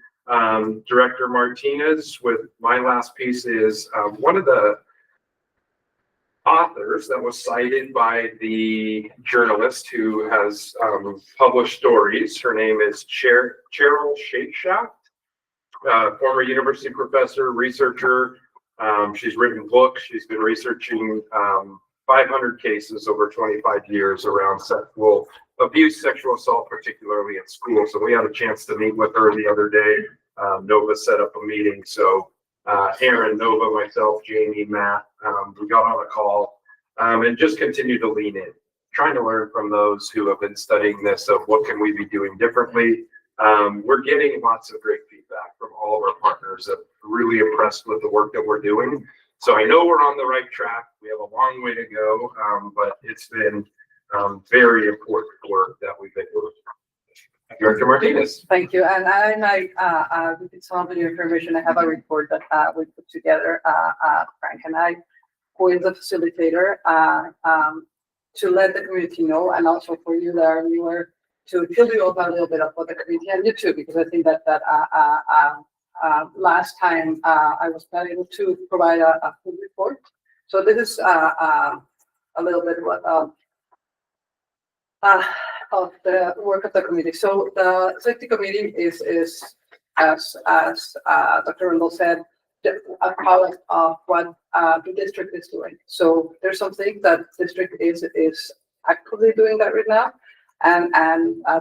Director Martinez, with my last piece is one of the authors that was cited by the journalist who has published stories. Her name is Cheryl Shakeshaft, former university professor, researcher. She's written books. She's been researching 500 cases over 25 years around sexual abuse, sexual assault, particularly at schools. So we had a chance to meet with her the other day. Nova set up a meeting. So Aaron, Nova, myself, Jamie, Matt, we got on a call and just continue to lean in, trying to learn from those who have been studying this of what can we be doing differently. We're getting lots of great feedback from all of our partners that are really impressed with the work that we're doing. So I know we're on the right track. We have a long way to go, but it's been very important work that we've been doing. Director Martinez. Thank you. And with some of the information, I have a report that we put together, Frank and I, who is the facilitator, to let the community know, and also for you that are newer, to fill you up a little bit about the community, and you too, because I think that last time I was not able to provide a full report. So this is a little bit of the work of the committee. So the safety committee is as Dr. Rundle said, a product of what the district is doing. So there's something that district is actively doing that right now, and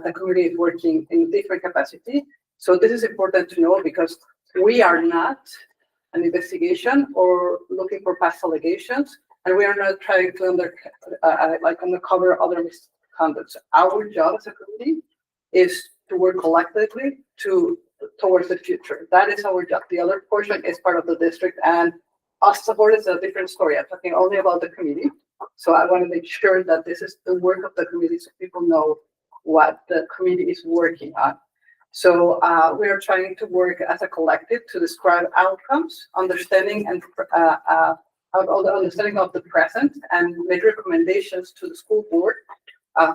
the committee is working in different capacity. So this is important to know because we are not an investigation or looking for past allegations, and we are not trying to uncover other misconduct. Our job as a committee is to work collectively towards the future. That is our job. The other portion is part of the district, and us support is a different story. I'm talking only about the committee. So I want to make sure that this is the work of the committee so people know what the committee is working on. So we are trying to work as a collective to describe outcomes, understanding and understanding of the present, and make recommendations to the school board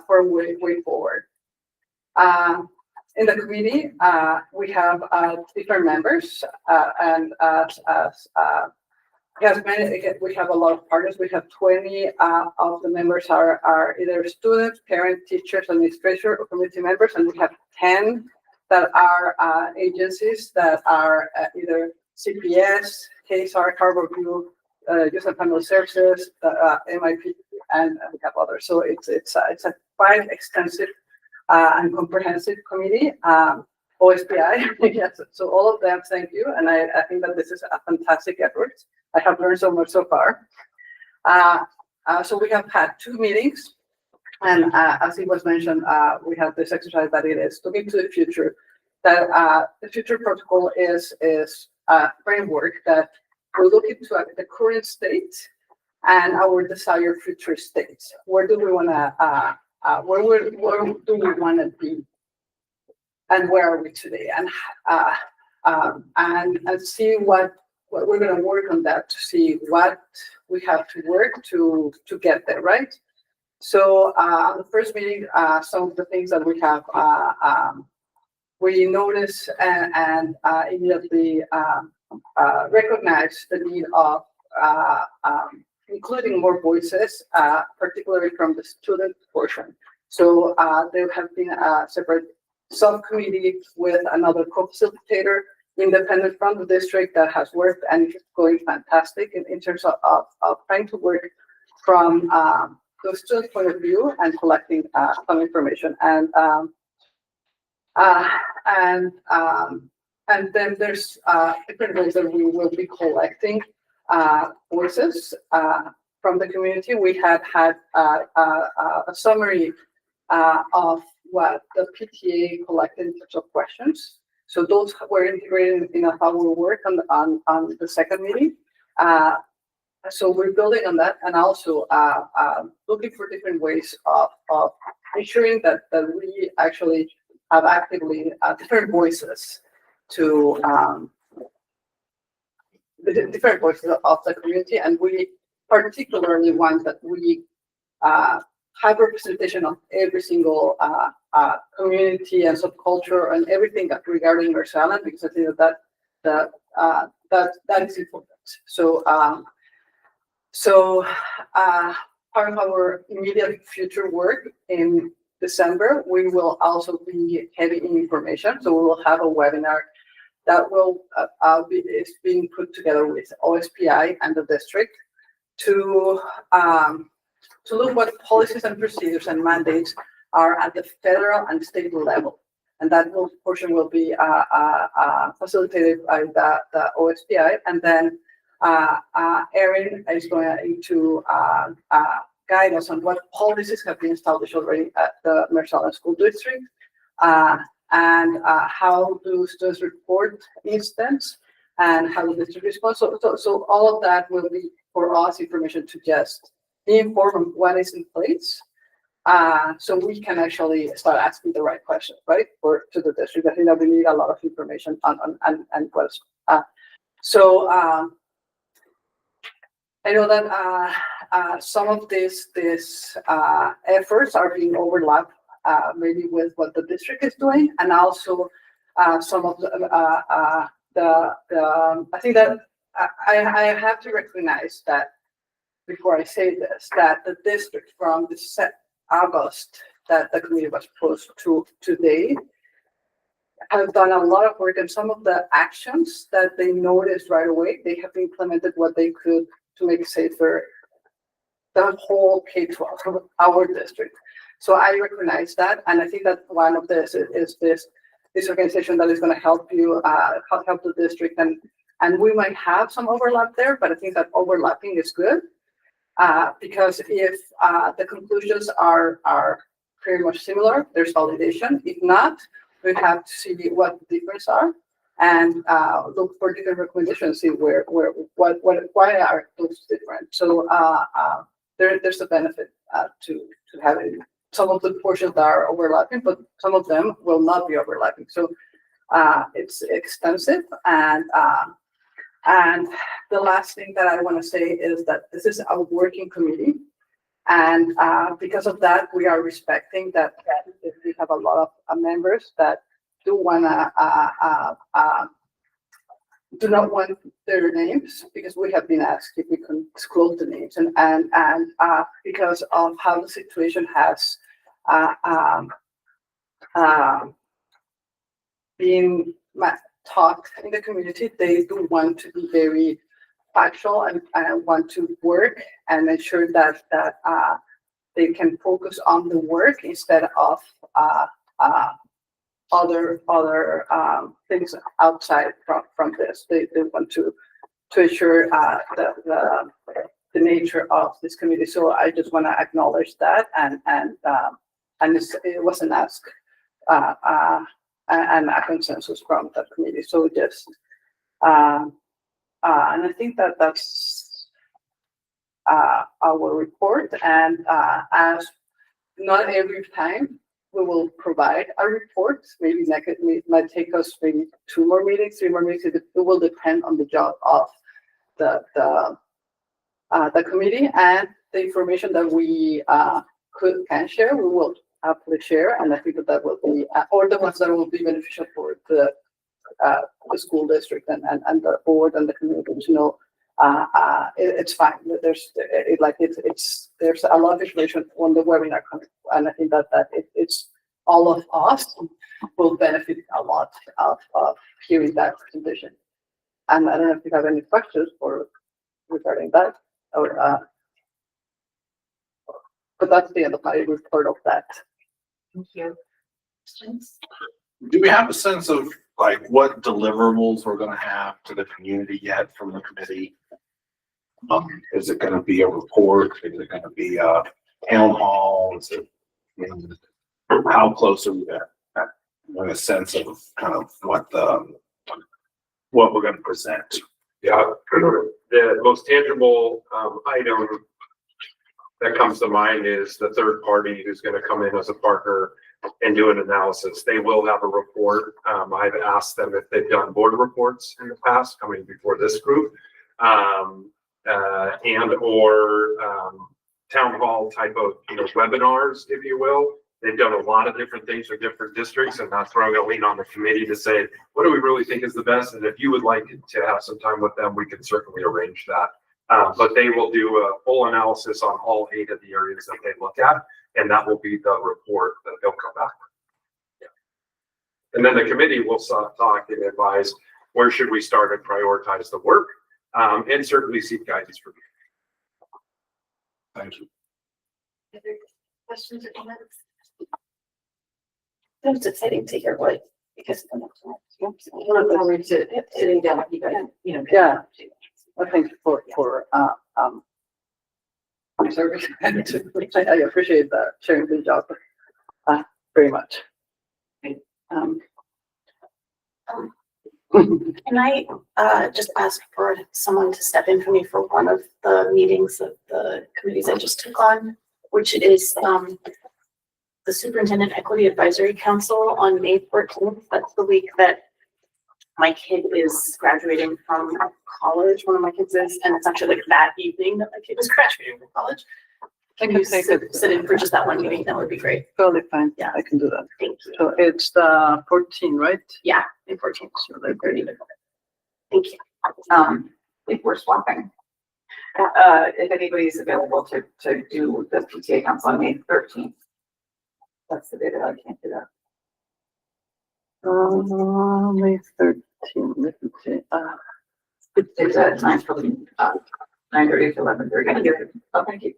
for a way forward. In the committee, we have different members, and we have a lot of partners. We have 20 of the members are either students, parents, teachers, administrators, or community members, and we have 10 that are agencies that are either CPS, KSAR, Harborview, Youth and Family Services, MIP, and we have others. So it's a quite extensive and comprehensive committee. OSPI, yes. So all of them, thank you, and I think that this is a fantastic effort. I have learned so much so far. So we have had 2 meetings. And as it was mentioned, we have this exercise that it is looking to the future. That the future protocol is a framework that we're looking to the current state and our desired future state. Where do we want to? Where do we want to be? And where are we today? And see what we're going to work on that to see what we have to work to get there, right? So the first meeting, some of the things that we have, we notice and immediately recognize the need of including more voices, particularly from the student portion. So there have been a separate subcommittee with another co-facilitator independent from the district that has worked and is going fantastic in terms of trying to work from the student's point of view and collecting some information. And then there's different ways that we will be collecting voices from the community. We have had a summary of what the PTA collected in terms of questions. So those were integrated in how we work on the second meeting. So we're building on that and also looking for different ways of ensuring that we actually have actively different voices to the different voices of the community, and we particularly want that we have representation of every single community and subculture and everything regarding Mercer Island, because I think that is important. So part of our immediate future work in December, we will also be heavy in information. So we will have a webinar that will is being put together with OSPI and the district to look what policies and procedures and mandates are at the federal and state level. And that portion will be facilitated by the OSPI. And then Erin is going to guide us on what policies have been established already at the Mercer Island School District, and how do students report incidents and how the district responds. So all of that will be for us information to just be informed of what is in place, so we can actually start asking the right questions, right, to the district. I think that we need a lot of information on what's so. I know that some of these efforts are being overlapped maybe with what the district is doing, and also some of I think that I have to recognize that before I say this, that the district from the August that the committee was posed to today have done a lot of work, and some of the actions that they noticed right away, they have implemented what they could to make safer the whole K-12 of our district. So I recognize that, and I think that one of this is this organization that is going to help you help the district, and we might have some overlap there, but I think that overlapping is good, because if the conclusions are pretty much similar, there's validation. If not, we have to see what the differences are and look for different recommendations, see why are those different. So there's a benefit to having some of the portions that are overlapping, but some of them will not be overlapping. So it's extensive, and the last thing that I want to say is that this is a working committee, and because of that, we are respecting that we have a lot of members that do not want their names, because we have been asked if we can disclose the names, and because of how the situation has been talked in the community, they do want to be very factual and want to work and ensure that they can focus on the work instead of other things outside from this. They want to ensure the nature of this committee. So I just want to acknowledge that, and it wasn't asked and a consensus from the committee. So just and I think that's our report. And as not every time we will provide a report, maybe it might take us maybe 2 more meetings, 3 more meetings. It will depend on the job of the committee, and the information that we can share, we will happily share. And I think that will be, or the ones that will be beneficial for the school district and the board and the community to know it's fine. There's there's a lot of information on the webinar, and I think that it's all of us will benefit a lot of hearing that presentation. And I don't know if you have any questions regarding that, or but that's the end of my report of that. Thank you. Questions? Do we have a sense of like what deliverables we're gonna have to the community yet from the committee? Is it gonna be a report? Is it gonna be a town hall? Is it, how close are we at in a sense of kind of what we're gonna present? Yeah, the most tangible item that comes to mind is the third party who's going to come in as a partner and do an analysis. They will have a report. I've asked them if they've done board reports in the past coming before this group, and or town hall type of webinars, if you will. They've done a lot of different things for different districts, and that's where I'm going to lean on the committee to say, what do we really think is the best? And if you would like to have some time with them, we can certainly arrange that. But they will do a full analysis on all 8 of the areas that they look at, and that will be the report that they'll come back with. Yeah. And then the committee will talk and advise where should we start and prioritize the work, and certainly seek guidance from you. Thank you. Other questions or comments? It's exciting to hear what, because I look forward to sitting down with you guys, Yeah, I think for service, I appreciate that, sharing the job very much. Can I just ask for someone to step in for me for one of the meetings of the committees I just took on, which is the Superintendent Equity Advisory Council on May 14th. That's the week that my kid is graduating from college. One of my kids is, and it's actually like that evening that my kid is graduating from college. Can you sit in for just that one meeting? That would be great. Totally fine. Yeah, I can do that. Thank you. So it's the 14, right? Yeah, May 14th. So they're pretty. Thank you. If we're swapping. If anybody's available to do the PTA council on May 13th. That's the day that I can't do that. May 13th, let me see. It's at 9:30 to 11:30. Oh, thank you.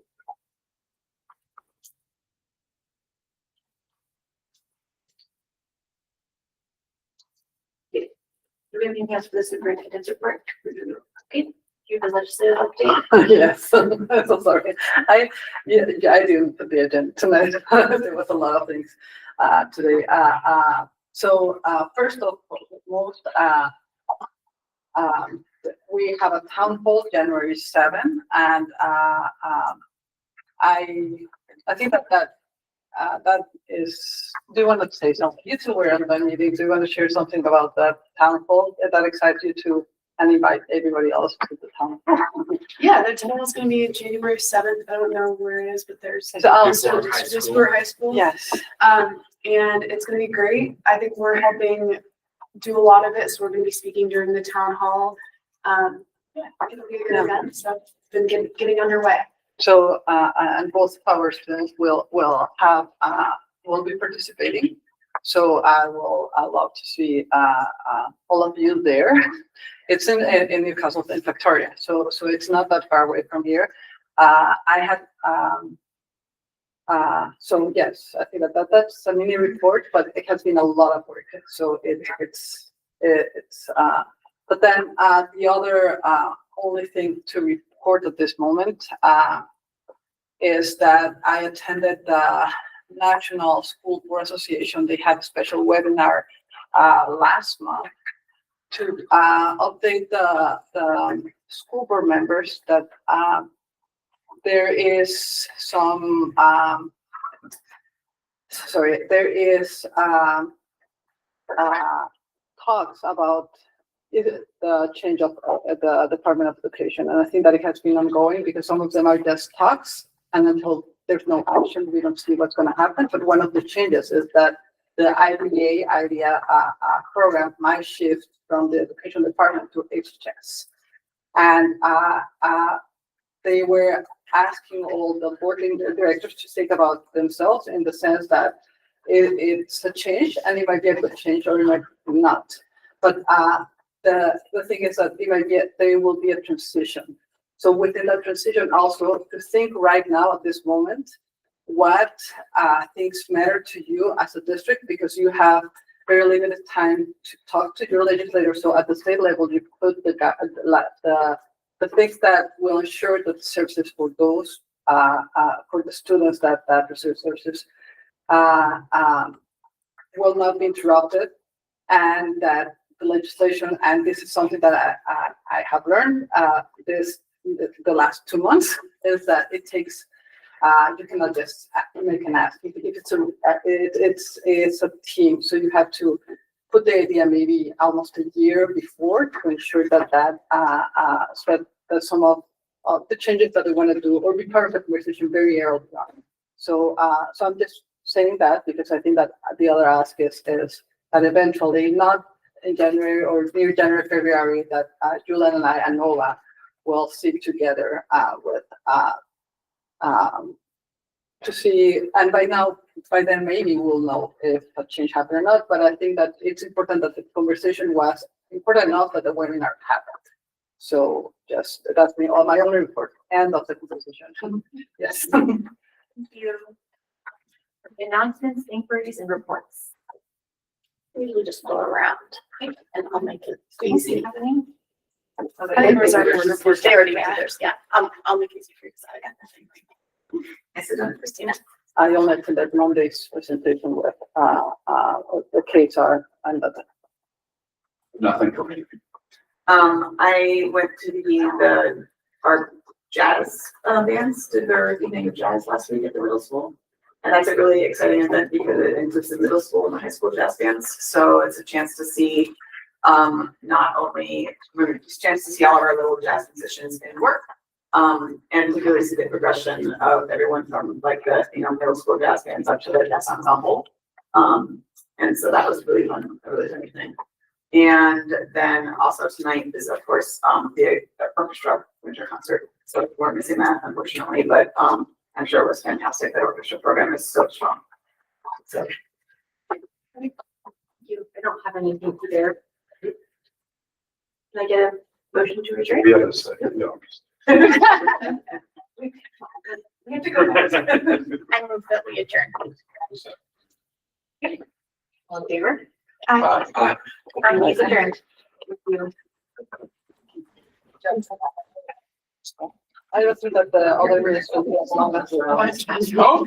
Do we have anything else for the superintendent's report? Okay, do you have a legislative update? Yes, I'm so sorry. I didn't put the agenda tonight. There was a lot of things today. So first of most, we have a town hall January 7th, and I think that is. Do you want to say something? You two were at the meeting. Do you want to share something about that town hall that excites you to? And invite everybody else to the town. Yeah, the town hall is going to be January 7th. I don't know where it is, but there's It's for high school. Yes. And it's going to be great. I think we're helping do a lot of it. So we're going to be speaking during the town hall. It'll be a good event. So it's been getting underway. So, and both of our students will be participating. So I'd love to see all of you there. It's in Newcastle, in Victoria, so it's not that far away from here. So yes, I think that's a mini report, but it has been a lot of work. So it's but then the other only thing to report at this moment is that I attended the National School Board Association. They had a special webinar last month to update the school board members that there is some talks about the change of the Department of Education, and I think that it has been ongoing because some of them are just talks, and until there's no action, we don't see what's going to happen. But one of the changes is that the IDEA program might shift from the Education Department to HHS. And, they were asking all the board directors to think about themselves in the sense that it's a change and it might be a good change or it might not. But, the thing is that there will be a transition. So within that transition also to think right now at this moment, what things matter to you as a district, because you have very limited time to talk to your legislators. So at the state level, you put the things that will ensure that the services for those for the students that receive services will not be interrupted, and that the legislation, and this is something that I have learned the last 2 months, is that it takes you cannot just make an ask. If it's a team, so you have to put the idea maybe almost a year before to ensure that so that some of the changes that we want to do or be part of the conversation very early on. So I'm just saying that because I think that the other ask is that eventually, not in January or near January, February, that Julian and I and Nola will sit together with to see, and by then maybe we'll know if a change happened or not. But I think that it's important that the conversation was important enough that the webinar happened. So just that's my only report. End of the conversation. Yes. Thank you. Announcements, inquiries, and reports. We usually just go around and I'll make it easy. I think reports, they already made theirs, yeah. I'll make it easy for you because I got nothing. I sit on Christina. I only attended Monday's presentation with the KSR and that. Nothing for me. I went to our jazz bands did their evening of jazz last week at the middle school. And that's a really exciting event because it includes the middle school and the high school jazz bands. So it's a chance to see not only just a chance to see all of our little jazz musicians in work, and to really see the progression of everyone from like the middle school jazz bands up to the jazz ensemble. And so that was really fun, a really funny thing. And then also tonight is of course the orchestra winter concert. So we're missing that unfortunately, but I'm sure it was fantastic. The orchestra program is so strong. So Thank you. I don't have anything there. Can I get a motion to adjourn? We have a second, no. We have to go next. I move that we adjourn. All in favor? Aye. He's adjourned. Thank you. I don't think that the other is as long as. Oh,